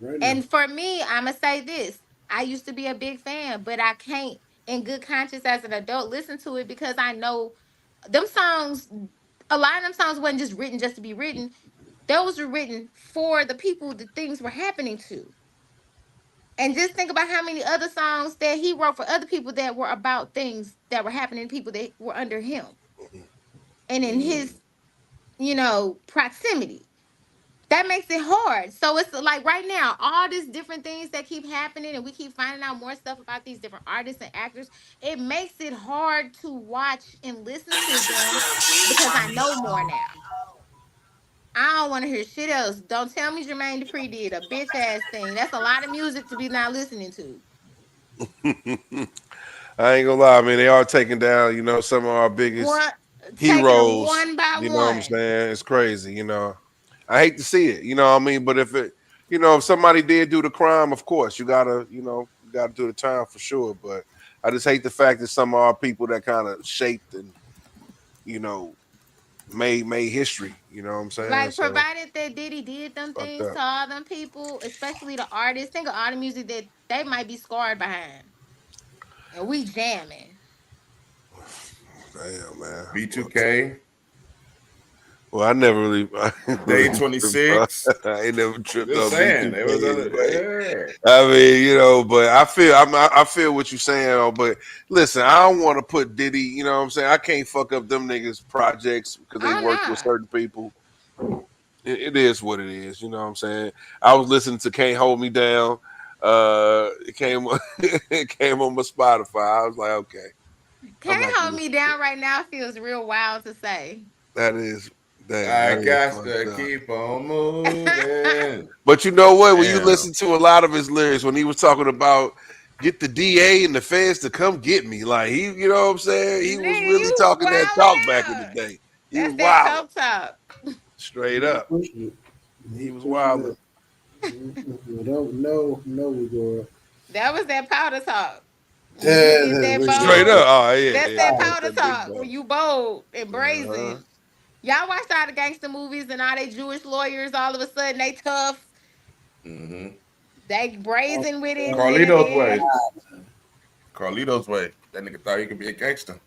right now. And for me, I'ma say this: I used to be a big fan, but I can't, in good conscience, as an adult, listen to it because I know them songs. A lot of them songs wasn't just written just to be written. Those were written for the people that things were happening to. And just think about how many other songs that he wrote for other people that were about things that were happening to people that were under him and in Mm. his, proximity. That makes it hard. So it's like right now, all these different things that keep happening, and we keep finding out more stuff about these different artists and actors. It makes it hard to watch and listen to them because I know more now. I don't want to hear shit else. Don't tell me Jermaine Dupri did a bitch ass thing. That's a lot of music to be not listening to. I ain't gonna lie, man. They are taking down, some of our biggest One, taking them heroes. one by You know what I'm one. saying? It's crazy. I hate to see it. You know what I mean? But if somebody did do the crime, of course you gotta do the time for sure. But I just hate the fact that some of our people that kind of shaped and you know made history. You know what I'm saying? Like, So provided that Diddy did them fucked things up. to all them people, especially the artists. Think of all the music that they might be scarred behind, and we jamming. Damn, man. B2K, Well, I never really, Day 26. I ain't never tripped Just on saying. It B2K was anyway. yeah. I mean, but I feel what you're saying. But listen, I don't want to put Diddy. You know what I'm saying? I can't fuck up them niggas' projects because they Oh worked with no. certain people. It is what it is. You know what I'm saying? I was listening to "Can't Hold Me Down." It came it came on my Spotify. I was like, okay, I'm Can't not gonna hold me listen to down it. right now feels real wild to say. That is damn. I That is got fucked to up. keep on moving. But you know what? When you Damn. listen to a lot of his lyrics, when he was talking about get the DA and the feds to come get me, like you know what I'm saying? He was Nigga, really you was talking that talk back in the wildin' out. day. He was That's that wilding, coke talk. straight He up. pushing it. He He was pushing wilding. it. No, we go. That was that powder talk. When you get Yeah, that we Straight go. up. bold, Oh yeah, that's yeah. that That's powder that big talk. When dog. you bold and Uh-huh. brazen. Y'all watched all the gangster movies and all they Jewish lawyers, all of a sudden they tough, Mm-hmm. they brazen with it, and Carlito's then way. Carlito's way. That nigga thought he could be a gangster.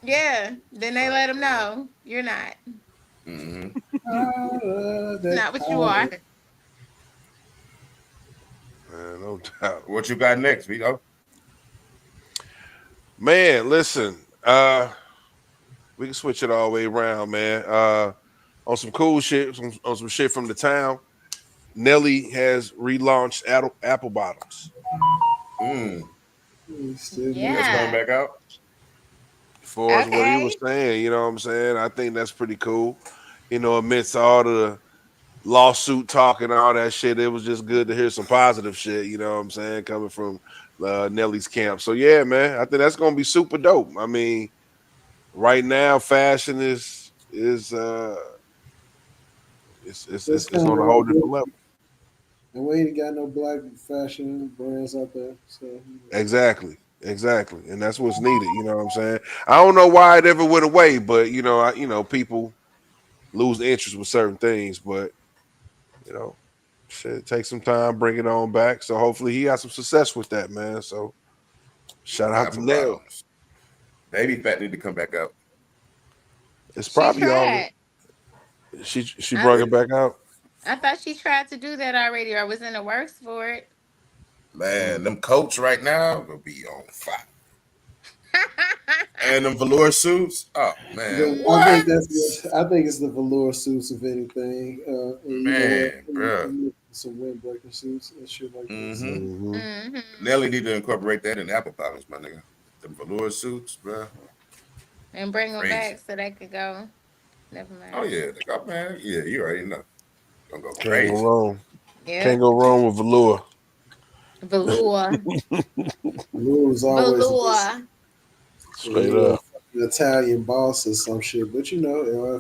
yeah, then they let them know you're not. Mm-hmm. It's not what you are. Man, no doubt. What you got next, Vito? Man, listen. We can switch it all the way around, man. On some cool shit, on some shit from the town. Nelly has relaunched apple bottoms. Mm. Still That's going. coming Yeah. back out. As far as what he was Okay. saying, you know what I'm saying? I think that's pretty cool. Amidst all the lawsuit talk and all that shit, it was just good to hear some positive shit, you know what I'm saying, coming from Nelly's camp. So yeah, man, I think that's gonna be super dope. I mean, right now, fashion is it's it's It's it's, it's coming on a whole around different good. level. And we ain't got no black fashion brands out there. So, Exactly. Exactly. And that's what's needed, you know what I'm saying? I don't know why it ever went away, but people lose interest with certain things, but you know, shit, take some time, bring it on back. So hopefully he has some success with that, man. So shout out to Apple Nell. bottoms. Baby fat need to come back out. It's She probably already tried. she I brought Really? it back out. I thought she tried to do that already or was in the works for it. Man, Mm. them coats right now gonna be on fire. And them velour suits. Oh man, I think what? that's what I think it's the velour suits, if anything. And you know what? Man, bro. Some windbreaker suits and shit like that. So, Mm-hmm. Hmm. Hmm. Nelly need to incorporate that in apple bottoms, my nigga. Them velour suits, bro. And bring them Crazy. back so they could go. Never Oh mind. yeah, they go, man. Yeah, you already know. Gonna go Can't go crazy. wrong. Can't Yep. go wrong with velour. Velour. velour is always Velour. Straight an up. Italian boss or some shit. But if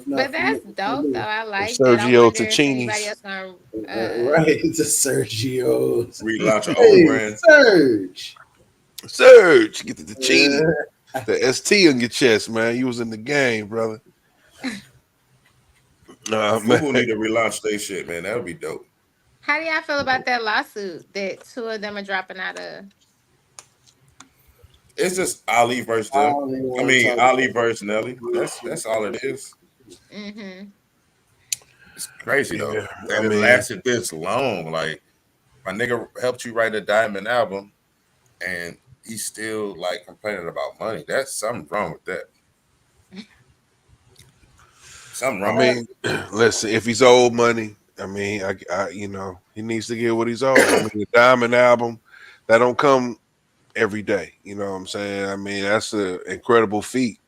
not But for me, that's dope though. I Or like that. I Sergio wonder if anybody Tacchini's. else gonna right, it's a Sergio's. Relaunch an own Hey, brand. Serge. Serge, get the Tacchini. Uh, The ST on your chest, man. You was in the game, brother. Man. Fubu need to relaunch their shit, man. That would be dope. how do y'all feel about that lawsuit that two of them are dropping out of? It's just Ali versus I them. don't even I want to mean talk Ali about versus Nelly. that shit. That's all it is. Mm-hmm. It's crazy though Yeah, I that it mean, lasted this long. Like my nigga helped you write a diamond album, and he's still like complaining about money. That's something wrong with that. Something I wrong with mean, listen, if he's owed money, I mean, he needs to get what he's owed. I mean, the Diamond album, that don't come every day. You know what I'm saying? I mean, that's an incredible feat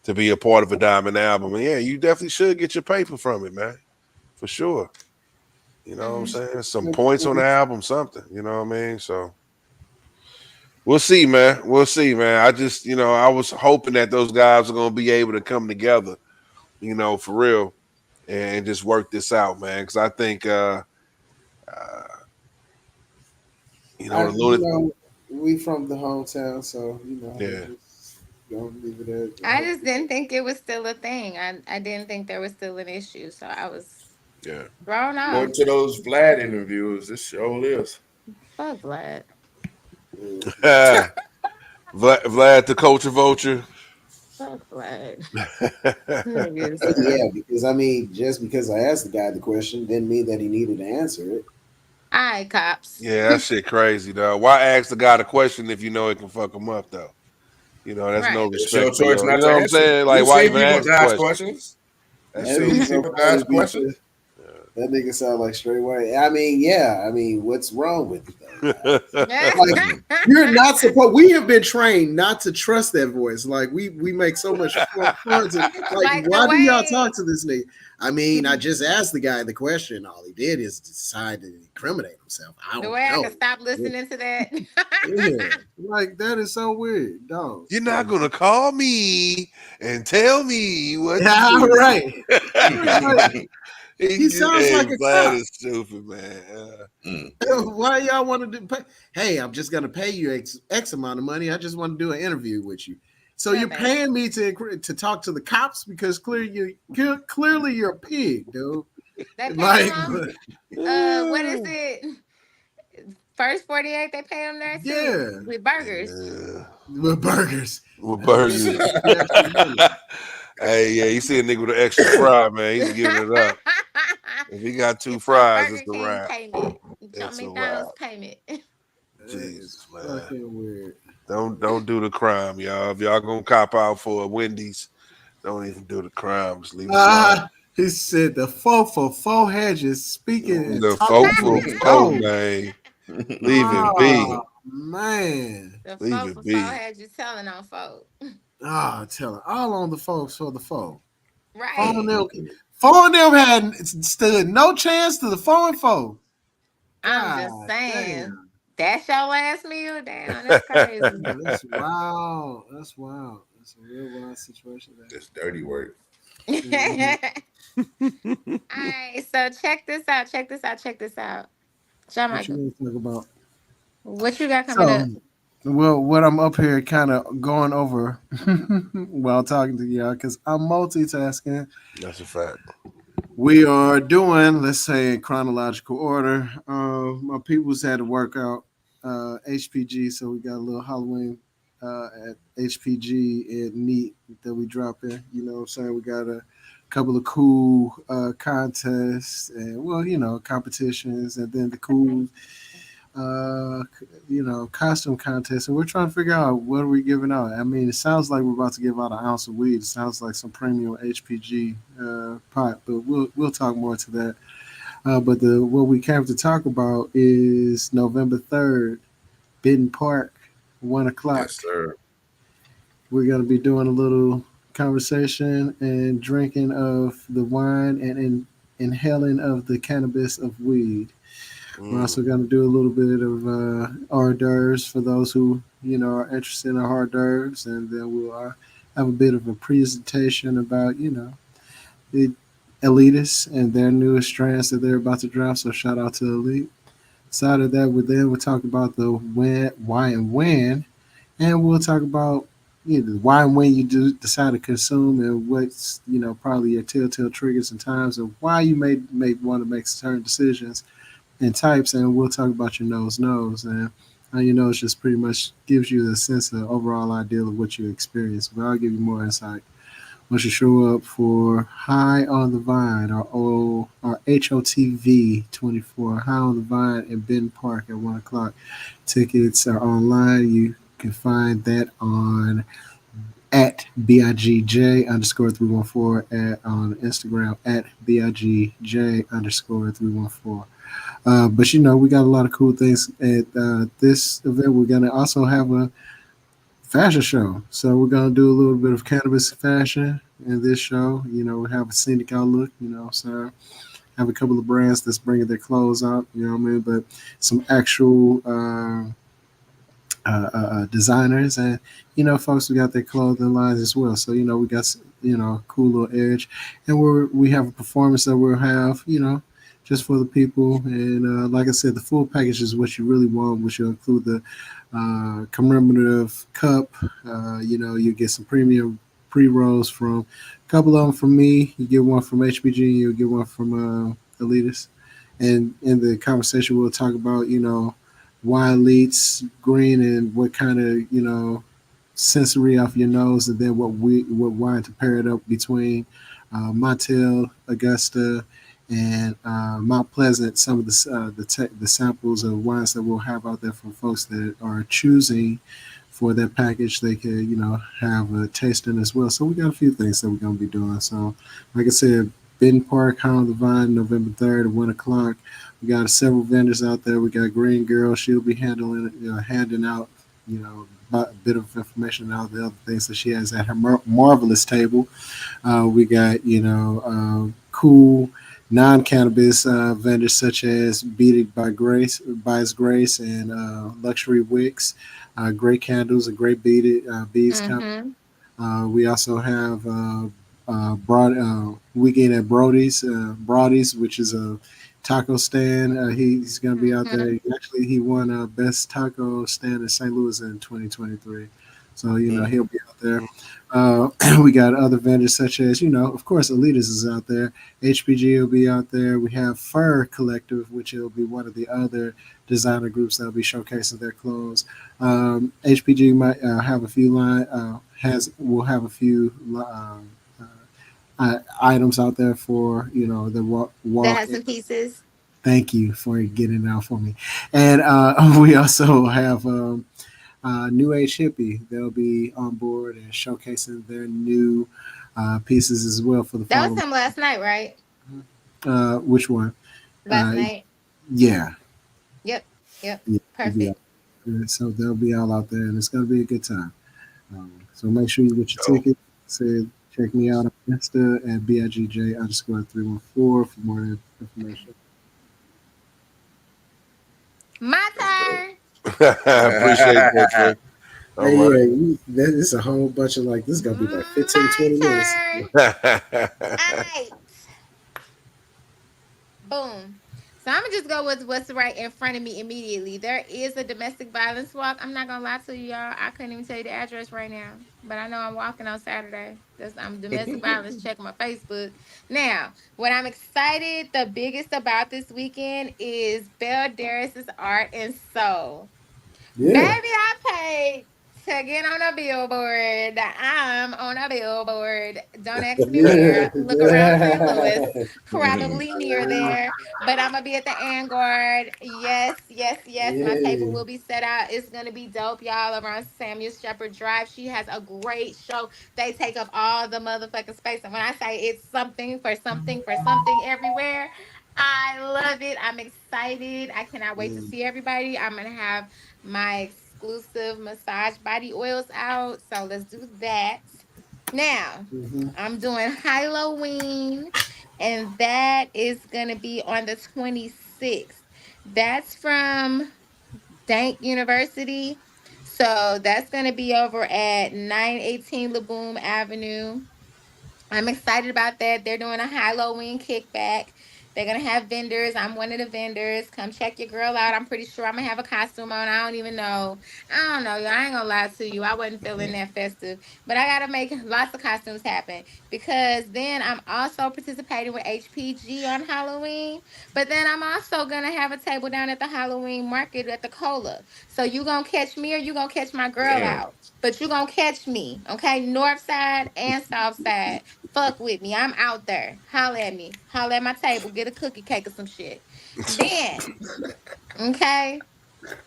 to be a part of a Diamond album. And yeah, you definitely should get your paper from it, man, for sure. You know what I'm Mm-hmm. saying? Some points on the album, something. You know what I mean? So we'll see, man. We'll see, man. I just, I was hoping that those guys are gonna be able to come together, for real, and just work this out, man. Because I think, uh, I, the lunatic, we from the hometown, so we yeah, just gonna leave it at. I Hope. just didn't think it was still a thing. I didn't think there was still an issue, so I was yeah. thrown off. according to those Vlad interviews. This show is. Fuck Vlad. Mhm. Vlad, Vlad the culture vulture. Fuck Vlad. But Niggas. yeah, because just because I asked the guy the question didn't mean that he needed to answer it. All right, cops. Yeah, that shit crazy, though. Why ask the guy the question if you know it can fuck him up, though? That's no Right. It's your respect for choice your. You not know to what I'm answer. saying? Like, You've why seen even people ask the dodge question? questions. You've That's That'd seen be stupid. so people funny dodge questions. that nigga sound like straight white. What's wrong with it though, guys? Yeah. Like you're not supposed. We have been trained not to trust that voice. Like we make so much fun to like. like the Why do y'all talk way to this nigga? I just asked the guy the question. All he did is decide to incriminate himself. I the don't way I know. could stop listening to that. Yeah, like that is so weird, dog. You're not Like, gonna call me and tell me what to yeah, do. right. Like, he sounds Hey, like a Vlad cop. is stupid, man. Mm. Why y'all want to do? Hey, I'm just gonna pay you X amount of money. I just want to do an interview with you. So you're Dumbass. paying me to talk to the cops because clearly you're a pig, dude. They pay Like, him. What is it? First 48, they pay him there too yeah, with burgers. Yeah. with burgers. With That's good. burgers. Good extra money. Hey, yeah, you see a nigga with an extra fry, man. He's giving it up. If he got two Get your fries, it's Burger a King wrap. payment. Get your It's a McDonald's wrap. payment. That is Jesus, man. fucking weird. Don't do the crime, y'all. If y'all gonna cop out for a Wendy's, don't even do the crime. Just leave it alone. He said the four for four hedges speaking and The talking folk to for his folk, dog. man. Leave it be. Oh man. The Leave folk it before be. had you telling on folk. Ah, tell her all on the folks for the foe. Four of Right. them, four of them had stood no chance to the 4-4. I'm just God saying. damn. That's your last meal? Damn, that's crazy. That's wild. That's wild. That's a real wild situation there. That's dirty work. Mhm. Alright, so check this out. Check this out. Check this out. John What you Michael, want to talk about? what you got coming So, up? well, what I'm up here kind of going over while talking to y'all because I'm multitasking. That's a fact. We are doing, let's say, in chronological order. My people's had to work out HPG, so we got a little Halloween at HPG and Neat that we drop in. You know what I'm saying? We got a couple of cool contests and, well, competitions, and then the cool uh, costume contest, and we're trying to figure out what are we giving out. I mean, it sounds like we're about to give out an ounce of weed. It sounds like some premium HPG pot, but we'll talk more to that. But the what we came to talk about is November 3rd, Benton Park, 1 o'clock. Yes, sir. We're gonna be doing a little conversation and drinking of the wine and inhaling of the cannabis of weed. We're Mm. also going to do a little bit of hors d'oeuvres for those who are interested in hors d'oeuvres, and then we'll have a bit of a presentation about the elitists and their newest strands that they're about to drop. So shout out to Elite. Side of that, we'll talk about the when, why, and when, and we'll talk about why and when you do decide to consume, and what's probably your telltale triggers and times, and why you may want to make certain decisions and types, and we'll talk about your nose and how your nose just pretty much gives you the sense of overall idea of what you experience. But I'll give you more insight once you show up for High on the Vine, or HOTV 24, High on the Vine in Benton Park at 1 o'clock. Tickets are online. You can find that at BIGJ underscore 314 on Instagram at BIGJ underscore 314. But we got a lot of cool things at this event. We're gonna also have a fashion show, so we're gonna do a little bit of cannabis fashion in this show. We have a scenic outlook. So have a couple of brands that's bringing their clothes out. You know what I mean? But some actual designers, and folks who got their clothing lines as well. So we got a cool little edge, and we have a performance that we'll have just for the people. And like I said, the full package is what you really want, which will include the commemorative cup. You get some premium pre rolls from a couple of them from me. You get one from HBG, and you'll get one from Elitas. And in the conversation, we'll talk about why elites green, and what kind of sensory off your nose, and then what wine to pair it up between Montel, Augusta, and Mount Pleasant. Some of the samples of wines that we'll have out there for folks that are choosing for that package, they can have a tasting as well. So we got a few things that we're gonna be doing. So like I said, Benton Park, High on the Vine, November 3rd at 1 o'clock. We got several vendors out there. We got Green Girl. She'll be handing out, a bit of information out the other things that she has at her marvelous table. We got, cool non-cannabis vendors such as Beaded by His Grace, and Luxury Wicks, great candles, and great beads. Mm-hmm. We also have Weekend at Brody's, which is a taco stand. He's going to be out there. Mm-hmm. Actually, he won best taco stand in St. Louis in 2023. So Mm. he'll be out there. We got other vendors such as of course, Elitas is out there. HPG will be out there. We have Fur Collective, which will be one of the other designer groups that will be showcasing their clothes. HPG might have a few will have a few items out there for the That walk. has some pieces. Thank you for getting it out for me. And we also have New Age Hippie. They'll be on board and showcasing their new pieces as well for the That was fall. him last night, right? Which one? Last Uh, night. yeah, Yep. Yep. yeah, we'll be out Perfect. there. So they'll be all out there, and it's gonna be a good time. So make sure you get your Dope. ticket. Say check me out on Insta at BIGJ underscore 314 for more information. My That's dope. turn. Appreciate that, Trey. All Hey, right. yeah, this is a whole bunch of this is gonna be like 15, My 20 minutes. turn. All right. Boom. So I'm gonna just go with what's right in front of me immediately. There is a domestic violence walk. I'm not gonna lie to you, y'all. I couldn't even tell you the address right now, but I know I'm walking on Saturday. I'm domestic violence. Check my Facebook. Now, what I'm excited, the biggest about this weekend is Belle Darris's Art and Soul. Baby, Yeah, I paid to get on a billboard. I'm on a billboard. Don't ask me Yeah. where. Look around St. Louis, Mhm. probably near there. But I'm gonna be at the Vanguard. Yes, yes, yes. My table Yeah. will be set out. It's gonna be dope, y'all. Around Samuel Shepherd Drive. She has a great show. They take up all the motherfucking space. And when I say it's something for something for something everywhere, I love it. I'm excited. I cannot wait to Mm. see everybody. I'm gonna have my exclusive massage body oils out. So let's do that. Now, Mm-hmm. I'm doing Halloween, and that is going to be on the 26th. That's from Dank University. So that's going to be over at 918 Laboom Avenue. I'm excited about that. They're doing a Halloween kickback. They're gonna have vendors. I'm one of the vendors. Come check your girl out. I'm pretty sure I'm gonna have a costume on. I don't even know. I don't know. I ain't gonna lie to you. I wasn't feeling that festive, but I gotta make lots of costumes happen because then I'm also participating with HPG on Halloween. But then I'm also gonna have a table down at the Halloween market at the Cola. So you gonna catch me or you gonna catch my girl Damn. out. But you gonna catch me, okay? North side and south side. Fuck with me. I'm out there. Holla at me. Holla at my table. Get a cookie cake or some shit. Then, okay,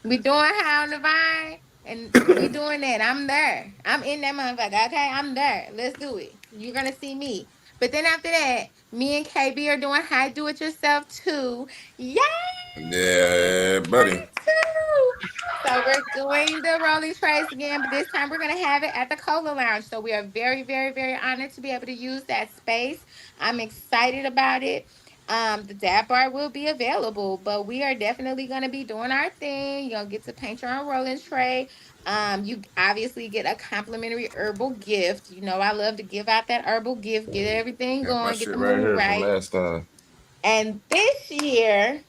we doing High on the Vine, and we doing that. I'm there. I'm in that motherfucker. Okay, I'm there. Let's do it. You're gonna see me. But then after that, me and KB are doing High Do It Yourself too. Yeah, Yeah, buddy. too. So we're doing the rolling trays again, but this time we're gonna have it at the Cola Lounge. So we are very, very, very honored to be able to use that space. I'm excited about it. The dab bar will be available, but we are definitely gonna be doing our thing. You'll get to paint your own rolling tray. You obviously get a complimentary herbal gift. You know I love to give out that herbal gift, get everything Got my going, get shit the right mood here from right. last time. And this year,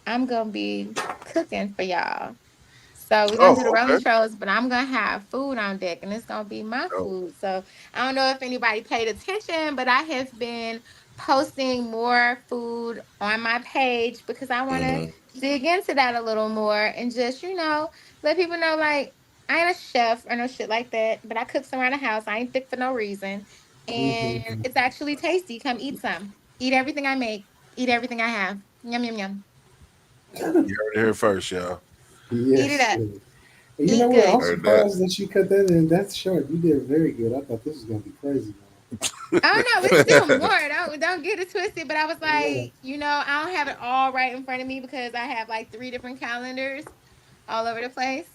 I'm gonna be cooking for y'all. So we're gonna Oh, do the rolling okay. shows, but I'm gonna have food on deck, and it's gonna be my Oh, food. So I don't know if anybody paid attention, but I have been posting more food on my page because I want to Hmm. dig into that a little more and just let people know like I ain't a chef or no shit like that, but I cook some around the house. I ain't thick for no reason, and Mm-hmm. it's actually tasty. Come eat some. Eat everything I make. Eat everything I have. Yum yum yum. you heard it here first, y'all. Eat it Yes. up. And you know Eat what? I'm good. Heard that. surprised that you cut that in. That's short. You did very good. I thought this was gonna be crazy, Oh no, it's still more. Don't get it twisted. But I was man. like, I don't have it all right in front of me because I have like three different calendars all over the place.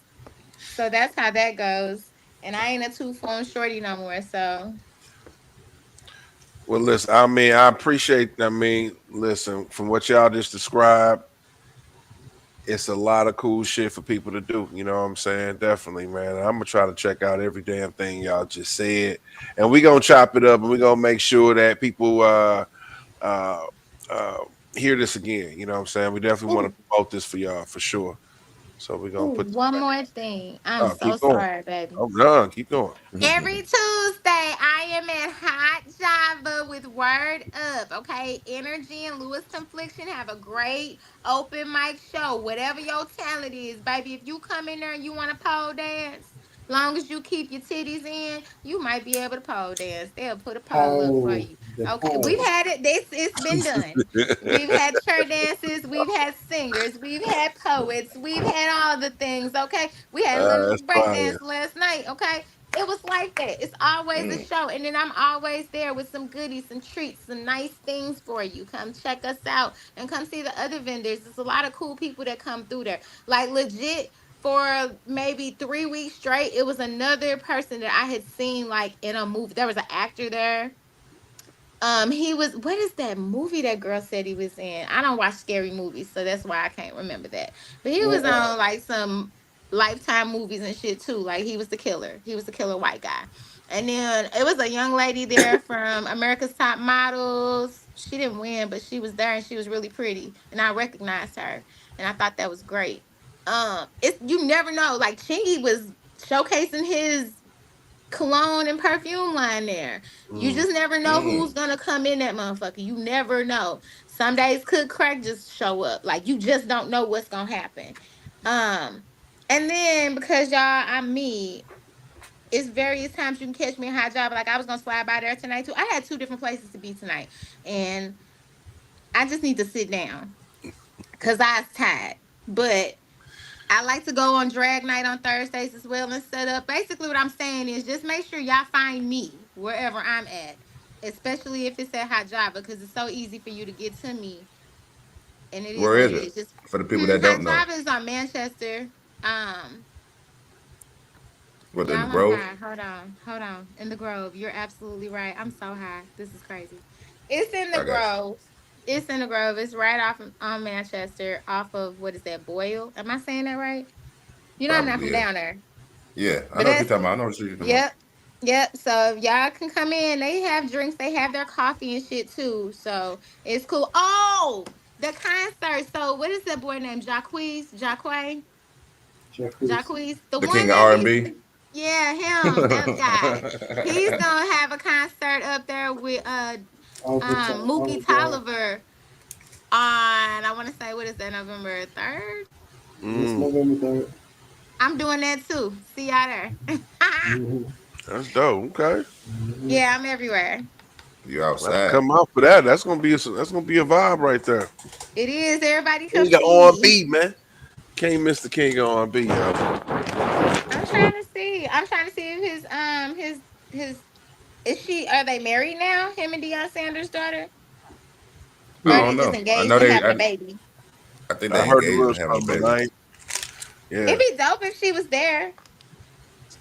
So that's how that goes. And I ain't a two phone shorty no more. So Well, listen, I mean, I appreciate, listen, from what y'all just described, it's a lot of cool shit for people to do. You know what I'm saying? Definitely, man. I'm gonna try to check out every damn thing y'all just said. And we gonna chop it up and we gonna make sure that people uh uh hear this again. You know what I'm saying? We definitely want ooh, to promote this for y'all for sure. So we're gonna ooh, put this one back. more thing. I'm Oh, so keep going. sorry, baby. I'm done. Keep going. Every Tuesday, I am at Hot Java with Word Up. Okay, Energy and Lewis Confliction have a great open mic show. Whatever your talent is, baby. If you come in there and you want to pole dance, long as you keep your titties in, you might be able to pole dance. They'll put a pole up for Pole. you. The Okay, we've pole. had it. This it's been done. We've had church dances, we've had singers, we've had poets, we've had all the things. Okay, we had a little That's break fire. dance last night. Okay, it was like that. It's always a Mm. show. And then I'm always there with some goodies, some treats, some nice things for you. Come check us out and come see the other vendors. There's a lot of cool people that come through there. Like legit for maybe 3 weeks straight, it was another person that I had seen like in a movie. There was an actor there. He was, what is that movie that girl said he was in? I don't watch scary movies, so that's why I can't remember that. But he was Uh, on like some Lifetime movies and shit too. Like he was the killer. He was the killer white guy. And then it was a young lady there from America's Top Models. She didn't win, but she was there and she was really pretty. And I recognized her. And I thought that was great. It's you never know. Like Chingy was showcasing his cologne and perfume line there. You Mm. just never know who's Mm. gonna come in that motherfucker. You never know. Some days could crack just show up. Like you just don't know what's gonna happen. Um, And then because y'all, I'm me. It's various times you can catch me in hot job. Like I was gonna slide by there tonight too. I had two different places to be tonight, and I just need to sit down because I was tired. But I like to go on drag night on Thursdays as well and set up. Basically, what I'm saying is just make sure y'all find me wherever I'm at, especially if it's at Hot Java, because it's so easy for you to get to me. And it is Where what is it it? is. Just For the people that Hot don't know. Java is on Manchester. Um, What, in the y'all, I'm Grove? high. Hold on. In the Grove, you're absolutely right. I'm so high. This is crazy. It's in the I got you. Grove. It's in the Grove. It's right off on Manchester, off of what is that? Boyle. Am I saying that right? You know I'm not Probably, from yeah. down there. Yeah, I But know what you're that's talking about. I know what you're talking about. yep. Yep. So if y'all can come in, they have drinks, they have their coffee and shit too. So it's cool. Oh, the concert. So what is that boy named Jacquees? Jacquees. Jacquees. The The one king of that R&B. yeah, him, that guy. He's gonna have a concert up there with Over time. Oh Mookie God. Tolliver on I wanna say what is that, November 3rd? It's Mm, November 3rd. I'm doing that too. See y'all there. Mm-hmm. that's dope. Okay. Mm-hmm. Yeah, I'm everywhere. You Well, have to outside. come out for that. That's gonna be a vibe right there. It is. Everybody come King of see me. R&B, man. Can't miss the king of R&B, y'all. I'm trying to see. I'm trying to see if his is she are they married now? Him and Deion Sanders' daughter? Or I are Who? they don't just know. I engaged know and they. having a baby? I think I they heard a engaged little and having a something, but baby. I ain't. It'd Yeah. be dope if she was there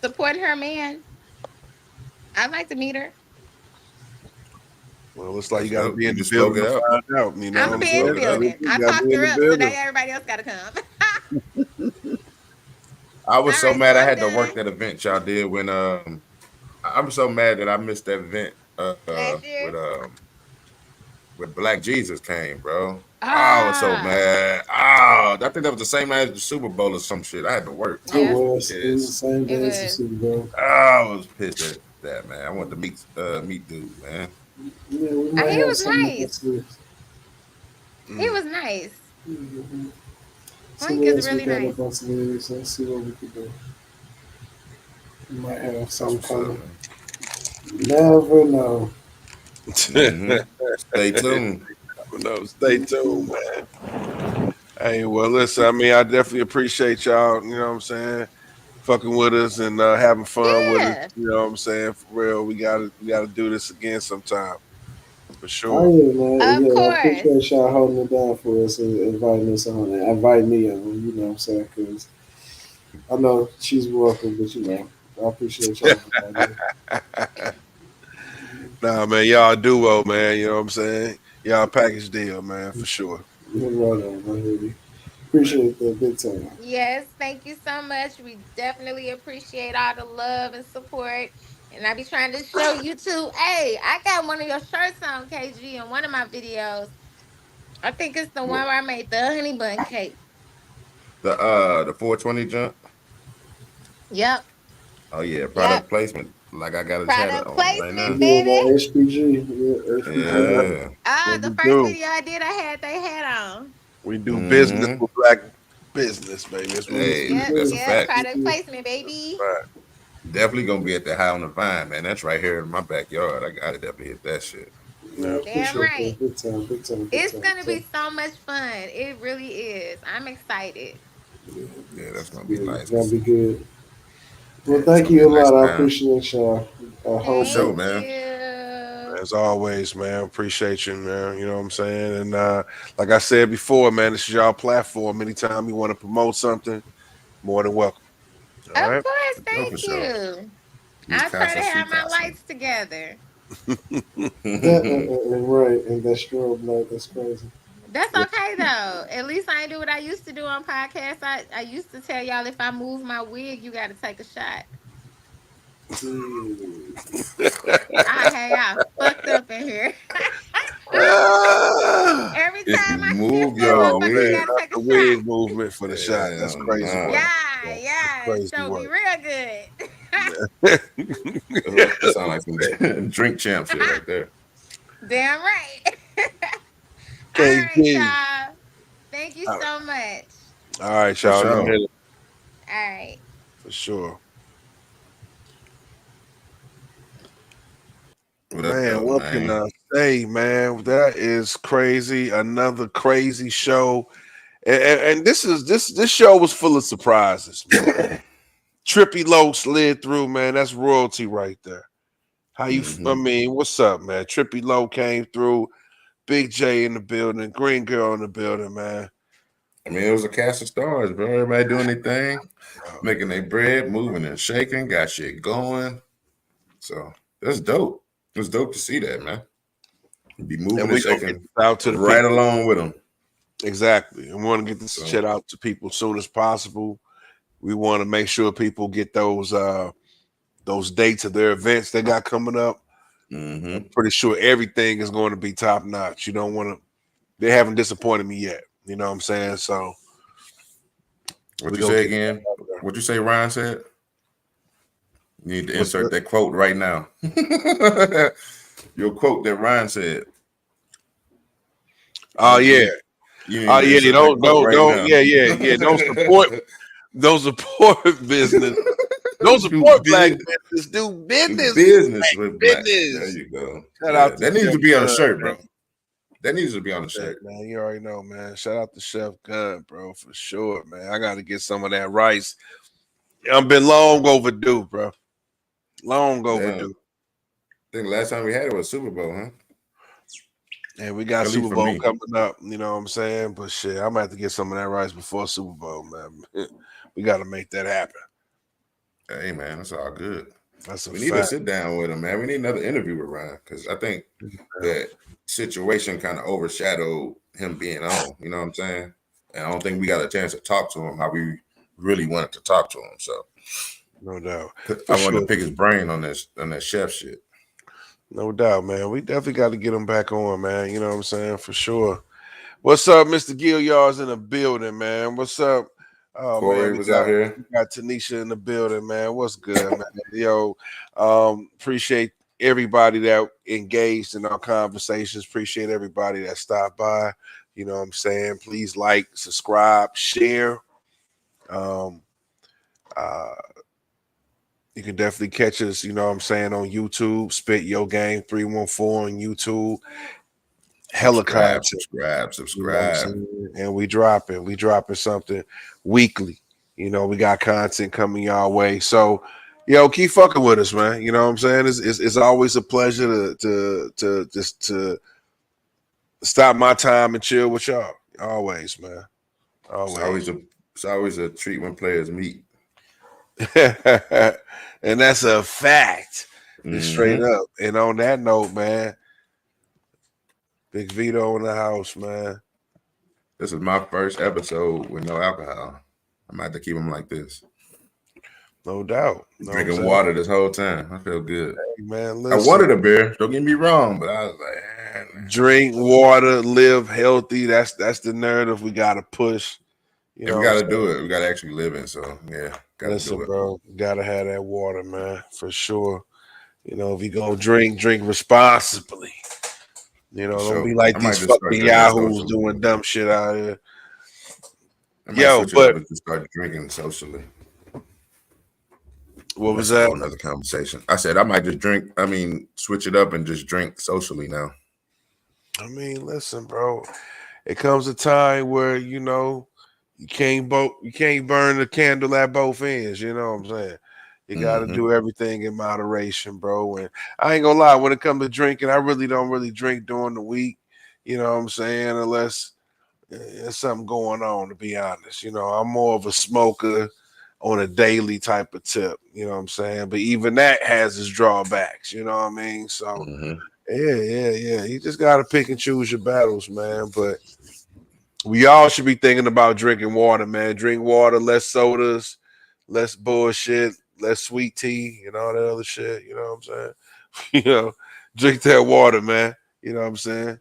supporting her man. I'd like to meet her. Well, it's like you That's got to dope. be You in the just spoke building it to up. find out. You know I'm what gonna I'm be in the Spoke saying? it up. building. You I got to talked be in her the up, so now building. everybody else gotta come. I was All so right, so mad I I'm had to work done. that event y'all did when I'm so mad that I missed that event Last year. with Black Jesus came, bro. Oh, I was so Ah, mad. Oh, I think that was the same night as the Super Bowl or some shit. I had to work. I It yep, was was. It was the pissed. same it day as the was. Super Bowl. Oh, I was pissed at that, man. I want to meet dude, man. Yeah, we He might have was something up our nice. sleeves. He Mm. was nice. Mm-hmm. See Mike what is else we really got nice. up our sleeves. Let's see what we can do. We might have That's something what's up, coming. man. Never know. Mm-hmm. Stay tuned. No, stay tuned, man. Hey, well, listen, I mean, I definitely appreciate y'all, you know what I'm saying, fucking with us and having fun with us. Yeah, You know what I'm saying? For real, we gotta do this again sometime for Oh sure. yeah, man. of Yeah, I course. appreciate y'all holding it down for us and inviting us on and inviting me on. You know what I'm saying? Because I know she's welcome, but I appreciate y'all inviting Nah, man, y'all a duo, man. You know what I'm saying? Y'all a package deal, man, for sure. me. Right on, man. Really appreciate that big time. Yes, thank you so much. We definitely appreciate all the love and support. And I be trying to show you too. Hey, I got one of your shirts on, KG, in one of my videos. I think it's the one What where I made the honey bun cake. the 420 jump? Yep, Oh yeah, yep. product placement. Like I got his hat Product on right You placement, now. doing baby. that HPG? Yeah, HPG. Uh, Yeah. Ah, what the we first do? video I did, I had they hat on. We do business Mm-hmm. with black business, baby. That's what we Yes, Hey, we do. Yep, that's a do. yep. fact. We Product do. placement, baby. Right. Definitely gonna be at the High on the Vine, man. That's right here in my backyard. I gotta definitely hit that shit. Yeah, I Yeah. Damn appreciate right. that. Big time, big time, big It's time. gonna So, be so much fun. It really is. I'm excited. yeah, Yeah, that's gonna be yeah, nice. it's gonna 'Cause, be good. yeah, Well, it's thank gonna be a you a nice lot. I time appreciate y'all. I for hope Thank sure, that. man. you. As always, man, appreciate you, man. You know what I'm saying? And like I said before, man, this is y'all platform. Anytime you want to promote something, more than welcome. All Of right. course, No, for thank sure. you. Miss I'll try Casa, to she have my Casa. lights together. Right, and that strobe light, that's crazy. That's okay though. At least I ain't do what I used to do on podcasts. I used to tell y'all if I move my wig, you got to take a shot. Mm. I had y'all fucked up in here. Ah, Every If time you I shift move that your oh motherfucker, you man, wig, got to not take a the shot. wig movement for the shot. That's hell crazy work. nah. Yeah, That's yeah. crazy Show me work. real good. That sound like some drink champ shit right there. Damn right. All right, KG. y'all. Thank you All so much. right, For y'all. Go sure. ahead. right. For sure. What up, Man, though, what can man? I say, man? That is crazy. Another crazy show. And this show was full of surprises, man. Trippy Low slid through, man. That's royalty right there. I Hmm. mean, what's up, man? Trippy Low came through. Big J in the building. Green Girl in the building, man. I mean, it was a cast of stars, bro. Everybody doing their thing, making their bread, moving and shaking, got shit going. So that's dope. It's dope to see that, man. Be And moving and we gonna get shaking this out to the right people. along with them. Exactly. And we want to get this So, shit out to people as soon as possible. We want to make sure people get those dates of their events they got coming up. hmm I'm pretty sure everything is going to be top notch. You don't want to. They haven't disappointed me yet. You know what I'm saying? So what we you gonna say get again? that out there. What you say, Ryan said? You need to What's insert the? that quote right now. Your quote that Ryan said. Oh yeah. You need Oh to yeah. You insert that quote right don't. now. Yeah. Don't support business. Don't do, support black biz, business. Do do business with business black with black. There business. you go. Shout Yeah, out to that needs Chef to be on a Gun, shirt, man. bro. That needs to be on a Yeah, shirt. man. You already know, man. Shout out to Chef Gun, bro, for sure, man. I got to get some of that rice. I've been long overdue, bro. Long Damn. overdue. I think last time we had it was Super Bowl, huh? And we got At least Super for Bowl me. coming up. You know what I'm saying? But shit, I'm gonna have to get some of that rice before Super Bowl, man. We got to make that happen. Hey, man, that's all good. That's a We need to fact. sit down with him, man. We need another interview with Ryan because I think that situation kind of overshadowed him being on. You know what I'm saying? And I don't think we got a chance to talk to him how we really wanted to talk to him. So No doubt. 'cause For I wanted sure. to pick his brain on that chef shit. No doubt, man. We definitely got to get him back on, man. You know what I'm saying? For sure. What's up, Mr. Gilliard's in the building, man? What's up? Oh man, Corey was out here. we got Tanisha in the building, man. What's good, man? Yo, appreciate everybody that engaged in our conversations. Appreciate everybody that stopped by. You know what I'm saying? Please like, subscribe, share. Um, uh, you can definitely catch us, you know what I'm saying, on YouTube. Spit Your Game 314 on YouTube. Hella Subscribe, content. subscribe, You know what I'm subscribe. saying? And we dropping something weekly. You know, we got content coming y'all way. So, yo, keep fucking with us, man. You know what I'm saying? It's always a pleasure to just to stop my time and chill with y'all. Always, man. It's Always. always a it's always a treat when players meet. And that's a fact. Just straight Hmm. up. And on that note, man, Big Vito in the house, man. This is my first episode with no alcohol. I'm about to keep them like this. No doubt. You know what I'm Drinking saying? water this whole time. I feel good. Hey, man, I listen. wanted a beer. Don't get me wrong, but I was like, Drink water, live healthy. That's the narrative we gotta push. You yeah, know we what I'm got to saying? do it. We got to actually live in. So yeah, got to do Listen, it bro, gotta have that water, man, for sure. You know, if you gonna drink responsibly. You for know, don't sure. be like I these might just start fucking drinking yahoos socially. doing dumb shit out here. I might Yo, switch it up but and just start drinking socially. what was That's a that? whole nother conversation. I said I might just drink. I mean, switch it up and just drink socially now. I mean, listen, bro. It comes a time where you can't burn the candle at both ends. You know what I'm saying? You got to Hmm. do everything in moderation, bro. And I ain't gonna lie, when it comes to drinking, I really don't really drink during the week. You know what I'm saying? Unless there's something going on. To be honest, I'm more of a smoker on a daily type of tip. You know what I'm saying? But even that has its drawbacks. You know what I mean? So Hmm. yeah. You just gotta pick and choose your battles, man. But we all should be thinking about drinking water, man. Drink water, less sodas, less bullshit, less sweet tea, and all that other shit. You know what I'm saying? you know, drink that water, man. You know what I'm saying?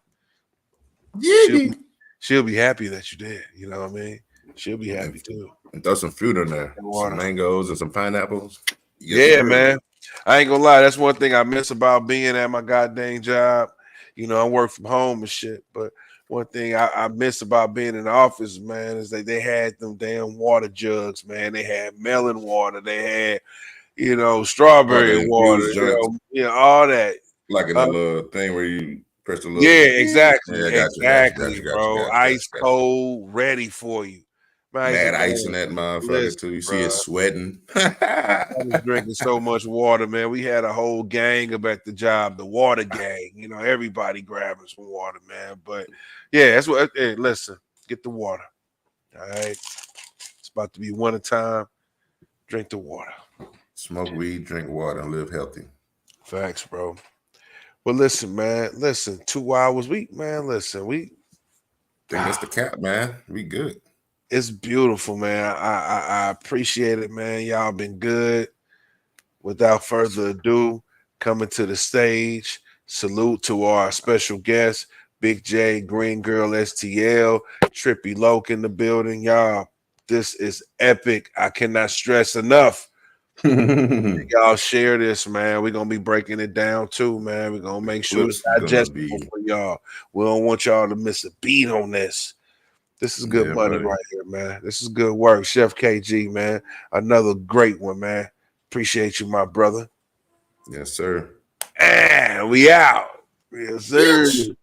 She'll Yeah. be she'll be happy that you did. You know what I mean? She'll be And, happy too. and throw some fruit in there, That some water. mangoes and some pineapples. Yes, Yeah, sir. man. I ain't gonna lie. That's one thing I miss about being at my goddamn job. I work from home and shit. But one thing I miss about being in the office, man, is that they had them damn water jugs, man. They had melon water, they had, Oh, the strawberry water, infused joints, all that. like in the Uh, little thing where you press the little. yeah, Yeah, exactly, I got you, got you, got exactly, you, got you, bro. got you, got Ice you, got you. cold, ready for you. Man, I used to, Mad ice in man, that motherfucker too. listen, You see it bro. sweating. I was drinking so much water, man. We had a whole gang up at the job, the water gang. Everybody grabbing some water, man. But yeah, that's what. Hey, listen, get the water. All right, it's about to be winter time. Drink the water. Smoke weed, drink water, and live healthy. Facts, bro. Well, listen, man. Listen, 2 hours. Man. Listen, Think that's the cap, man. We good. it's beautiful, man. I appreciate it, man. Y'all been good. Without further ado, coming to the stage, salute to our special guest, Big J, Green Girl STL, Trippy Loke in the building. Y'all, this is epic. I cannot stress enough. Y'all share this, man. We're going to be breaking it down too, man. We're going to make sure it's Clips gonna digestible be, for y'all. We don't want y'all to miss a beat on this. This is good yeah, money buddy. right here, man. This is good work. Chef KG, man. Another great one, man. Appreciate you, my brother. Yes, sir. And we out. Yes, sir. Bitch.